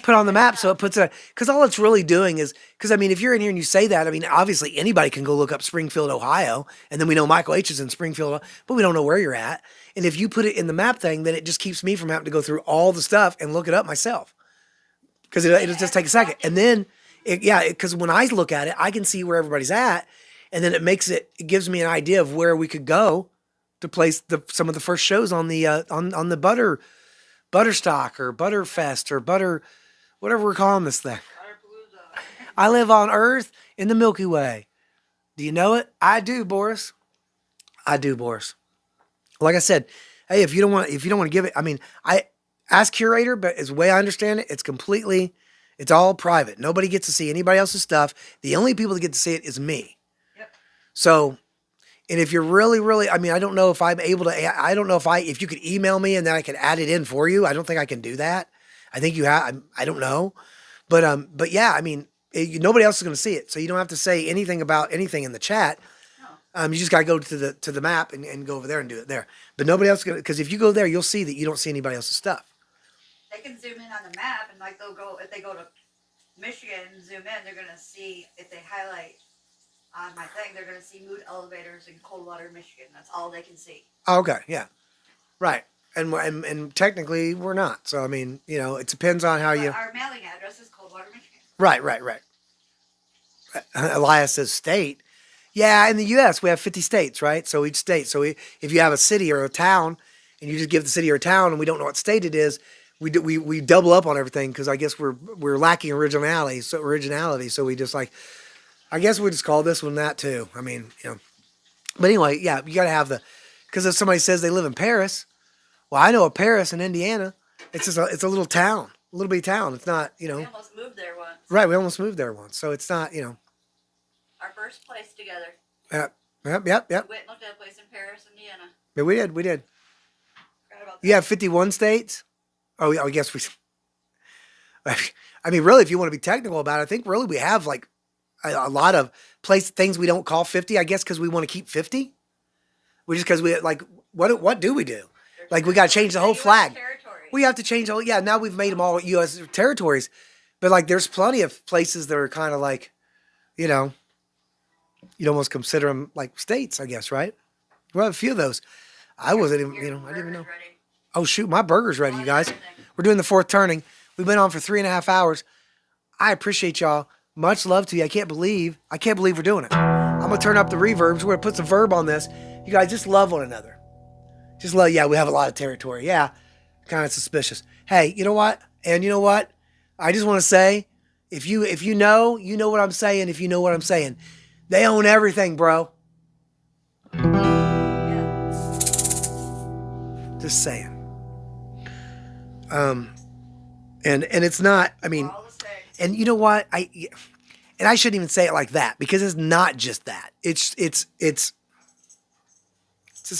Put it on the map so it puts it, because all it's really doing is, because I mean, if you're in here and you say that, I mean, obviously anybody can go look up Springfield, Ohio, and then we know Michael H is in Springfield, but we don't know where you're at. And if you put it in the map thing, then it just keeps me from having to go through all the stuff and look it up myself, because it'll just take a second. And then, because when I look at it, I can see where everybody's at, and then it gives me an idea of where we could go to place some of the first shows on the on the Butterstock or Butterfest or whatever we're calling this thing. I live on Earth in the Milky Way. Do you know it? I do, Boris. Like I said, hey, if you don't want to give it, I mean, I ask curator, but as the way I understand it, it's all private. Nobody gets to see anybody else's stuff. The only people that get to see it is me. Yep. So, and if you're really, really, I mean, I don't know if I'm able to, if you could email me and then I could add it in for you. I don't think I can do that. I think you have, I don't know. But yeah, I mean, nobody else is going to see it. So you don't have to say anything about anything in the chat. No. You just got to go to the map and go over there and do it there. But nobody else, because if you go there, you'll see that you don't see anybody else's stuff. They can zoom in on the map, and like if they go to Michigan and zoom in, they're going to see, if they highlight on my thing, they're going to see mood elevators in Coldwater, Michigan. That's all they can see. Oh, okay, yeah. Right. And technically we're not. So I mean, you know, it depends on how you. Our mailing address is Coldwater, Michigan. Right. Elias says state. Yeah, in the U.S. we have 50 states, right? So each state. So if you have a city or a town, and you just give the city or town, and we don't know what state it is, we double up on everything, because I guess we're lacking originality. So we just I guess we just call this one that too. I mean, you know. But anyway, yeah, you got to have because if somebody says they live in Paris. Well, I know a Paris in Indiana. It's just it's a little town, a little bitty town. It's not, you know. We almost moved there once. Right, we almost moved there once. So it's not, you know. Our first place together. Yep. We went and looked at a place in Paris, Indiana. Yeah, we did. Forgot about that. You have 51 states? Oh, yeah, I guess we. I mean, really, if you want to be technical about it, I think really we have like a lot of things we don't call 50. I guess because we want to keep 50. Because we like what do we do? Like we got to change the whole flag. Territory. We have to change the whole. Yeah, now we've made them all U.S. territories, but like there's plenty of places that are kind of like, you know, you'd almost consider them like states, I guess, right? We have a few of those. I wasn't even, you know, I didn't even know. Ready. Oh shoot, my burger's ready, you guys. We're doing the fourth turning. We've been on for 3.5 hours. I appreciate y'all. Much love to you. I can't believe we're doing it. I'm gonna turn up the reverbs. We're gonna put some verb on this. You guys just love one another. Just love. Yeah, we have a lot of territory. Yeah, kind of suspicious. Hey, you know what? And you know what? I just want to say, if you know, you know what I'm saying. If you know what I'm saying, they own everything, bro. Yeah. Just saying. And it's not. I mean, All the same. and you know what? I shouldn't even say it like that, because it's not just that. It's just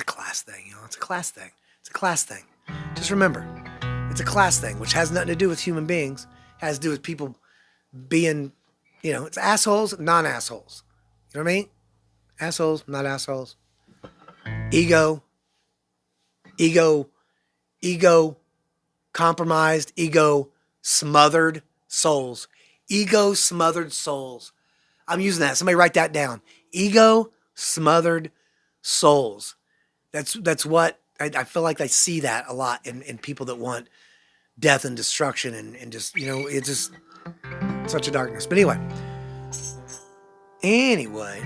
a class thing, you know. It's a class thing. Just remember, It's a class thing, which has nothing to do with human beings. It has to do with people being, it's assholes, non-assholes. You know what I mean? Assholes, not assholes. Ego, compromised, ego smothered souls. Ego smothered souls. I'm using that. Somebody write that down. Ego smothered souls. That's what I feel like I see that a lot in people that want death and destruction and just, it's just such a darkness. But anyway,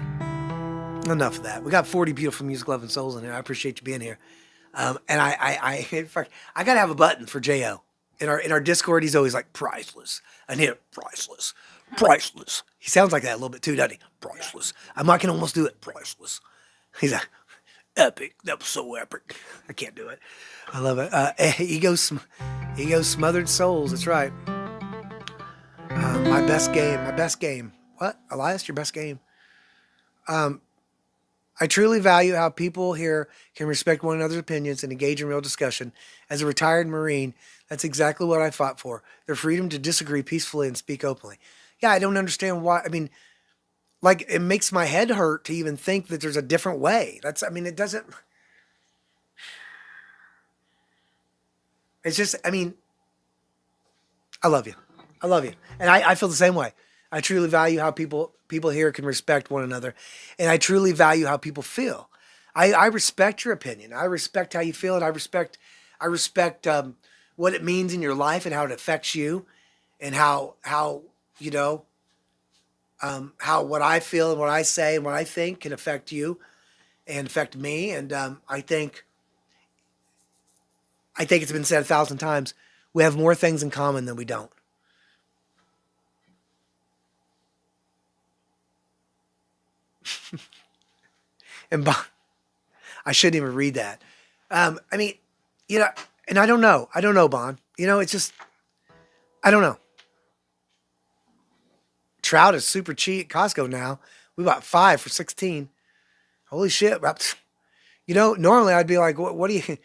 enough of that. We got 40 beautiful music loving souls in here. I appreciate you being here. And I gotta have a button for Jo. In our Discord, he's always like priceless. I need it, priceless. He sounds like that a little bit too, doesn't he? Priceless. I can almost do it, priceless. He's like, epic. That was so epic. I can't do it. I love it. Ego smothered souls. That's right. My best game. What? Elias, your best game? I truly value how people here can respect one another's opinions and engage in real discussion. As a retired Marine, that's exactly what I fought for. Their freedom to disagree peacefully and speak openly. Yeah, I don't understand why. I mean, like, it makes my head hurt to even think that there's a different way. It doesn't. It's just, I love you. And I feel the same way. I truly value how people here can respect one another. And I truly value how people feel. I respect your opinion. I respect how you feel. And I respect what it means in your life and how it affects you. And how what I feel and what I say and what I think can affect you and affect me. And I think it's been said 1,000 times. We have more things in common than we don't. And I shouldn't even read that. And I don't know. Bon. It's just, I don't know. Trout is super cheap at Costco now. We bought 5 for $16. Holy shit. Normally I'd be like, what do you,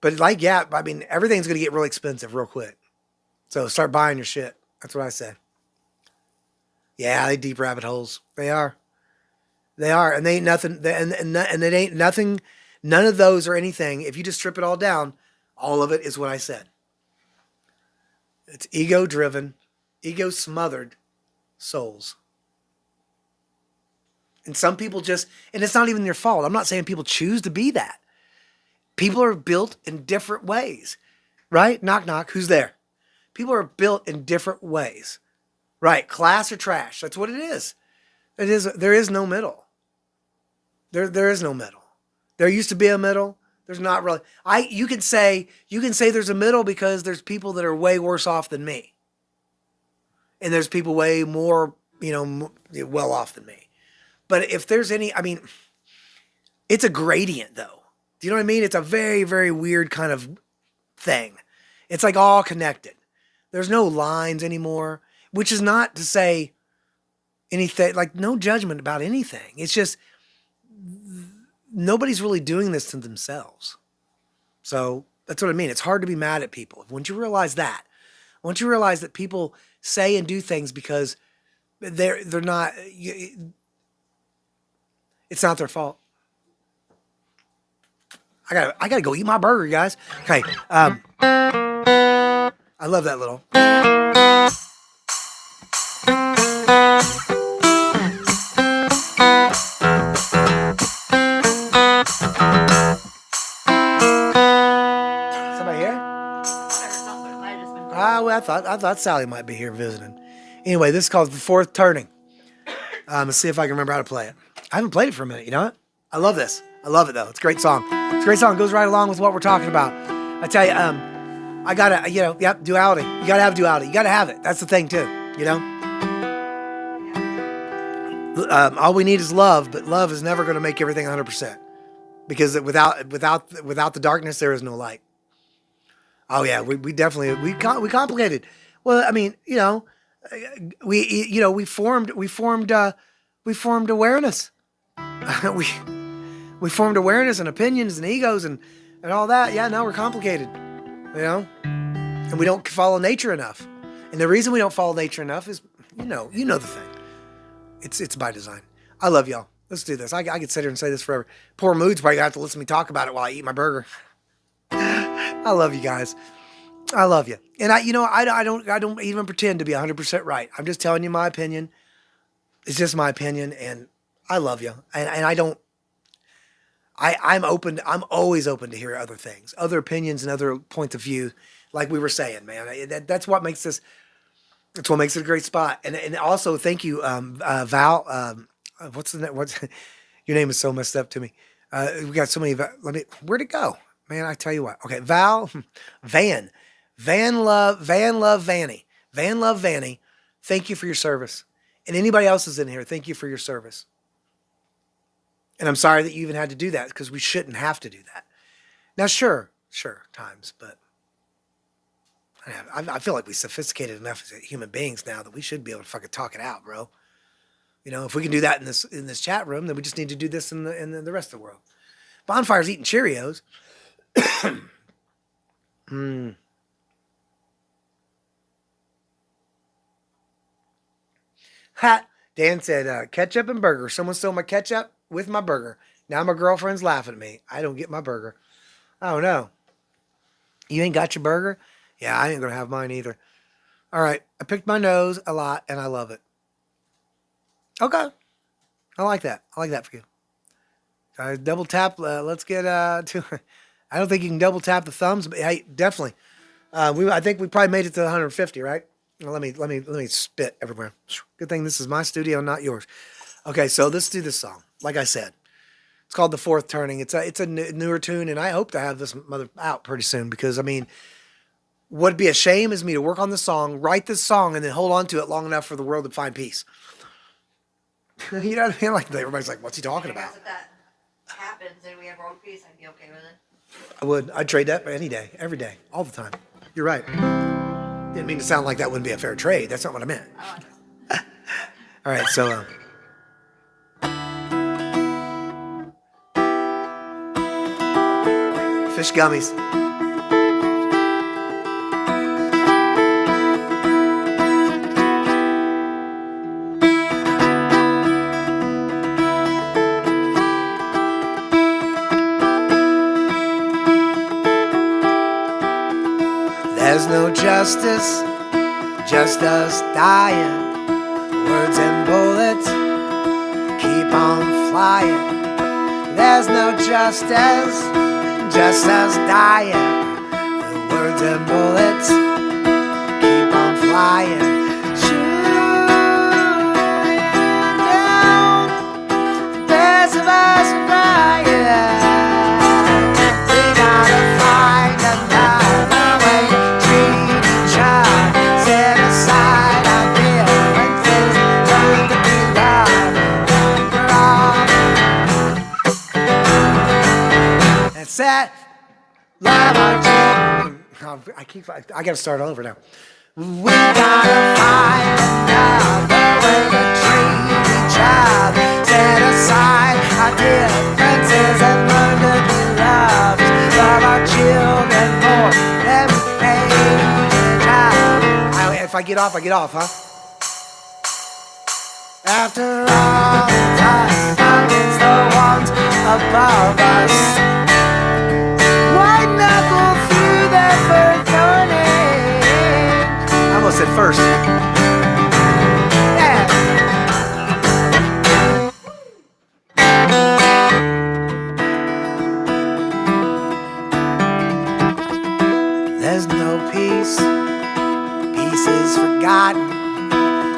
but everything's going to get really expensive real quick. So start buying your shit. That's what I say. Yeah, they deep rabbit holes. They are. And they ain't nothing. And it ain't nothing. None of those are anything. If you just strip it all down, all of it is what I said. It's ego driven, ego smothered souls. And some people and it's not even their fault. I'm not saying people choose to be that. People are built in different ways, right? Knock, knock. Who's there? People are built in different ways, right? Class or trash. That's what it is. There is no middle. There is no middle. There used to be a middle. There's not really. You can say there's a middle because there's people that are way worse off than me. And there's people way more, well off than me. But if there's any, it's a gradient though. Do you know what I mean? It's a very, very weird kind of thing. It's like all connected. There's no lines anymore, which is not to say anything, like no judgment about anything. It's just, nobody's really doing this to themselves. So that's what I mean. It's hard to be mad at people. Once you realize that people say and do things because they're not, it's not their fault. I gotta go eat my burger, guys. Okay. I love that little. Somebody here? I thought Sally might be here visiting. Anyway, this is called The Fourth Turning. Let's see if I can remember how to play it. I haven't played it for a minute, you know what? I love this. I love it though. It's a great song. It's a great song. It goes right along with what we're talking about. I tell you, I gotta, duality. You gotta have duality. You gotta have it. That's the thing too, all we need is love, but love is never going to make everything 100%, because without the darkness, there is no light. Oh yeah, we definitely we complicated. Well, we formed awareness. we formed awareness and opinions and egos and all that. Yeah, now we're complicated. And we don't follow nature enough. And the reason we don't follow nature enough is, you know the thing. It's by design. I love y'all. Let's do this. I could sit here and say this forever. Poor Mood's probably gonna have to listen to me talk about it while I eat my burger. I love you guys. I love you. And I don't even pretend to be 100% right. I'm just telling you my opinion. It's just my opinion, and I love you. And I'm open. I'm always open to hear other things, other opinions, and other points of view. Like we were saying, man, that's what makes this. That's what makes it a great spot. And also, thank you, Val. What's your name is so messed up to me. We got so many. Where'd it go, man? I tell you what. Okay, Val, Van Love, Vanny. Thank you for your service. And anybody else is in here, thank you for your service. And I'm sorry that you even had to do that, because we shouldn't have to do that. Now, sure, times, but I feel like we're sophisticated enough as human beings now that we should be able to fucking talk it out, bro. You know, if we can do that in this chat room, then we just need to do this in the rest of the world. Bonfire's eating Cheerios. Ha! Dan said, ketchup and burger. Someone stole my ketchup with my burger. Now my girlfriend's laughing at me. I don't get my burger. Oh, no. You ain't got your burger? Yeah, I ain't going to have mine either. All right. I picked my nose a lot, and I love it. Okay. I like that. I like that for you. Double tap. Let's get to... I don't think you can double tap the thumbs, but hey, definitely. I think we probably made it to 150, right? Well, let me spit everywhere. Good thing this is my studio, not yours. Okay, so let's do this song. Like I said, it's called The Fourth Turning. It's a newer tune, and I hope to have this mother out pretty soon, because I mean, what'd be a shame is me to work on the song, write this song, and then hold on to it long enough for the world to find peace. You know what I mean? Like everybody's like, "What's he talking about?" If that happens and we have world peace, I'd be okay with it. I would. I'd trade that any day, every day, all the time. You're right. Didn't mean to sound like that wouldn't be a fair trade. That's not what I meant. All right, so fish gummies. There's no justice, just us dying. Words and bullets keep on flying. There's no justice, just us dying. The words and bullets keep on flying. Shooting down, the best of us are crying. We gotta find another way to treat each other. Set aside our differences, learn to be loved. That's it. Love our children. I gotta start over now. We gotta find another way to treat each other. Set aside our differences and learn to be loved. Love our children more than we hate each other. If I get off, huh? After all the time against the ones above us. White knuckle through the first turning. I almost said first. Yeah. There's no peace. Peace is forgotten.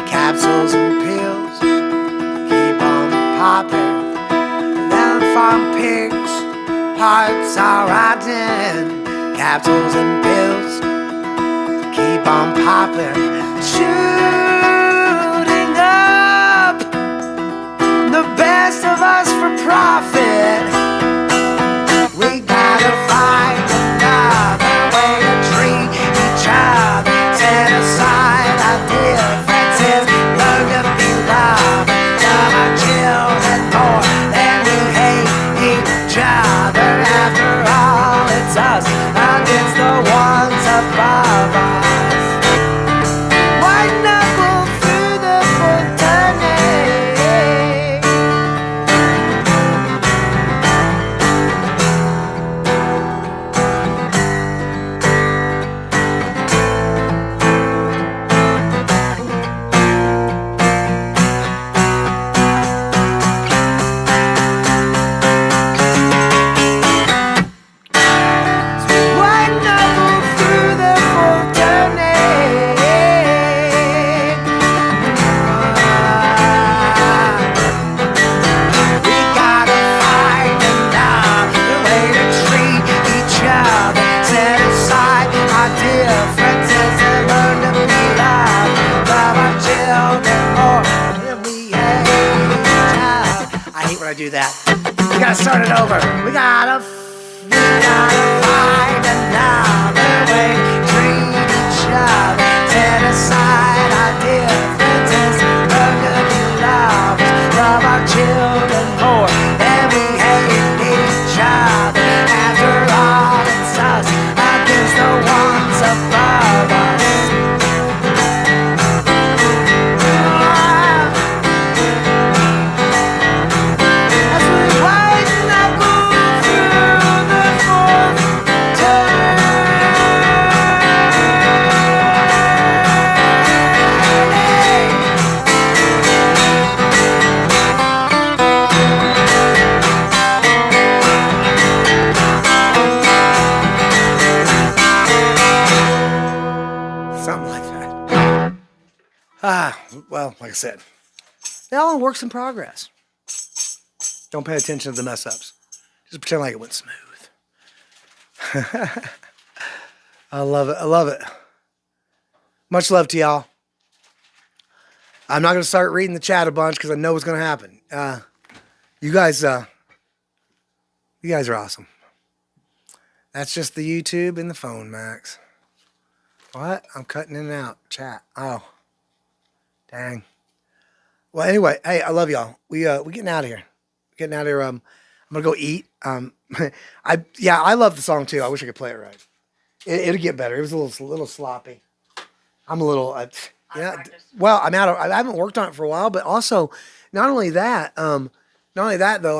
Capsules and pills keep on popping. Then farm pigs, hearts are rotten. Capsules and pills keep on popping. Shooting up the best of us for profit. We gotta find another way to treat each other. Set aside our differences, learn to be loved. Love our children more than we hate each other. After all, it's us against the ones above us. hate when I do that. We gotta start it over. We gotta find another way. Treat each other. Set aside our differences. Learn to be lovers. Love our children more than we hate each other. After all, it's us against the ones above us. As we widen our groove through the fourth turn. Something like that. Well, like I said, they're all works in progress. Don't pay attention to the mess ups. Just pretend like it went smooth. I love it. I love it. Much love to y'all. I'm not going to start reading the chat a bunch because I know what's going to happen. You guys are awesome. That's just the YouTube and the phone, Max. What? I'm cutting in and out. Chat. Oh. Dang. Well, anyway, hey, I love y'all. We getting out of here. Getting out of here. I'm gonna go eat. I love the song too. I wish I could play it right. It'll get better. It was a little sloppy. I'm a little. Well, I haven't worked on it for a while, but also, not only that though,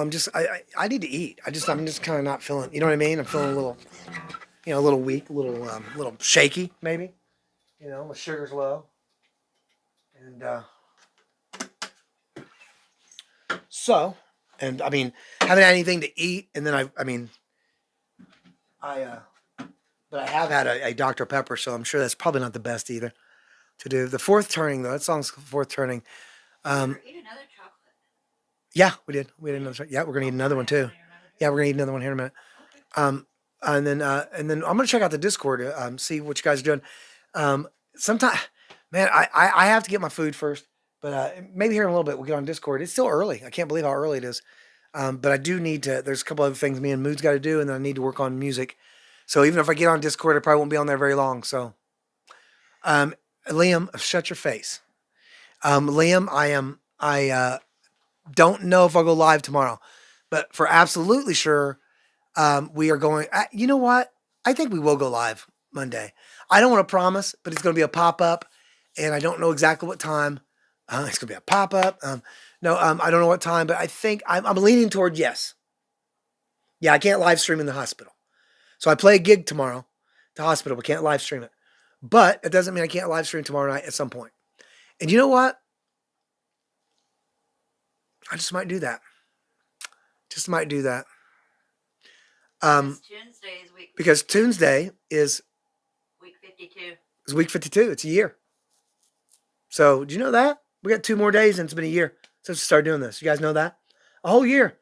I need to eat. I'm just kind of not feeling. You know what I mean? I'm feeling a little, a little weak, a little shaky, maybe. My sugar's low, and so, and I mean, haven't had anything to eat, and then but I have had a Dr. Pepper, so I'm sure that's probably not the best either to do. The fourth turning though, that song's fourth turning. Eat another chocolate. Yeah, we did. We did another. Yeah, we're gonna eat another one too. Yeah, we're gonna eat another one here in a minute. Okay. And then I'm gonna check out the Discord. See what you guys are doing. Sometime, man, I have to get my food first, but maybe here in a little bit we'll get on Discord. It's still early. I can't believe how early it is. But I do need to. There's a couple other things me and Mood's got to do, and then I need to work on music. So even if I get on Discord, I probably won't be on there very long. So, Liam, shut your face. Liam, I don't know if I'll go live tomorrow, but for absolutely sure, we are going. You know what? I think we will go live Monday. I don't want to promise, but it's going to be a pop up, and I don't know exactly what time. It's going to be a pop up. I don't know what time, but I think I'm leaning toward yes. Yeah, I can't live stream in the hospital, so I play a gig tomorrow. At the hospital, we can't live stream it, but it doesn't mean I can't live stream tomorrow night at some point. And you know what? I just might do that. Just might do that. Because Tuesday is week 52. It's week 52. It's a year. So, do you know that? We got 2 more days and it's been a year since we started doing this. You guys know that? A whole year.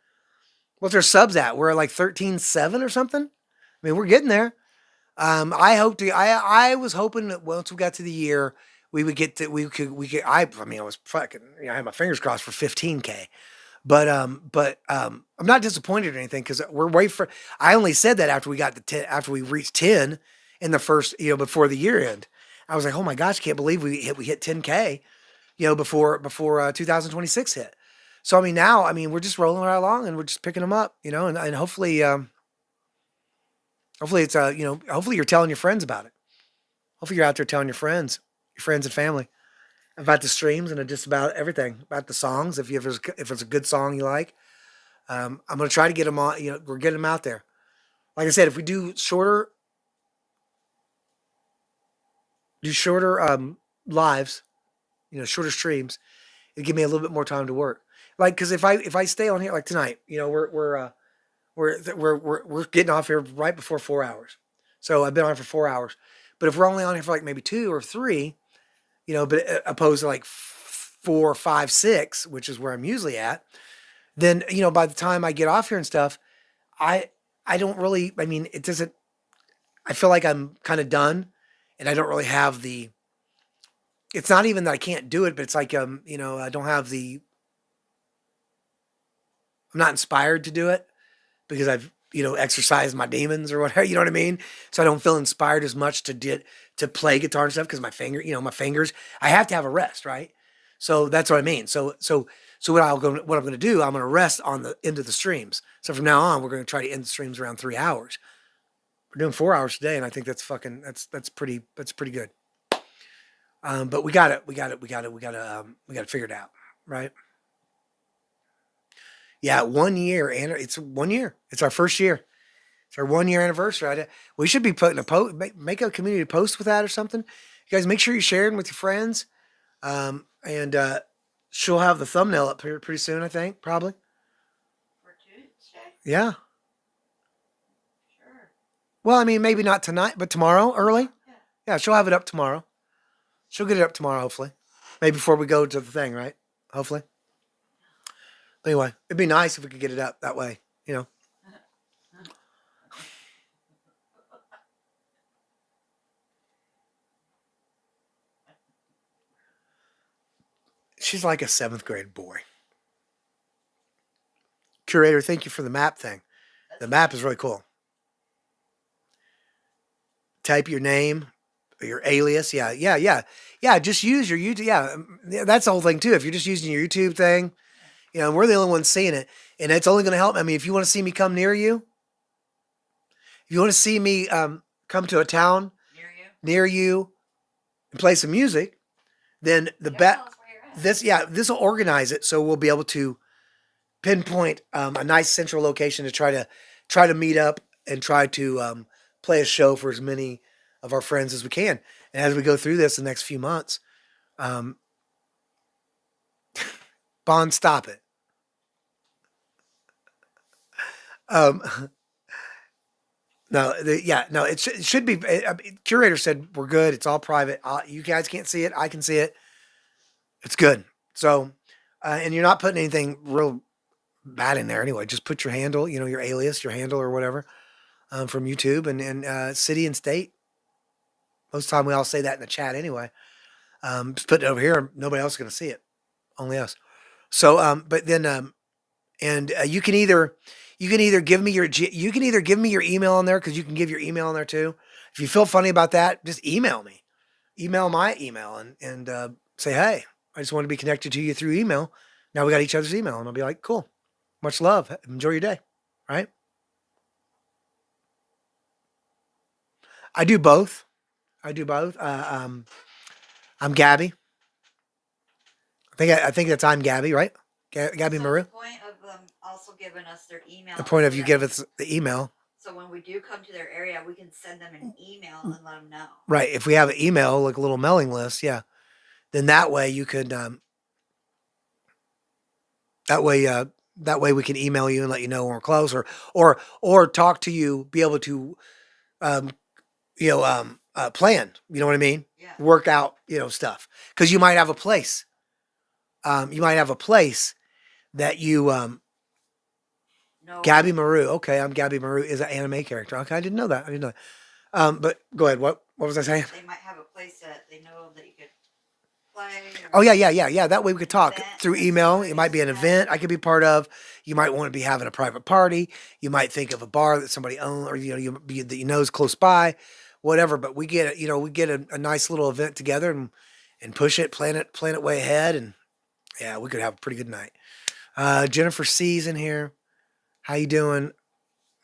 What's our subs at? We're at like 13.7 or something. I mean, we're getting there. I was hoping that once we got to the year, we would get to, I was fucking, I had my fingers crossed for 15K. But I'm not disappointed or anything because I only said that after we got after we reached 10 in the first, before the year end. I was like, oh my gosh, can't believe we hit 10K, before 2026 hit. So, now, we're just rolling right along and we're just picking them up, and hopefully, it's, hopefully you're telling your friends about it. Hopefully you're out there telling your friends and family about the streams and just about everything, about the songs. If it's a good song you like, I'm going to try to get them on, we're getting them out there. Like I said, if we do shorter lives, shorter streams, it'd give me a little bit more time to work. Like, cause if I stay on here like tonight, we're getting off here right before 4 hours. So I've been on for 4 hours, but if we're only on here for like maybe 2 or 3, but opposed to like 4, 5, 6, which is where I'm usually at, then, by the time I get off here and stuff, I don't really, it doesn't, I feel like I'm kind of done and I don't really have it's not even that I can't do it, but it's like, I don't have I'm not inspired to do it because I've, exercised my demons or whatever, you know what I mean? So I don't feel inspired as much to play guitar and stuff because my fingers, I have to have a rest, right? So that's what I mean. So what I'm going to do, I'm going to rest on the end of the streams. So from now on, we're going to try to end the streams around 3 hours. We're doing 4 hours today, and I think that's pretty good. But we got to figure it out, right? Yeah, 1 year, and it's 1 year. It's our first year. It's our 1 year anniversary. We should be putting a post, make a community post with that or something. You guys make sure you're sharing with your friends. And she'll have the thumbnail up here pretty soon, I think, probably. For Tuesday? Yeah. Sure. Well, I mean, maybe not tonight, but tomorrow, early. Yeah, she'll have it up tomorrow. She'll get it up tomorrow, hopefully. Maybe before we go to the thing, right? Hopefully. Anyway, it'd be nice if we could get it up that way, She's like a 7th grade boy. Curator, thank you for the map thing. The map is really cool. Type your name or your alias. Yeah. Just use your YouTube. Yeah, that's the whole thing too. If you're just using your YouTube thing, we're the only ones seeing it, and it's only going to help. I mean, if you want to see me come near you, if you want to see me come to a town near you and play some music, then this will organize it so we'll be able to pinpoint a nice central location to try to meet up and try to play a show for as many of our friends as we can. And as we go through this the next few months, Bond, stop it. It should be. Curator said we're good. It's all private. You guys can't see it. I can see it. It's good. So, and you're not putting anything real bad in there anyway. Just put your handle, your alias, your handle or whatever, from YouTube and city and state. Most of the time we all say that in the chat anyway. Just put it over here. Nobody else is going to see it. Only us. So, but then, you can either give me your email on there, because you can give your email on there too. If you feel funny about that, just email me. Email my email and say, hey, I just want to be connected to you through email. Now we got each other's email, and I'll be like, cool. Much love. Enjoy your day. Right? I do both. I'm Gabby. I think that's I'm Gabby, right? Gabby Maru. The point of them also giving us their email. The point of you give us the email. So when we do come to their area, we can send them an email and let them know. Right. If we have an email, like a little mailing list, yeah, then that way you could. That way we can email you and let you know when we're close, or talk to you, be able to, plan. You know what I mean? Yeah. Work out, stuff, because you might have a place. You might have a place that you. No. Gabby Maru. Okay, I'm Gabby Maru is an anime character. Okay, I didn't know that. But go ahead. What was I saying? They might have a place that they know that you could play. Oh yeah. That way we could talk through email. It might be an event I could be part of. You might want to be having a private party. You might think of a bar that somebody owns, or that is close by, whatever. But we get a nice little event together and push it, plan it way ahead, and yeah, we could have a pretty good night. Jennifer C's in here. How you doing?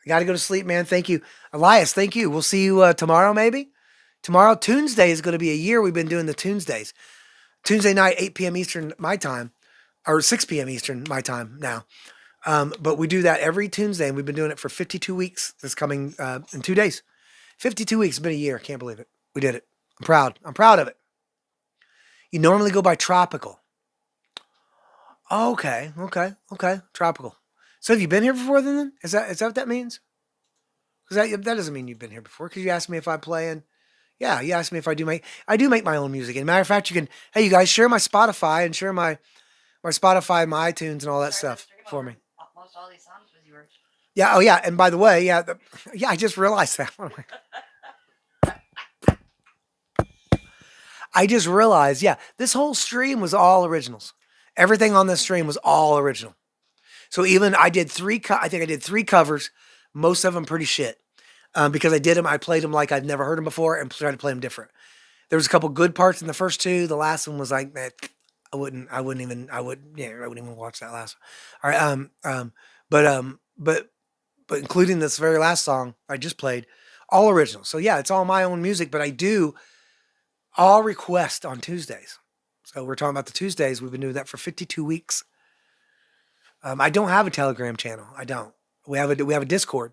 I got to go to sleep, man. Thank you. Elias, thank you. We'll see you tomorrow, maybe. Tomorrow, Tuesday is going to be a year we've been doing the Tuesdays. Tuesday night, 8 p.m. Eastern, my time, or 6 p.m. Eastern, my time now. But we do that every Tuesday, and we've been doing it for 52 weeks this coming in 2 days. 52 weeks, it's been a year. Can't believe it. We did it. I'm proud. I'm proud of it. You normally go by tropical. Okay. Tropical. So have you been here before then? Is that what that means? Because that doesn't mean you've been here before, because you asked me if I play, and yeah, you asked me if I do make my own music. And matter of fact, you guys share my Spotify and share my Spotify, my iTunes, and all that stuff for me. Almost all these songs was yours. Yeah. Oh yeah. And by the way, I just realized that. I just realized, this whole stream was all originals. Everything on this stream was all original. So even I did I think I did 3 covers, most of them pretty shit. Because I did them, I played them like I'd never heard them before and tried to play them different. There was a couple good parts in the first 2. The last one was like, I wouldn't even watch that last one. All right. But including this very last song I just played, all original. So yeah, it's all my own music, but I do all request on Tuesdays. So we're talking about the Tuesdays. We've been doing that for 52 weeks. I don't have a Telegram channel. I don't. We have a Discord.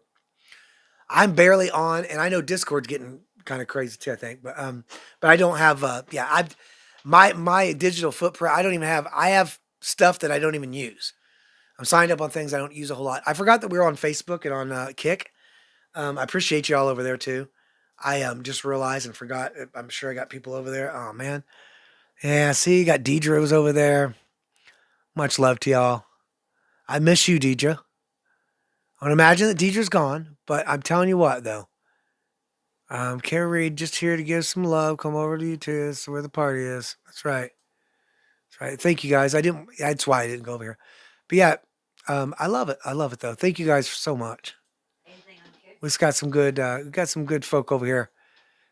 I'm barely on, and I know Discord's getting kind of crazy too, I think. But I don't have my digital footprint. I have stuff that I don't even use. I'm signed up on things I don't use a whole lot. I forgot that we were on Facebook and on Kick. I appreciate you all over there too. I just realized and forgot. I'm sure I got people over there. Oh man. Yeah, see, you got Deidre was over there. Much love to y'all. I miss you, Deidre. I would imagine that Deidre's gone, but I'm telling you what, though. Carrie Reed just here to give some love. Come over to you too. That's where the party is. That's right. That's right. Thank you guys. That's why I didn't go over here. But yeah, I love it. I love it though. Thank you guys so much. We've got some good, good folk over here.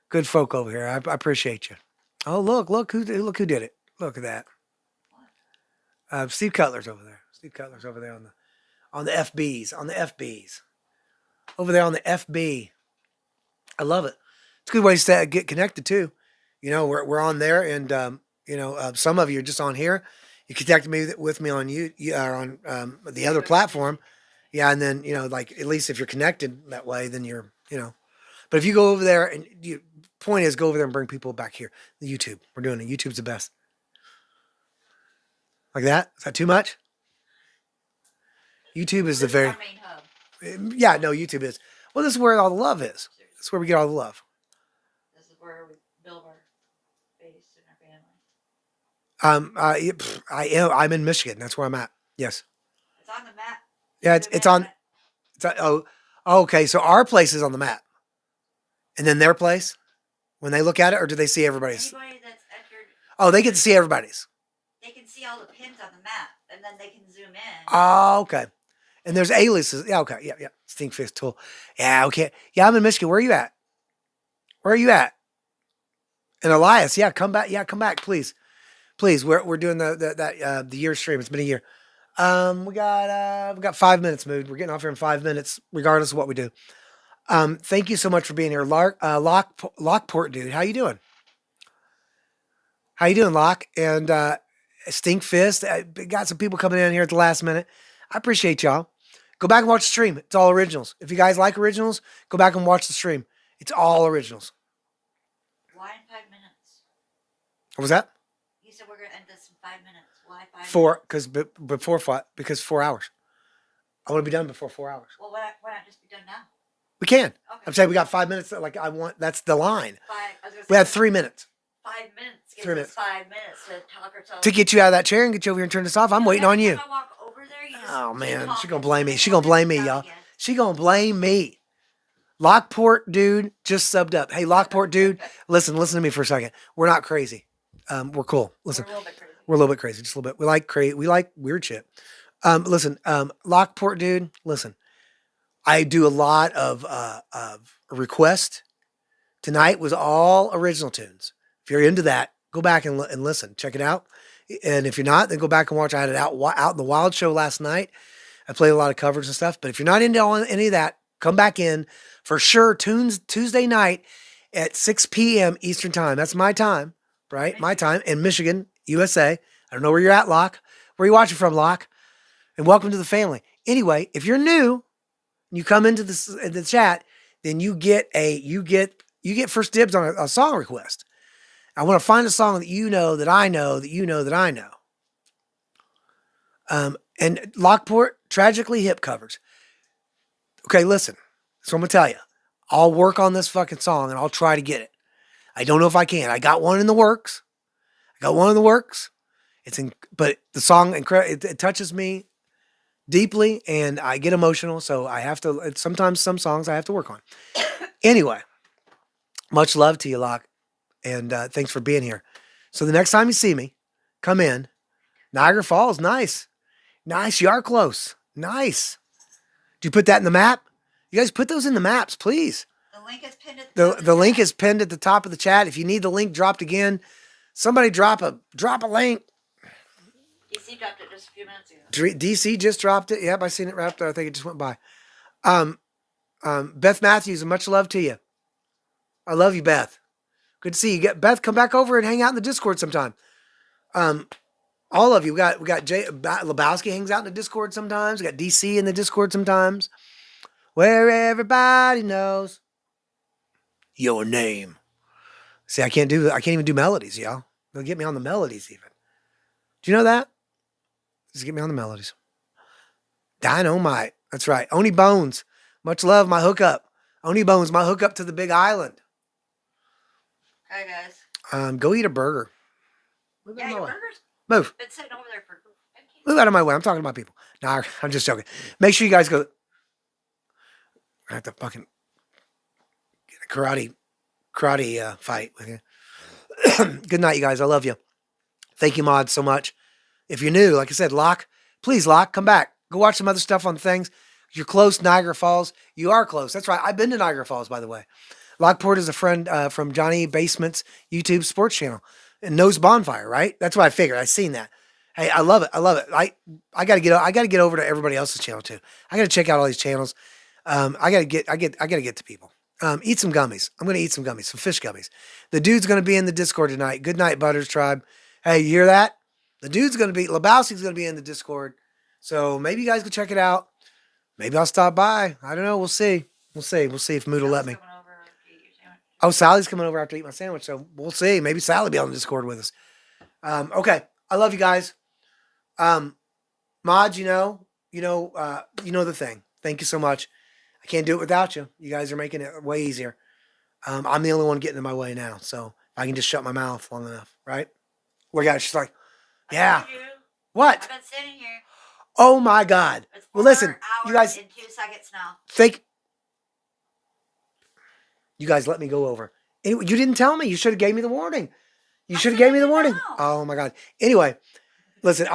Good folk over here. I appreciate you. Oh, look who did it. Look at that. Steve Cutler's over there. Steve Cutler's over there on the FBs, over there on the FB. I love it. It's a good way to get connected too. You know, we're on there, and some of you are just on here. You connected with me on you are on the other platform, yeah, and then like at least if you're connected that way, then you're But if you go over there, and point is go over there and bring people back here. The YouTube, we're doing it. YouTube's the best. Like that? Is that too much? YouTube is the very... our main hub. Yeah, no, YouTube is. Well, this is where all the love is. This is where we get all the love. This is where we build our base and our family. I'm in Michigan. That's where I'm at. Yes. It's on the map. Yeah, it's on. Okay. So our place is on the map, and then their place, when they look at it, or do they see everybody's? Anybody that's at your... Oh, they get to see everybody's. They can see all the pins on the map, and then they can zoom in. Oh, okay. And there's aliases. Yeah, okay. Yeah. Stinkfist tool. Yeah, okay. Yeah, I'm in Michigan. Where are you at? Where are you at? And Elias, yeah, come back. Yeah, come back, please. Please. We're doing the year stream. It's been a year. We got 5 minutes, Mood. We're getting off here in 5 minutes, regardless of what we do. Thank you so much for being here, Lockport dude. How you doing? How you doing, Lock? And Stinkfist. Got some people coming in here at the last minute. I appreciate y'all. Go back and watch the stream. It's all originals. If you guys like originals, go back and watch the stream. It's all originals. Why in 5 minutes? What was that? You said we're going to end this in 5 minutes. Why 5 minutes? Because 4 hours. I want to be done before 4 hours. Well, why not just be done now? We can. Okay. I'm saying we got 5 minutes. That's the line. We Say had 3 minutes. 5 minutes. Give 3 us minutes. 5 minutes to talk ourselves. To get you out of that chair and get you over here and turn this off. I'm waiting on you. Every time I walk over there, you just Oh man, keep she talking. gonna blame me. She gonna blame me, y'all. She gonna blame me. Lockport dude just subbed up. Hey, Lockport dude, listen to me for a second. We're not crazy. We're cool. Listen, We're a little bit crazy. just a little bit. We like weird shit. Listen, Lockport dude, listen. I do a lot of requests. Tonight was all original tunes. If you're into that, go back and listen. Check it out. And if you're not, then go back and watch. I had it out in the Wild show last night. I played a lot of covers and stuff. But if you're not into any of that, come back in for sure. Tuesday night at 6 p.m. Eastern time. That's my time, right? My time in Michigan, USA. I don't know where you're at, Locke. Where are you watching from, Locke? And welcome to the family. Anyway, if you're new, and you come into the chat, then you get first dibs on a song request. I want to find a song that you know, that I know, that you know, that I know. And Lockport, Tragically Hip covers. Okay, listen. So I'm going to tell you. I'll work on this fucking song and I'll try to get it. I don't know if I can. I got one in the works. But the song, it touches me deeply and I get emotional. So I have to, sometimes some songs I have to work on. Anyway, much love to you, Locke. And thanks for being here. So the next time you see me, come in. Niagara Falls, nice. Nice, you are close. Nice. Do you put that in the map? You guys put those in the maps, please. The link is pinned at The link is pinned at the top of the chat. If you need the link dropped again, somebody drop a link. DC dropped it just a few minutes ago. DC just dropped it. Yep, I seen it wrapped up. I think it just went by. Beth Matthews, much love to you. I love you, Beth. Good to see you. Beth, come back over and hang out in the Discord sometime. All of you. We got Jay Lebowski hangs out in the Discord sometimes. We got DC in the Discord sometimes. Where everybody knows your name. See, I can't even do melodies, y'all. They'll get me on the melodies even. Do you know that? Just get me on the melodies. Dynamite. That's right. Oni Bones. Much love, my hookup. Oni Bones, my hookup to the Big Island. Hi, guys. Go eat a burger. Move out Yeah, of my your way. burger's Move. been sitting over there for... Move out of my way. I'm talking to my people. Nah, I'm just joking. Make sure you guys go. I have to fucking get a karate fight with you. Good night, you guys. I love you. Thank you, Mod, so much. If you're new, like I said, please, come back. Go watch some other stuff on things. You're close, Niagara Falls. You are close. That's right. I've been to Niagara Falls, by the way. Lockport is a friend from Johnny Basement's YouTube sports channel. And knows Bonfire, right? That's what I figured. I seen that. Hey, I love it. I love it. I gotta get over to everybody else's channel too. I gotta check out all these channels. I gotta get to people. Eat some gummies. I'm gonna eat some gummies, some fish gummies. The dude's gonna be in the Discord tonight. Good night, Butters Tribe. Hey, you hear that? The dude's gonna be Lebowski's gonna be in the Discord. So maybe you guys can check it out. Maybe I'll stop by. I don't know. We'll see. We'll see if Mood will let me. Oh, Sally's coming over after I eat my sandwich, so we'll see. Maybe Sally will be on the Discord with us. Okay. I love you guys. Mod, you know the thing. Thank you so much. I can't do it without you. You guys are making it way easier. I'm the only one getting in my way now, so I can just shut my mouth long enough, right? Look at it. She's like, yeah. What? I've been sitting here. Oh my God. It's Well, listen, 4 you guys. hours and 2 seconds now. You guys let me go over. Anyway, you didn't tell me. You should have gave me the warning. You should have gave me the warning. know. Oh my God. Anyway, listen,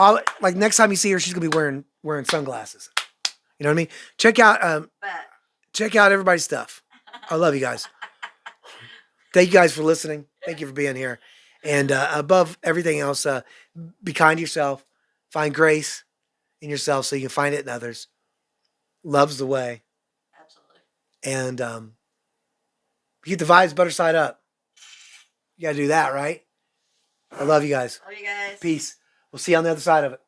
next time you see her, she's gonna be wearing sunglasses. You know what I mean? Check out everybody's stuff. I love you guys. Thank you guys for listening. Thank you for being here. And above everything else, be kind to yourself. Find grace in yourself so you can find it in others. Love's the way. Absolutely. And keep the vibes butter side up. You gotta do that, right? I love you guys. Love you guys. Peace. We'll see you on the other side of it.